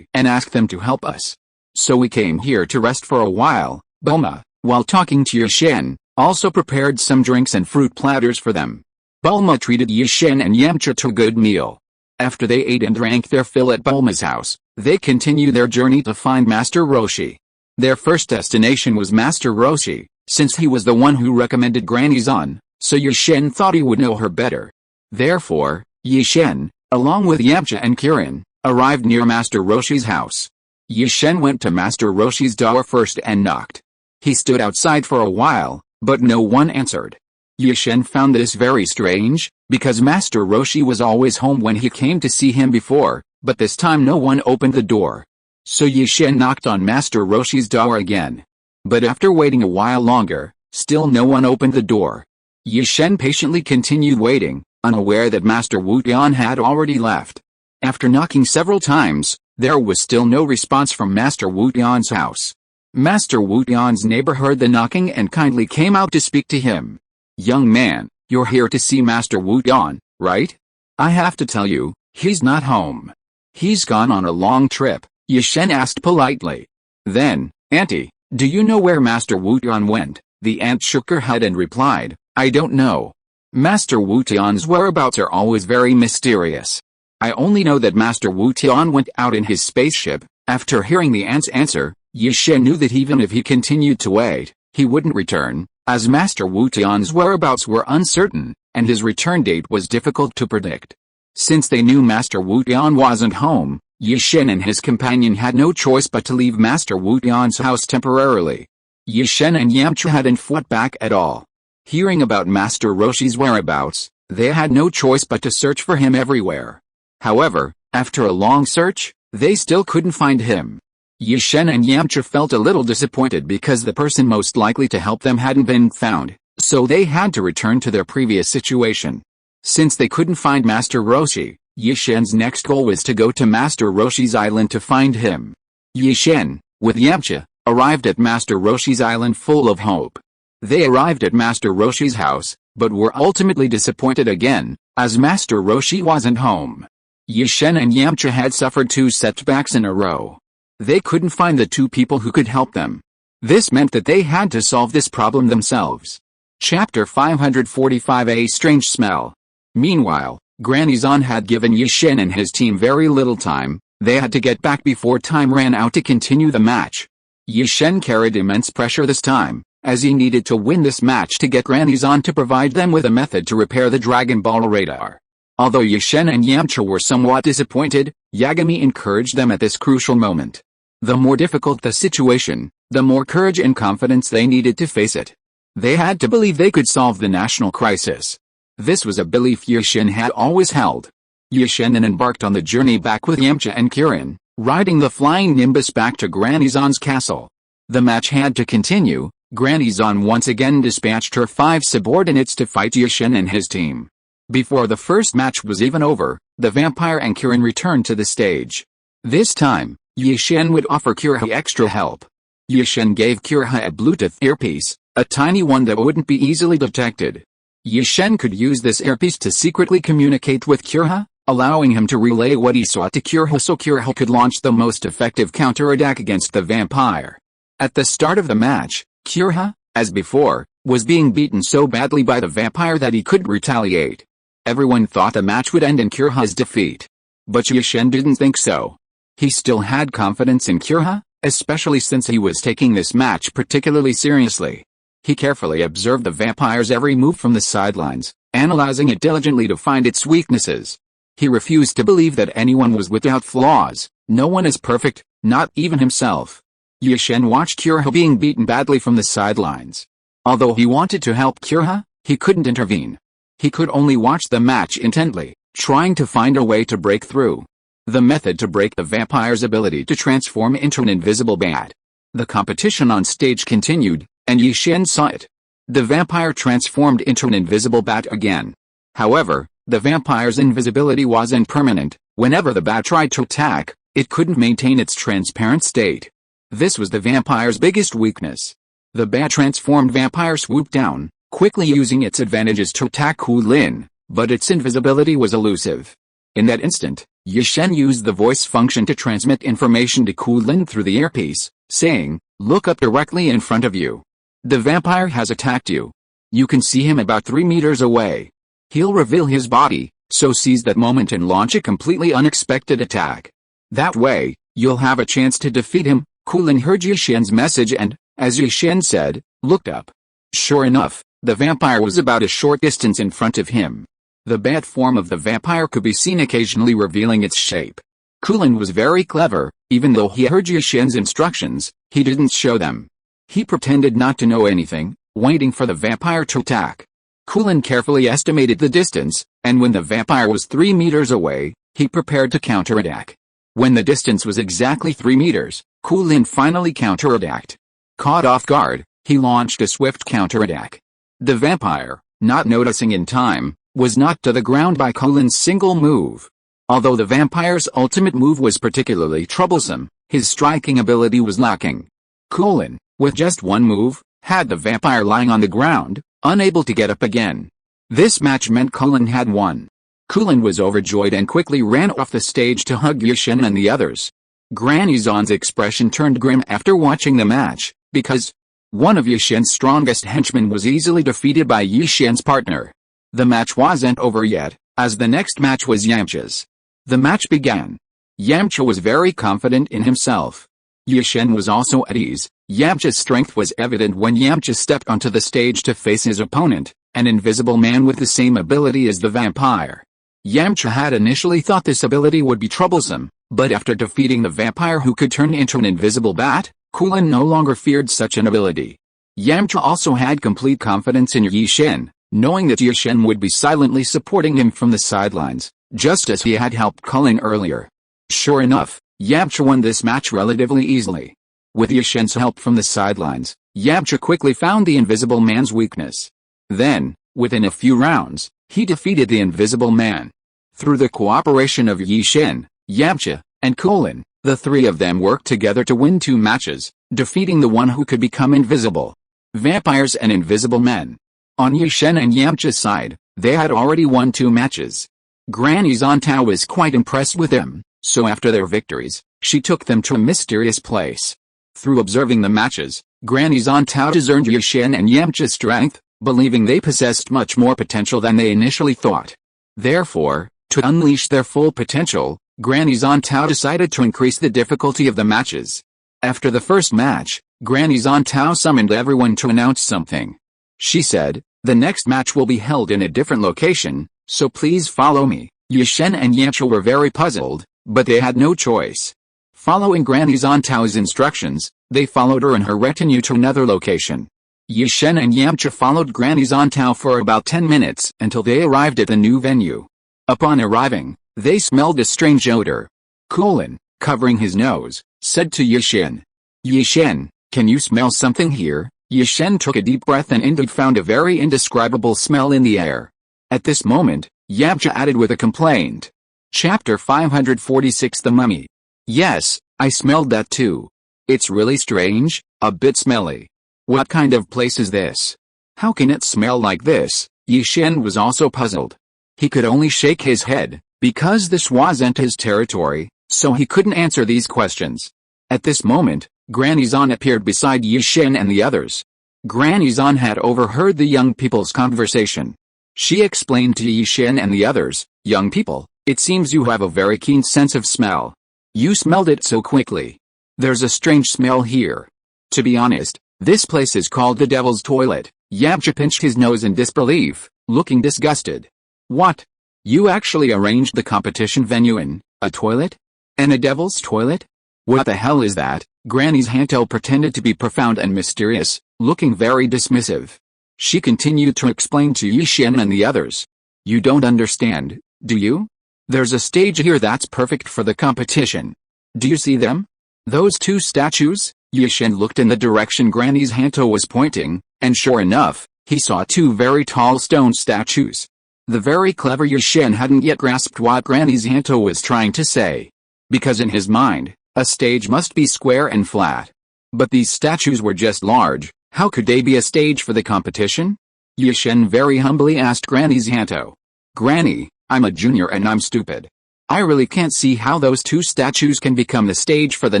and ask them to help us. So we came here to rest for a while." Bulma, while talking to Yi-Shen, also prepared some drinks and fruit platters for them. Bulma treated Yi-Shen and Yamcha to a good meal. After they ate and drank their fill at Bulma's house, they continued their journey to find Master Roshi. Their first destination was Master Roshi, since he was the one who recommended Granny Zan, so Yi-Shen thought he would know her better. Therefore, Yi-Shen, along with Yamcha and Kirin, arrived near Master Roshi's house. Yi-Shen went to Master Roshi's door first and knocked. He stood outside for a while, but no one answered. Yi-Shen found this very strange, because Master Roshi was always home when he came to see him before, but this time no one opened the door. So Yi-Shen knocked on Master Roshi's door again. But after waiting a while longer, still no one opened the door. Yi-Shen patiently continued waiting, unaware that Master Wu Tian had already left. After knocking several times, there was still no response from Master Wu Tian's house. Master Wu Tian's neighbor heard the knocking and kindly came out to speak to him. "Young man, you're here to see Master Wu Tian, right? I have to tell you, he's not home. He's gone on a long trip," Yi-Shen asked politely. Then, "Auntie, do you know where Master Wu Tian went?" The aunt shook her head and replied, "I don't know. Master Wu Tian's whereabouts are always very mysterious. I only know that Master Wu Tian went out in his spaceship." After hearing the aunt's answer, Yi-Shen knew that even if he continued to wait, he wouldn't return, as Master Wu Tian's whereabouts were uncertain, and his return date was difficult to predict. Since they knew Master Wu Tian wasn't home, Yi-Shen and his companion had no choice but to leave Master Wu Tian's house temporarily. Yi-Shen and Yamcha hadn't fought back at all. Hearing about Master Roshi's whereabouts, they had no choice but to search for him everywhere. However, after a long search, they still couldn't find him. Yi-Shen and Yamcha felt a little disappointed because the person most likely to help them hadn't been found, so they had to return to their previous situation. Since they couldn't find Master Roshi, Yi-Shen's next goal was to go to Master Roshi's island to find him. Yi-Shen, with Yamcha, arrived at Master Roshi's island full of hope. They arrived at Master Roshi's house, but were ultimately disappointed again, as Master Roshi wasn't home. Yi-Shen and Yamcha had suffered 2 setbacks in a row. They couldn't find the 2 people who could help them. This meant that they had to solve this problem themselves. Chapter 545: A Strange Smell. Meanwhile, Granny Zan had given Yi-Shen and his team very little time. They had to get back before time ran out to continue the match. Yi-Shen carried immense pressure this time, as he needed to win this match to get Granny Zan to provide them with a method to repair the Dragon Ball radar. Although Yi-Shen and Yamcha were somewhat disappointed, Yagami encouraged them at this crucial moment. The more difficult the situation, the more courage and confidence they needed to face it. They had to believe they could solve the national crisis. This was a belief Yushin had always held. Yushin embarked on the journey back with Yamcha and Kirin, riding the flying Nimbus back to Granny Zan's castle. The match had to continue. Granny Zan once again dispatched her 5 subordinates to fight Yushin and his team. Before the first match was even over, the vampire and Kirin returned to the stage. This time, Yushin would offer Kira extra help. Yushin gave Kira a Bluetooth earpiece, a tiny one that wouldn't be easily detected. Yushin could use this earpiece to secretly communicate with Kira, allowing him to relay what he saw to Kira so Kira could launch the most effective counterattack against the vampire. At the start of the match, Kira, as before, was being beaten so badly by the vampire that he couldn't retaliate. Everyone thought the match would end in Kira's defeat. But Yushin didn't think so. He still had confidence in Kira, especially since he was taking this match particularly seriously. He carefully observed the vampire's every move from the sidelines, analyzing it diligently to find its weaknesses. He refused to believe that anyone was without flaws. No one is perfect, not even himself. Yushin watched Kira being beaten badly from the sidelines. Although he wanted to help Kira, he couldn't intervene. He could only watch the match intently, trying to find a way to break through. The method to break the vampire's ability to transform into an invisible bat. The competition on stage continued, and Yushin saw it. The vampire transformed into an invisible bat again. However, the vampire's invisibility wasn't permanent. Whenever the bat tried to attack, it couldn't maintain its transparent state. This was the vampire's biggest weakness. The bat-transformed vampire swooped down, quickly using its advantages to attack Kulin, but its invisibility was elusive. In that instant, Yushin used the voice function to transmit information to Kulin through the earpiece, saying, "Look up directly in front of you. The vampire has attacked you. You can see him about 3 meters away. He'll reveal his body, so seize that moment and launch a completely unexpected attack. That way, you'll have a chance to defeat him." Kulin heard Yushin's message and, as Yushin said, looked up. Sure enough, the vampire was about a short distance in front of him. The bat form of the vampire could be seen occasionally revealing its shape. Kulin was very clever. Even though he heard Yushin's instructions, he didn't show them. He pretended not to know anything, waiting for the vampire to attack. Kulin carefully estimated the distance, and when the vampire was 3 meters away, he prepared to counterattack. When the distance was exactly 3 meters, Kulin finally counterattacked. Caught off guard, he launched a swift counterattack. The vampire, not noticing in time, was knocked to the ground by Kulin's single move. Although the vampire's ultimate move was particularly troublesome, his striking ability was lacking. Kulin, with just one move, had the vampire lying on the ground, unable to get up again. This match meant Kulin had won. Kulin was overjoyed and quickly ran off the stage to hug Yushin and the others. Granny Zan's expression turned grim after watching the match, because one of Yushin's strongest henchmen was easily defeated by Yushin's partner. The match wasn't over yet, as the next match was Yamcha's. The match began. Yamcha was very confident in himself. Yushin was also at ease. Yamcha's strength was evident when Yamcha stepped onto the stage to face his opponent, an invisible man with the same ability as the vampire. Yamcha had initially thought this ability would be troublesome, but after defeating the vampire who could turn into an invisible bat, Kulin no longer feared such an ability. Yamcha also had complete confidence in Yushin, knowing that Yushin would be silently supporting him from the sidelines, just as he had helped Kulin earlier. Sure enough, Yamcha won this match relatively easily. With Yushin's help from the sidelines, Yamcha quickly found the invisible man's weakness. Then, within a few rounds, he defeated the invisible man. Through the cooperation of Yushin, Yamcha, and Kulin, the three of them worked together to win 2 matches, defeating the one who could become invisible. Vampires and invisible men. On Yushin and Yamcha's side, they had already won 2 matches. Granny Zantao was quite impressed with them, so after their victories, she took them to a mysterious place. Through observing the matches, Granny Zantao discerned Yushin and Yamcha's strength, believing they possessed much more potential than they initially thought. Therefore, to unleash their full potential, Granny Zantao decided to increase the difficulty of the matches. After the first match, Granny Zantao summoned everyone to announce something. She said, "The next match will be held in a different location, so please follow me." Yushin and Yamcha were very puzzled, but they had no choice. Following Granny Zantao's instructions, they followed her and her retinue to another location. Yi-Shen and Yamcha followed Granny Zontao for about 10 minutes until they arrived at the new venue. Upon arriving, they smelled a strange odor. Colin, covering his nose, said to Yi-Shen, "Yi-Shen, can you smell something here?" Yi-Shen took a deep breath and indeed found a very indescribable smell in the air. At this moment, Yamcha added with a complaint. Chapter 546 The Mummy. "Yes, I smelled that too. It's really strange, a bit smelly. What kind of place is this? How can it smell like this?" Yi-Shen was also puzzled. He could only shake his head, because this wasn't his territory, so he couldn't answer these questions. At this moment, Granny Zon appeared beside Yi-Shen and the others. Granny Zon had overheard the young people's conversation. She explained to Yi-Shen and the others, "Young people, it seems you have a very keen sense of smell. You smelled it so quickly. There's a strange smell here. To be honest, this place is called the Devil's Toilet." Yamcha pinched his nose in disbelief, looking disgusted. "What? You actually arranged the competition venue in a toilet? And a devil's toilet? What the hell is that?" Granny Zontao pretended to be profound and mysterious, looking very dismissive. She continued to explain to Yi-Shen and the others. "You don't understand, do you? There's a stage here that's perfect for the competition. Do you see them? Those two statues?" Yi-Shen looked in the direction Granny Zontao was pointing, and sure enough, he saw two very tall stone statues. The very clever Yi-Shen hadn't yet grasped what Granny Zontao was trying to say. Because in his mind, a stage must be square and flat. But these statues were just large. How could they be a stage for the competition? Yi-Shen very humbly asked Granny Zontao. "Granny, I'm a junior and I'm stupid. I really can't see how those two statues can become the stage for the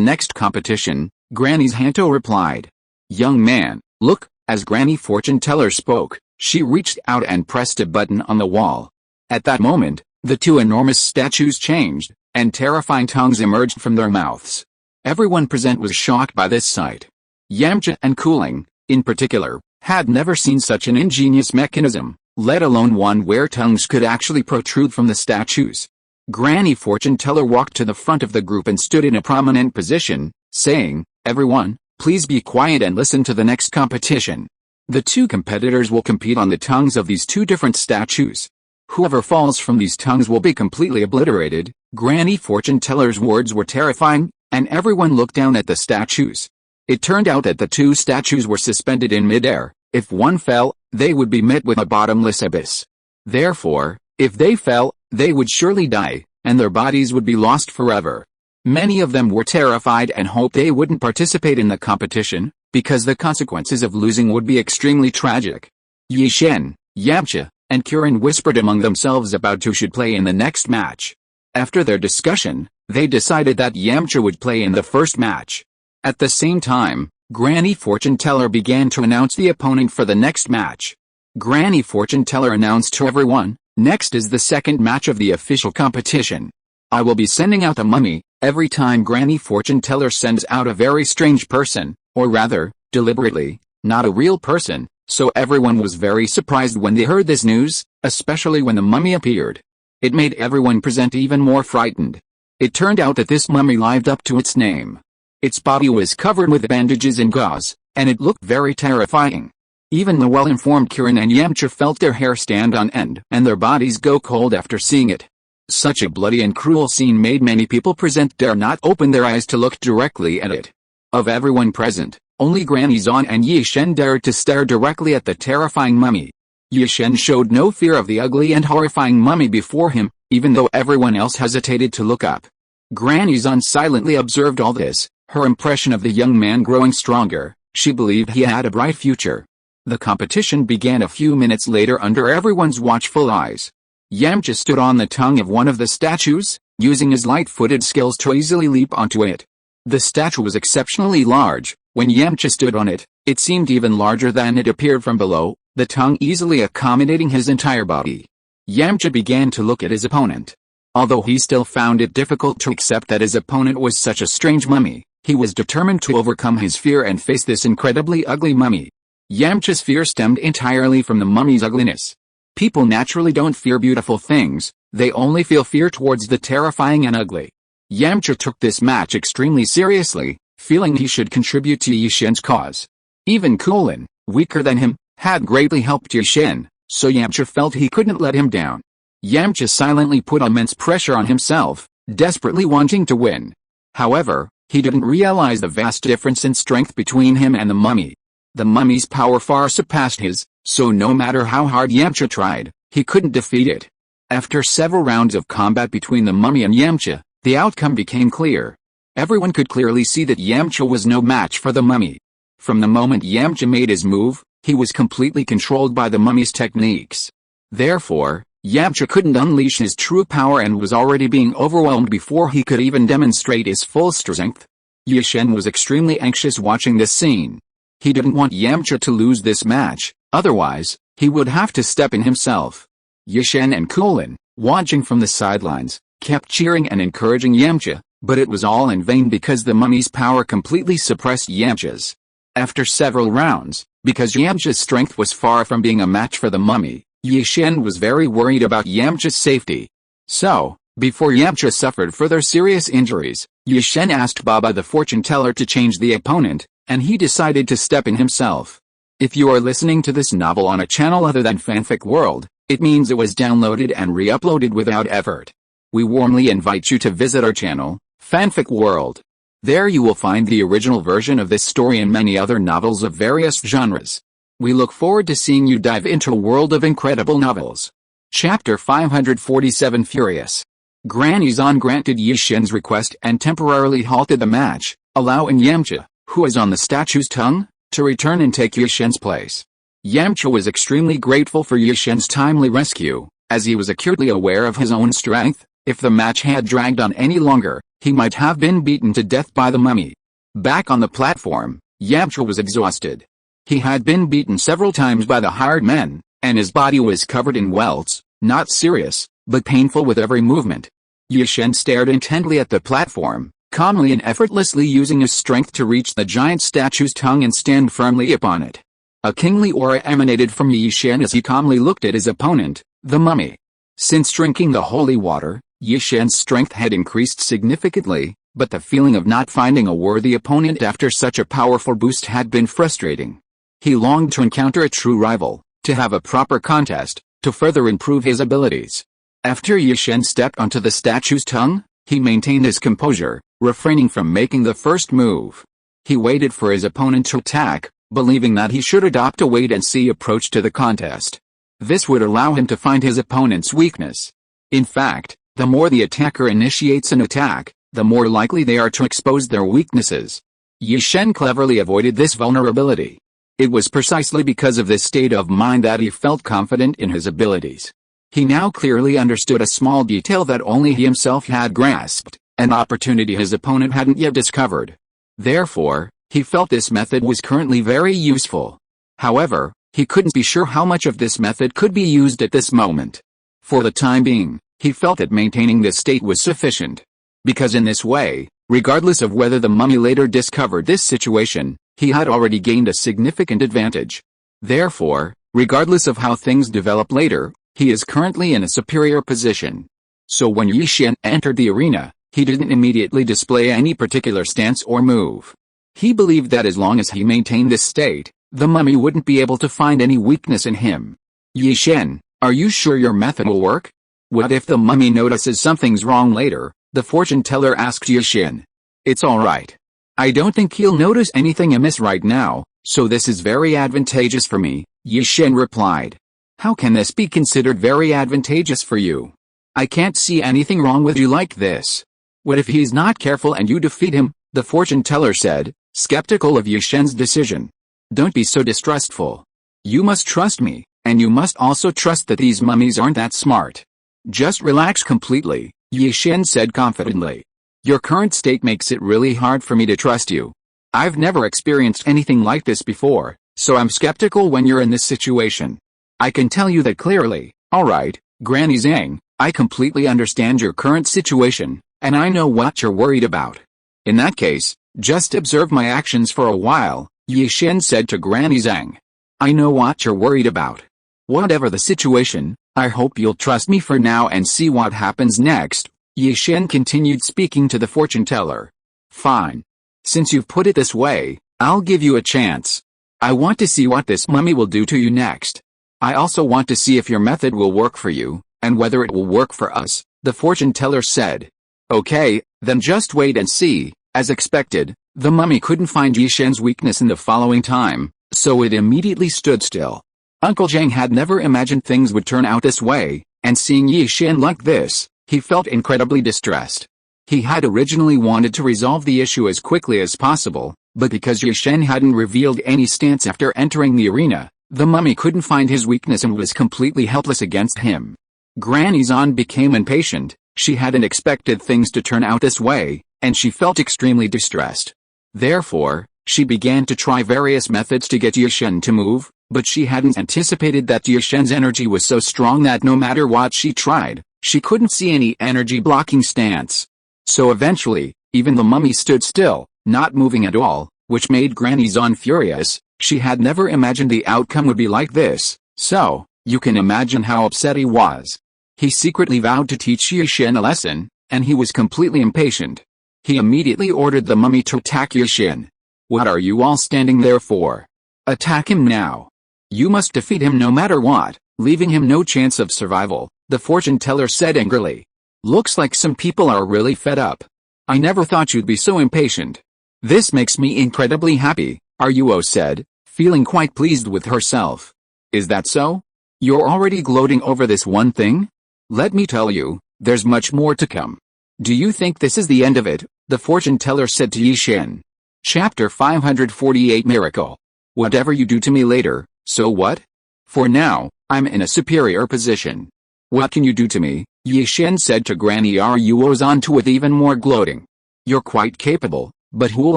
next competition," Granny Zontao replied. "Young man, look." As Granny Fortune Teller spoke, she reached out and pressed a button on the wall. At that moment, the two enormous statues changed, and terrifying tongues emerged from their mouths. Everyone present was shocked by this sight. Yamcha and Cooling, in particular, had never seen such an ingenious mechanism, let alone one where tongues could actually protrude from the statues. Granny Fortune Teller walked to the front of the group and stood in a prominent position, saying, "Everyone, please be quiet and listen to the next competition. The two competitors will compete on the tongues of these two different statues. Whoever falls from these tongues will be completely obliterated." Granny Fortune Teller's words were terrifying, and everyone looked down at the statues. It turned out that the two statues were suspended in midair. If one fell, they would be met with a bottomless abyss. Therefore, if they fell, they would surely die, and their bodies would be lost forever. Many of them were terrified and hoped they wouldn't participate in the competition, because the consequences of losing would be extremely tragic. Yi-Shen, Yamcha, and Kirin whispered among themselves about who should play in the next match. After their discussion, they decided that Yamcha would play in the first match. At the same time, Granny Fortune Teller began to announce the opponent for the next match. Granny Fortune Teller announced to everyone, "Next is the second match of the official competition. I will be sending out a mummy." Every time Granny Fortune Teller sends out a very strange person, or rather, deliberately, not a real person, so everyone was very surprised when they heard this news, especially when the mummy appeared. It made everyone present even more frightened. It turned out that this mummy lived up to its name. Its body was covered with bandages and gauze, and it looked very terrifying. Even the well-informed Kirin and Yamcha felt their hair stand on end and their bodies go cold after seeing it. Such a bloody and cruel scene made many people present dare not open their eyes to look directly at it. Of everyone present, only Granny Zon and Yi-Shen dared to stare directly at the terrifying mummy. Yi-Shen showed no fear of the ugly and horrifying mummy before him, even though everyone else hesitated to look up. Granny Zon silently observed all this, her impression of the young man growing stronger. She believed he had a bright future. The competition began a few minutes later under everyone's watchful eyes. Yamcha stood on the tongue of one of the statues, using his light-footed skills to easily leap onto it. The statue was exceptionally large. When Yamcha stood on it, it seemed even larger than it appeared from below, the tongue easily accommodating his entire body. Yamcha began to look at his opponent. Although he still found it difficult to accept that his opponent was such a strange mummy, he was determined to overcome his fear and face this incredibly ugly mummy. Yamcha's fear stemmed entirely from the mummy's ugliness. People naturally don't fear beautiful things, they only feel fear towards the terrifying and ugly. Yamcha took this match extremely seriously, feeling he should contribute to Yi-Shen's cause. Even Colin, weaker than him, had greatly helped Yashin, so Yamcha felt he couldn't let him down. Yamcha silently put immense pressure on himself, desperately wanting to win. However, he didn't realize the vast difference in strength between him and the mummy. The mummy's power far surpassed his, so no matter how hard Yamcha tried, he couldn't defeat it. After several rounds of combat between the mummy and Yamcha, the outcome became clear. Everyone could clearly see that Yamcha was no match for the mummy. From the moment Yamcha made his move, he was completely controlled by the mummy's techniques. Therefore, Yamcha couldn't unleash his true power and was already being overwhelmed before he could even demonstrate his full strength. Yashin was extremely anxious watching this scene. He didn't want Yamcha to lose this match, otherwise, he would have to step in himself. Yashin and Kulin, watching from the sidelines, kept cheering and encouraging Yamcha, but it was all in vain because the mummy's power completely suppressed Yamcha's. After several rounds, because Yamcha's strength was far from being a match for the mummy, Yashin was very worried about Yamcha's safety. So, before Yamcha suffered further serious injuries, Yashin asked Baba the fortune teller to change the opponent, and he decided to step in himself. If you are listening to this novel on a channel other than Fanfic World, it means it was downloaded and re-uploaded without effort. We warmly invite you to visit our channel, Fanfic World. There you will find the original version of this story and many other novels of various genres. We look forward to seeing you dive into a world of incredible novels. Chapter 547 Furious. Granny Zan granted Yashin's request and temporarily halted the match, allowing Yamcha, who is on the statue's tongue, to return and take Yashin's place. Yamcha was extremely grateful for Yashin's timely rescue, as he was acutely aware of his own strength. If the match had dragged on any longer, he might have been beaten to death by the mummy. Back on the platform, Yamcha was exhausted. He had been beaten several times by the hired men, and his body was covered in welts, not serious, but painful with every movement. Yashin stared intently at the platform, calmly and effortlessly using his strength to reach the giant statue's tongue and stand firmly upon it. A kingly aura emanated from Yashin as he calmly looked at his opponent, the mummy. Since drinking the holy water, Yashin's strength had increased significantly, but the feeling of not finding a worthy opponent after such a powerful boost had been frustrating. He longed to encounter a true rival, to have a proper contest, to further improve his abilities. After Yashin stepped onto the statue's tongue, he maintained his composure, refraining from making the first move. He waited for his opponent to attack, believing that he should adopt a wait-and-see approach to the contest. This would allow him to find his opponent's weakness. In fact, the more the attacker initiates an attack, the more likely they are to expose their weaknesses. Yashin cleverly avoided this vulnerability. It was precisely because of this state of mind that he felt confident in his abilities. He now clearly understood a small detail that only he himself had grasped, an opportunity his opponent hadn't yet discovered. Therefore, he felt this method was currently very useful. However, he couldn't be sure how much of this method could be used at this moment. For the time being, he felt that maintaining this state was sufficient. Because in this way, regardless of whether the mummy later discovered this situation, he had already gained a significant advantage. Therefore, regardless of how things develop later, he is currently in a superior position. So when Yashin entered the arena, he didn't immediately display any particular stance or move. He believed that as long as he maintained this state, the mummy wouldn't be able to find any weakness in him. Yashin, are you sure your method will work? What if the mummy notices something's wrong later? The fortune teller asked Yashin. It's alright. I don't think he'll notice anything amiss right now, so this is very advantageous for me, Yashin replied. How can this be considered very advantageous for you? I can't see anything wrong with you like this. What if he's not careful and you defeat him? The fortune teller said, skeptical of Yashin's decision. Don't be so distrustful. You must trust me, and you must also trust that these mummies aren't that smart. Just relax completely, Yashin said confidently. Your current state makes it really hard for me to trust you. I've never experienced anything like this before, so I'm skeptical when you're in this situation. I can tell you that clearly. Alright, Granny Zhang, I completely understand your current situation, and I know what you're worried about. In that case, just observe my actions for a while, Yashin said to Granny Zhang. I know what you're worried about. Whatever the situation, I hope you'll trust me for now and see what happens next, Yashin continued speaking to the fortune teller. Fine. Since you've put it this way, I'll give you a chance. I want to see what this mummy will do to you next. I also want to see if your method will work for you, and whether it will work for us, the fortune teller said. Okay, then just wait and see. As expected, the mummy couldn't find Yi-Shen's weakness in the following time, so it immediately stood still. Uncle Zhang had never imagined things would turn out this way, and seeing Yi-Shen like this, he felt incredibly distressed. He had originally wanted to resolve the issue as quickly as possible, but because Yi-Shen hadn't revealed any stance after entering the arena, the mummy couldn't find his weakness and was completely helpless against him. Granny Zan became impatient. She hadn't expected things to turn out this way, and she felt extremely distressed. Therefore, she began to try various methods to get Yi-Shen to move, but she hadn't anticipated that Yi-Shen's energy was so strong that no matter what she tried, she couldn't see any energy blocking stance. So eventually, even the mummy stood still, not moving at all, which made Granny Zan furious. She had never imagined the outcome would be like this, so, you can imagine how upset he was. He secretly vowed to teach Yi-Shen a lesson, and he was completely impatient. He immediately ordered the mummy to attack Yi-Shen. What are you all standing there for? Attack him now. You must defeat him no matter what, leaving him no chance of survival, the fortune teller said angrily. Looks like some people are really fed up. I never thought you'd be so impatient. This makes me incredibly happy, Ruo said, feeling quite pleased with herself. Is that so? You're already gloating over this one thing? Let me tell you, there's much more to come. Do you think this is the end of it? The fortune teller said to Yi-Shen. Chapter 548 Miracle. Whatever you do to me later, so what? For now, I'm in a superior position. What can you do to me? Yi-Shen said to Granny Ruo Zan with even more gloating. You're quite capable, but who will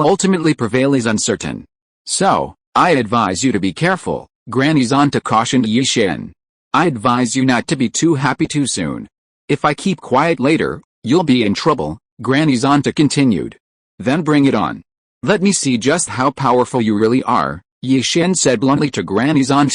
ultimately prevail is uncertain. So, I advise you to be careful, Granny Zan cautioned Yi-Shen. I advise you not to be too happy too soon. If I keep quiet later, you'll be in trouble, Granny Zan continued. Then bring it on. Let me see just how powerful you really are, Yi-Shen said bluntly to Granny Zan.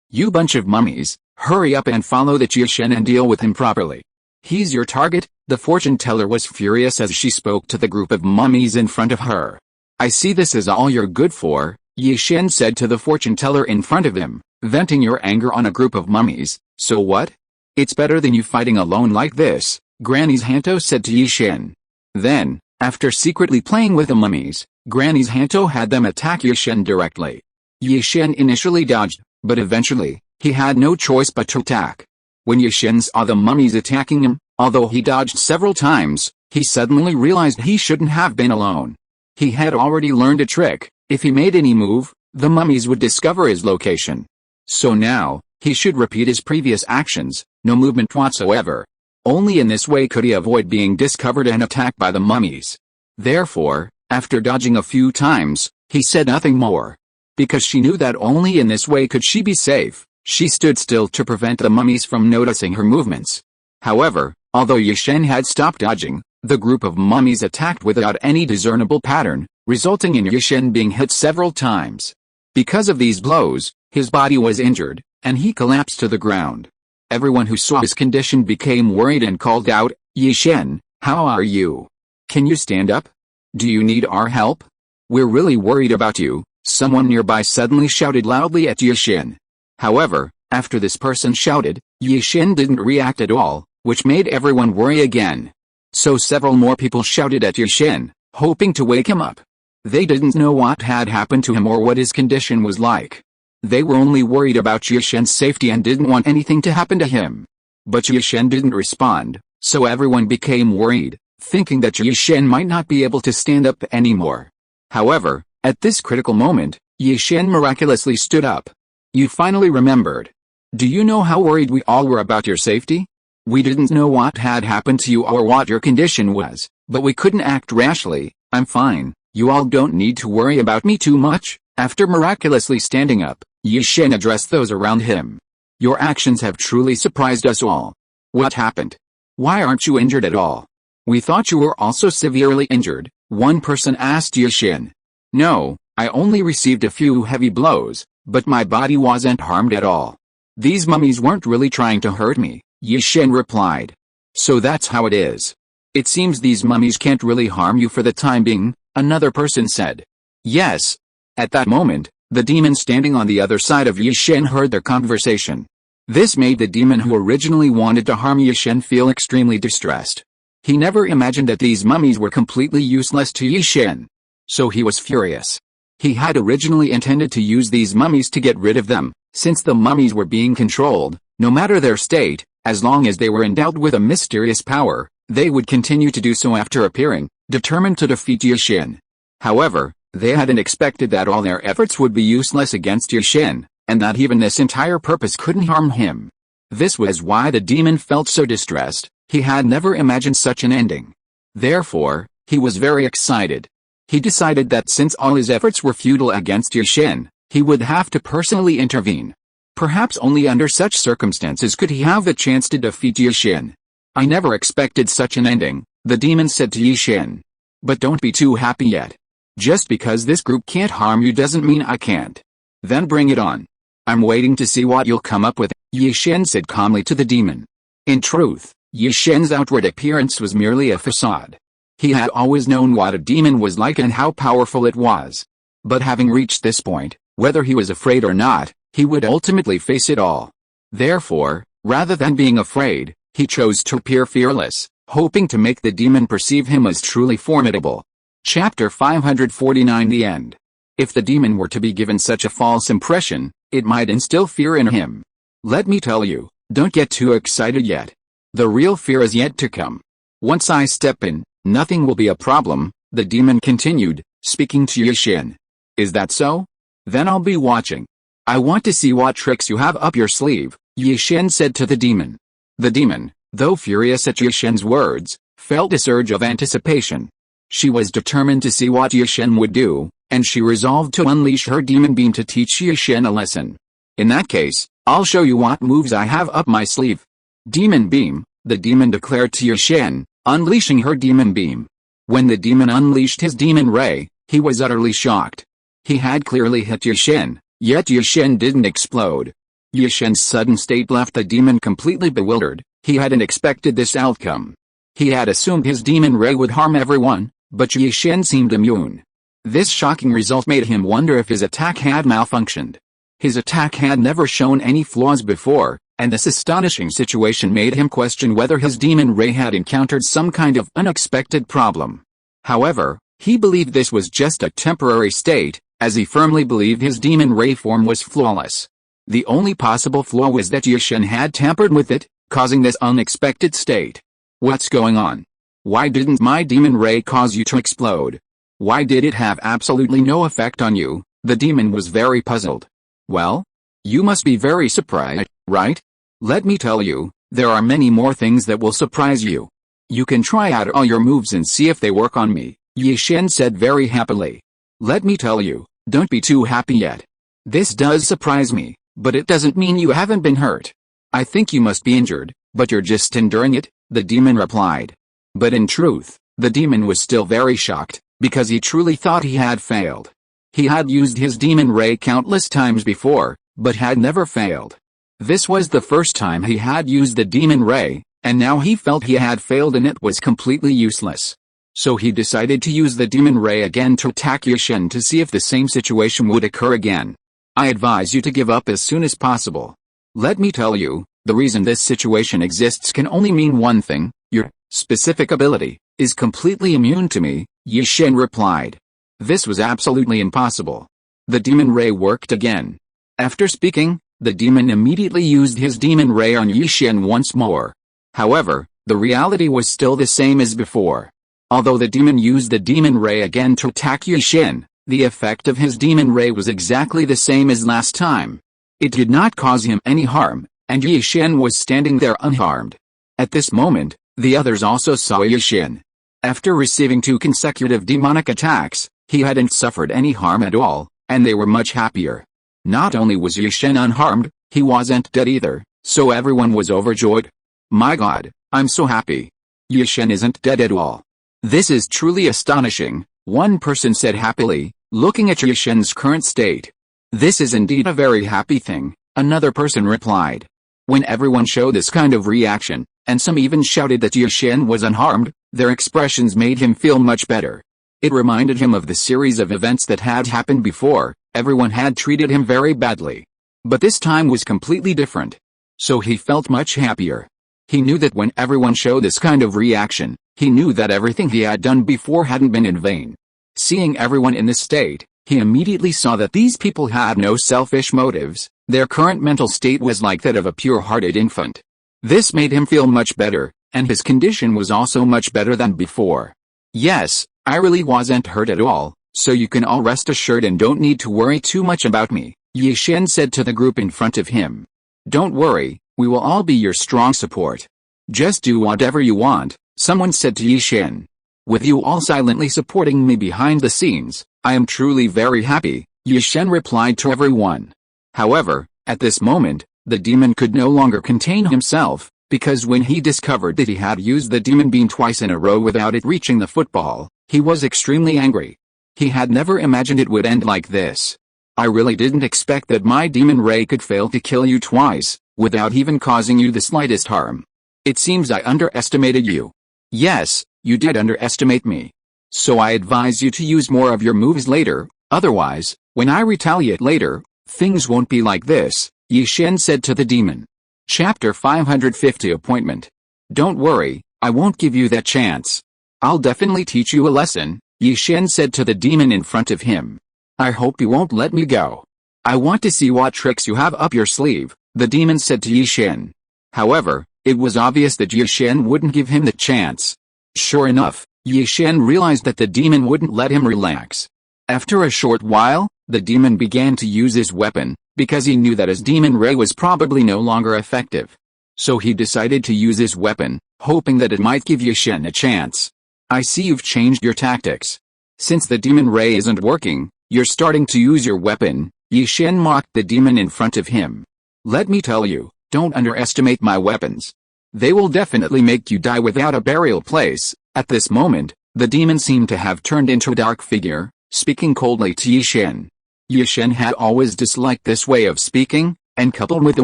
You bunch of mummies, hurry up and follow the Yi-Shen and deal with him properly. He's your target. The fortune teller was furious as she spoke to the group of mummies in front of her. I see this is all you're good for, Yi-Shen said to the fortune teller in front of him, venting your anger on a group of mummies. So what? It's better than you fighting alone like this, Granny's Hanto said to Yi-Shen. Then, after secretly playing with the mummies, Granny's Hanto had them attack Yi-Shen directly. Yi-Shen initially dodged, but eventually, he had no choice but to attack. When Yi-Shen saw the mummies attacking him, although he dodged several times, he suddenly realized he shouldn't have been alone. He had already learned a trick. If he made any move, the mummies would discover his location. So now, he should repeat his previous actions, no movement whatsoever. Only in this way could he avoid being discovered and attacked by the mummies. Therefore, after dodging a few times, he said nothing more. Because she knew that only in this way could she be safe, she stood still to prevent the mummies from noticing her movements. However, although Yi-Shen had stopped dodging, the group of mummies attacked without any discernible pattern, resulting in Yi-Shen being hit several times. Because of these blows, his body was injured, and he collapsed to the ground. Everyone who saw his condition became worried and called out, Yi-Shen, how are you? Can you stand up? Do you need our help? We're really worried about you, someone nearby suddenly shouted loudly at Yi-Shen. However, after this person shouted, Yi-Shen didn't react at all, which made everyone worry again. So several more people shouted at Yi-Shen, hoping to wake him up. They didn't know what had happened to him or what his condition was like. They were only worried about Yi-Shen's safety and didn't want anything to happen to him. But Yi-Shen didn't respond, so everyone became worried, thinking that Yi-Shen might not be able to stand up anymore. However, at this critical moment, Yi-Shen miraculously stood up. You finally remembered. Do you know how worried we all were about your safety? We didn't know what had happened to you or what your condition was, but we couldn't act rashly. I'm fine, you all don't need to worry about me too much. After miraculously standing up, Yi-Shen addressed those around him. Your actions have truly surprised us all. What happened? Why aren't you injured at all? We thought you were also severely injured, one person asked Yi-Shen. No, I only received a few heavy blows, but my body wasn't harmed at all. These mummies weren't really trying to hurt me, Yi-Shen replied. So that's how it is. It seems these mummies can't really harm you for the time being, another person said. Yes. At that moment, The demon standing on the other side of Yi-Shen heard their conversation. This made the demon who originally wanted to harm Yi-Shen feel extremely distressed. He never imagined that these mummies were completely useless to Yi-Shen. So he was furious. He had originally intended to use these mummies to get rid of them, since the mummies were being controlled, no matter their state, as long as they were endowed with a mysterious power, they would continue to do so after appearing, determined to defeat Yi-Shen. However, they hadn't expected that all their efforts would be useless against Yi-Shen, and that even this entire purpose couldn't harm him. This was why the demon felt so distressed. He had never imagined such an ending. Therefore, he was very excited. He decided that since all his efforts were futile against Yi-Shen, he would have to personally intervene. Perhaps only under such circumstances could he have the chance to defeat Yi-Shen. I never expected such an ending, the demon said to Yi-Shen. But don't be too happy yet. Just because this group can't harm you doesn't mean I can't. Then bring it on. I'm waiting to see what you'll come up with, Yi-Shen said calmly to the demon. In truth, Yi-Shen's outward appearance was merely a facade. He had always known what a demon was like and how powerful it was. But having reached this point, whether he was afraid or not, he would ultimately face it all. Therefore, rather than being afraid, he chose to appear fearless, hoping to make the demon perceive him as truly formidable. Chapter 549 The End. If the demon were to be given such a false impression, it might instill fear in him. Let me tell you, don't get too excited yet. The real fear is yet to come. Once I step in, nothing will be a problem, the demon continued, speaking to Yi-Shen. Is that so? Then I'll be watching. I want to see what tricks you have up your sleeve, Yi-Shen said to the demon. The demon, though furious at Yi-Shen's words, felt a surge of anticipation. She was determined to see what Yi-Shen would do, and she resolved to unleash her demon beam to teach Yi-Shen a lesson. In that case, I'll show you what moves I have up my sleeve. Demon beam, the demon declared to Yi-Shen, unleashing her demon beam. When the demon unleashed his demon ray, he was utterly shocked. He had clearly hit Yi-Shen, yet Yi-Shen didn't explode. Yi-Shen's sudden state left the demon completely bewildered. He hadn't expected this outcome. He had assumed his demon ray would harm everyone, but Yi-Shen seemed immune. This shocking result made him wonder if his attack had malfunctioned. His attack had never shown any flaws before, and this astonishing situation made him question whether his demon ray had encountered some kind of unexpected problem. However, he believed this was just a temporary state, as he firmly believed his demon ray form was flawless. The only possible flaw was that Yi-Shen had tampered with it, causing this unexpected state. What's going on? Why didn't my demon ray cause you to explode? Why did it have absolutely no effect on you? The demon was very puzzled. Well, you must be very surprised, right? Let me tell you, there are many more things that will surprise you. You can try out all your moves and see if they work on me, Yi-Shen said very happily. Let me tell you, don't be too happy yet. This does surprise me, but it doesn't mean you haven't been hurt. I think you must be injured, but you're just enduring it, the demon replied. But in truth, the demon was still very shocked, because he truly thought he had failed. He had used his demon ray countless times before, but had never failed. This was the first time he had used the demon ray, and now he felt he had failed and it was completely useless. So he decided to use the demon ray again to attack Yi-Shen to see if the same situation would occur again. I advise you to give up as soon as possible. Let me tell you, the reason this situation exists can only mean one thing: your specific ability is completely immune to me, Yi-Shen replied. This was absolutely impossible. The demon ray worked again. After speaking, the demon immediately used his demon ray on Yi-Shen once more. However, the reality was still the same as before. Although the demon used the demon ray again to attack Yi-Shen, the effect of his demon ray was exactly the same as last time. It did not cause him any harm, and Yi-Shen was standing there unharmed. At this moment, the others also saw Yi-Shen. After receiving 2 consecutive demonic attacks, he hadn't suffered any harm at all, and they were much happier. Not only was Yi-Shen unharmed, he wasn't dead either, so everyone was overjoyed. My God, I'm so happy. Yi-Shen isn't dead at all. This is truly astonishing, one person said happily, looking at Yi-Shen's current state. This is indeed a very happy thing, another person replied. When everyone showed this kind of reaction, and some even shouted that Yi-Shen was unharmed, their expressions made him feel much better. It reminded him of the series of events that had happened before, Everyone had treated him very badly. But this time was completely different. So he felt much happier. He knew that when everyone showed this kind of reaction, he knew that everything he had done before hadn't been in vain. Seeing everyone in this state, he immediately saw that these people had no selfish motives. Their current mental state was like that of a pure-hearted infant. This made him feel much better, and his condition was also much better than before. Yes, I really wasn't hurt at all, so you can all rest assured and don't need to worry too much about me, Yi-Shen said to the group in front of him. Don't worry, we will all be your strong support. Just do whatever you want, someone said to Yi-Shen. With you all silently supporting me behind the scenes, I am truly very happy, Yi-Shen replied to everyone. However, at this moment, the demon could no longer contain himself, because when he discovered that he had used the demon beam twice in a row without it reaching the football, he was extremely angry. He had never imagined it would end like this. I really didn't expect that my demon ray could fail to kill you twice, without even causing you the slightest harm. It seems I underestimated you. Yes, you did underestimate me. So I advise you to use more of your moves later, otherwise, when I retaliate later, things won't be like this, Yi-Shen said to the demon. Chapter 550 Appointment. Don't worry, I won't give you that chance. I'll definitely teach you a lesson, Yi-Shen said to the demon in front of him. I hope you won't let me go. I want to see what tricks you have up your sleeve, the demon said to Yi-Shen. However, it was obvious that Yi-Shen wouldn't give him the chance. Sure enough, Yi-Shen realized that the demon wouldn't let him relax. After a short while, the demon began to use his weapon, because he knew that his demon ray was probably no longer effective. So he decided to use his weapon, hoping that it might give Yi-Shen a chance. I see you've changed your tactics. Since the demon ray isn't working, you're starting to use your weapon, Yi-Shen mocked the demon in front of him. Let me tell you, don't underestimate my weapons. They will definitely make you die without a burial place. At this moment, the demon seemed to have turned into a dark figure, speaking coldly to Yi-Shen. Yi-Shen had always disliked this way of speaking, and coupled with the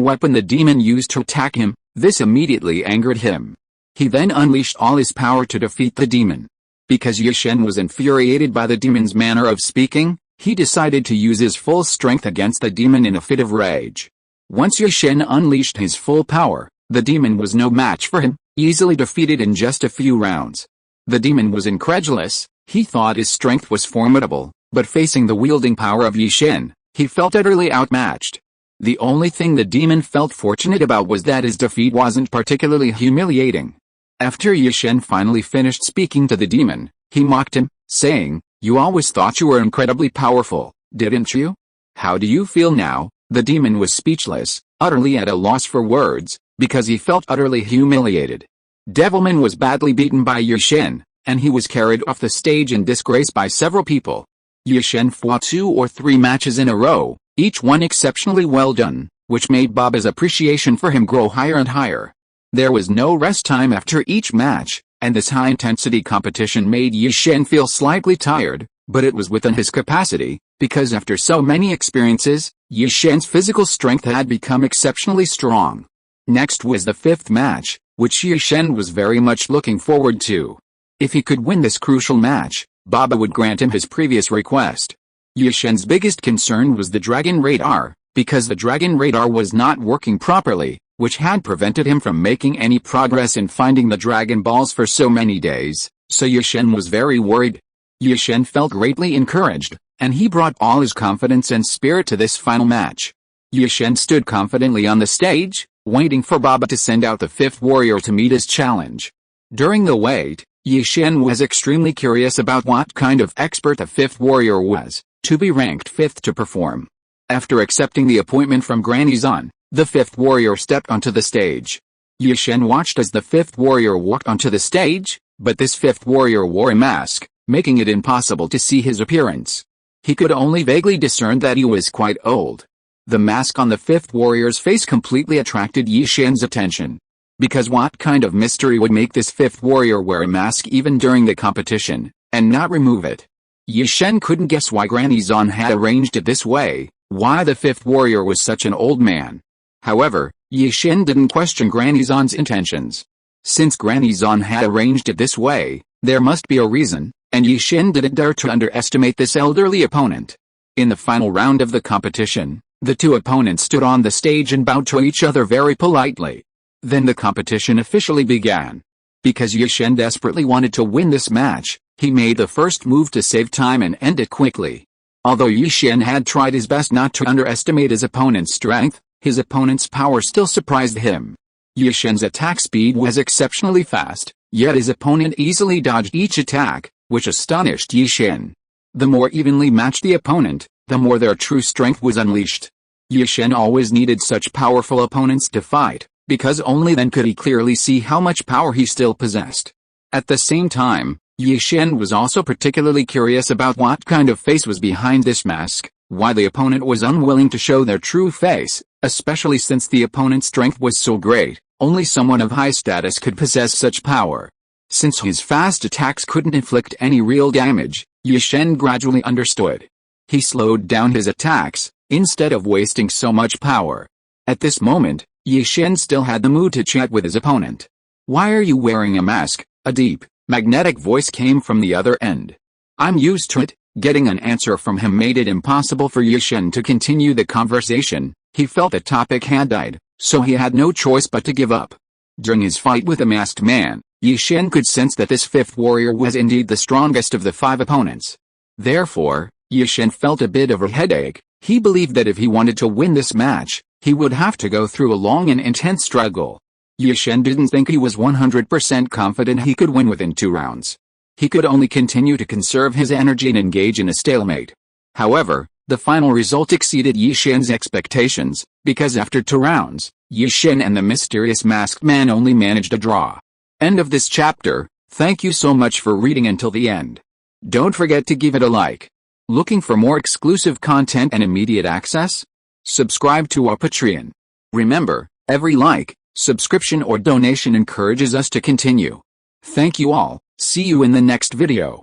weapon the demon used to attack him, this immediately angered him. He then unleashed all his power to defeat the demon. Because Yi-Shen was infuriated by the demon's manner of speaking, he decided to use his full strength against the demon in a fit of rage. Once Yi-Shen unleashed his full power, the demon was no match for him, easily defeated in just a few rounds. The demon was incredulous. He thought his strength was formidable, but facing the wielding power of Yi-Shen, he felt utterly outmatched. The only thing the demon felt fortunate about was that his defeat wasn't particularly humiliating. After Yi-Shen finally finished speaking to the demon, he mocked him, saying, "You always thought you were incredibly powerful, didn't you? How do you feel now?" The demon was speechless, utterly at a loss for words, because he felt utterly humiliated. Devilman was badly beaten by Yi-Shen, and he was carried off the stage in disgrace by several people. Yi-Shen fought 2 or 3 matches in a row, each one exceptionally well done, which made Baba's appreciation for him grow higher and higher. There was no rest time after each match, and this high-intensity competition made Yi-Shen feel slightly tired, but it was within his capacity, because after so many experiences, Yi-Shen's physical strength had become exceptionally strong. Next was the 5th match, which Yi-Shen was very much looking forward to. If he could win this crucial match, Baba would grant him his previous request. Yi-Shen's biggest concern was the Dragon Radar, because the Dragon Radar was not working properly, which had prevented him from making any progress in finding the Dragon Balls for so many days, so Yi-Shen was very worried. Yi-Shen felt greatly encouraged, and he brought all his confidence and spirit to this final match. Yi-Shen stood confidently on the stage, waiting for Baba to send out the 5th warrior to meet his challenge. During the wait, Yi-Shen was extremely curious about what kind of expert the 5th warrior was, to be ranked 5th to perform. After accepting the appointment from Granny Zan, the 5th warrior stepped onto the stage. Yi-Shen watched as the 5th warrior walked onto the stage, but this 5th warrior wore a mask, making it impossible to see his appearance. He could only vaguely discern that he was quite old. The mask on the 5th warrior's face completely attracted Yi-Shen's attention. Because what kind of mystery would make this 5th warrior wear a mask even during the competition, and not remove it? Yi-Shen couldn't guess why Granny Zan had arranged it this way, why the 5th warrior was such an old man. However, Yi-Shen didn't question Granny Zan's intentions. Since Granny Zan had arranged it this way, there must be a reason, and Yi-Shen didn't dare to underestimate this elderly opponent. In the final round of the competition, the two opponents stood on the stage and bowed to each other very politely. Then the competition officially began. Because Yi-Shen desperately wanted to win this match, he made the first move to save time and end it quickly. Although Yi-Shen had tried his best not to underestimate his opponent's strength, his opponent's power still surprised him. Yi-Shen's attack speed was exceptionally fast, yet his opponent easily dodged each attack, which astonished Yi-Shen. The more evenly matched the opponent, the more their true strength was unleashed. Yi-Shen always needed such powerful opponents to fight, because only then could he clearly see how much power he still possessed. At the same time, Yi-Shen was also particularly curious about what kind of face was behind this mask, why the opponent was unwilling to show their true face, especially since the opponent's strength was so great, only someone of high status could possess such power. Since his fast attacks couldn't inflict any real damage, Yi-Shen gradually understood. He slowed down his attacks, instead of wasting so much power. At this moment, Yi-Shen still had the mood to chat with his opponent. "Why are you wearing a mask?" A deep, magnetic voice came from the other end. "I'm used to it." Getting an answer from him made it impossible for Yi-Shen to continue the conversation. He felt the topic had died, so he had no choice but to give up. During his fight with the masked man, Yi-Shen could sense that this fifth warrior was indeed the strongest of the 5 opponents. Therefore, Yi-Shen felt a bit of a headache. He believed that if he wanted to win this match, he would have to go through a long and intense struggle. Yi-Shen didn't think he was 100% confident he could win within 2 rounds. He could only continue to conserve his energy and engage in a stalemate. However, the final result exceeded Yi-Shen's expectations, because after 2 rounds, Yi-Shen and the mysterious masked man only managed a draw. End of this chapter. Thank you so much for reading until the end. Don't forget to give it a like. Looking for more exclusive content and immediate access? Subscribe to our Patreon. Remember, every like, subscription or donation encourages us to continue. Thank you all. See you in the next video.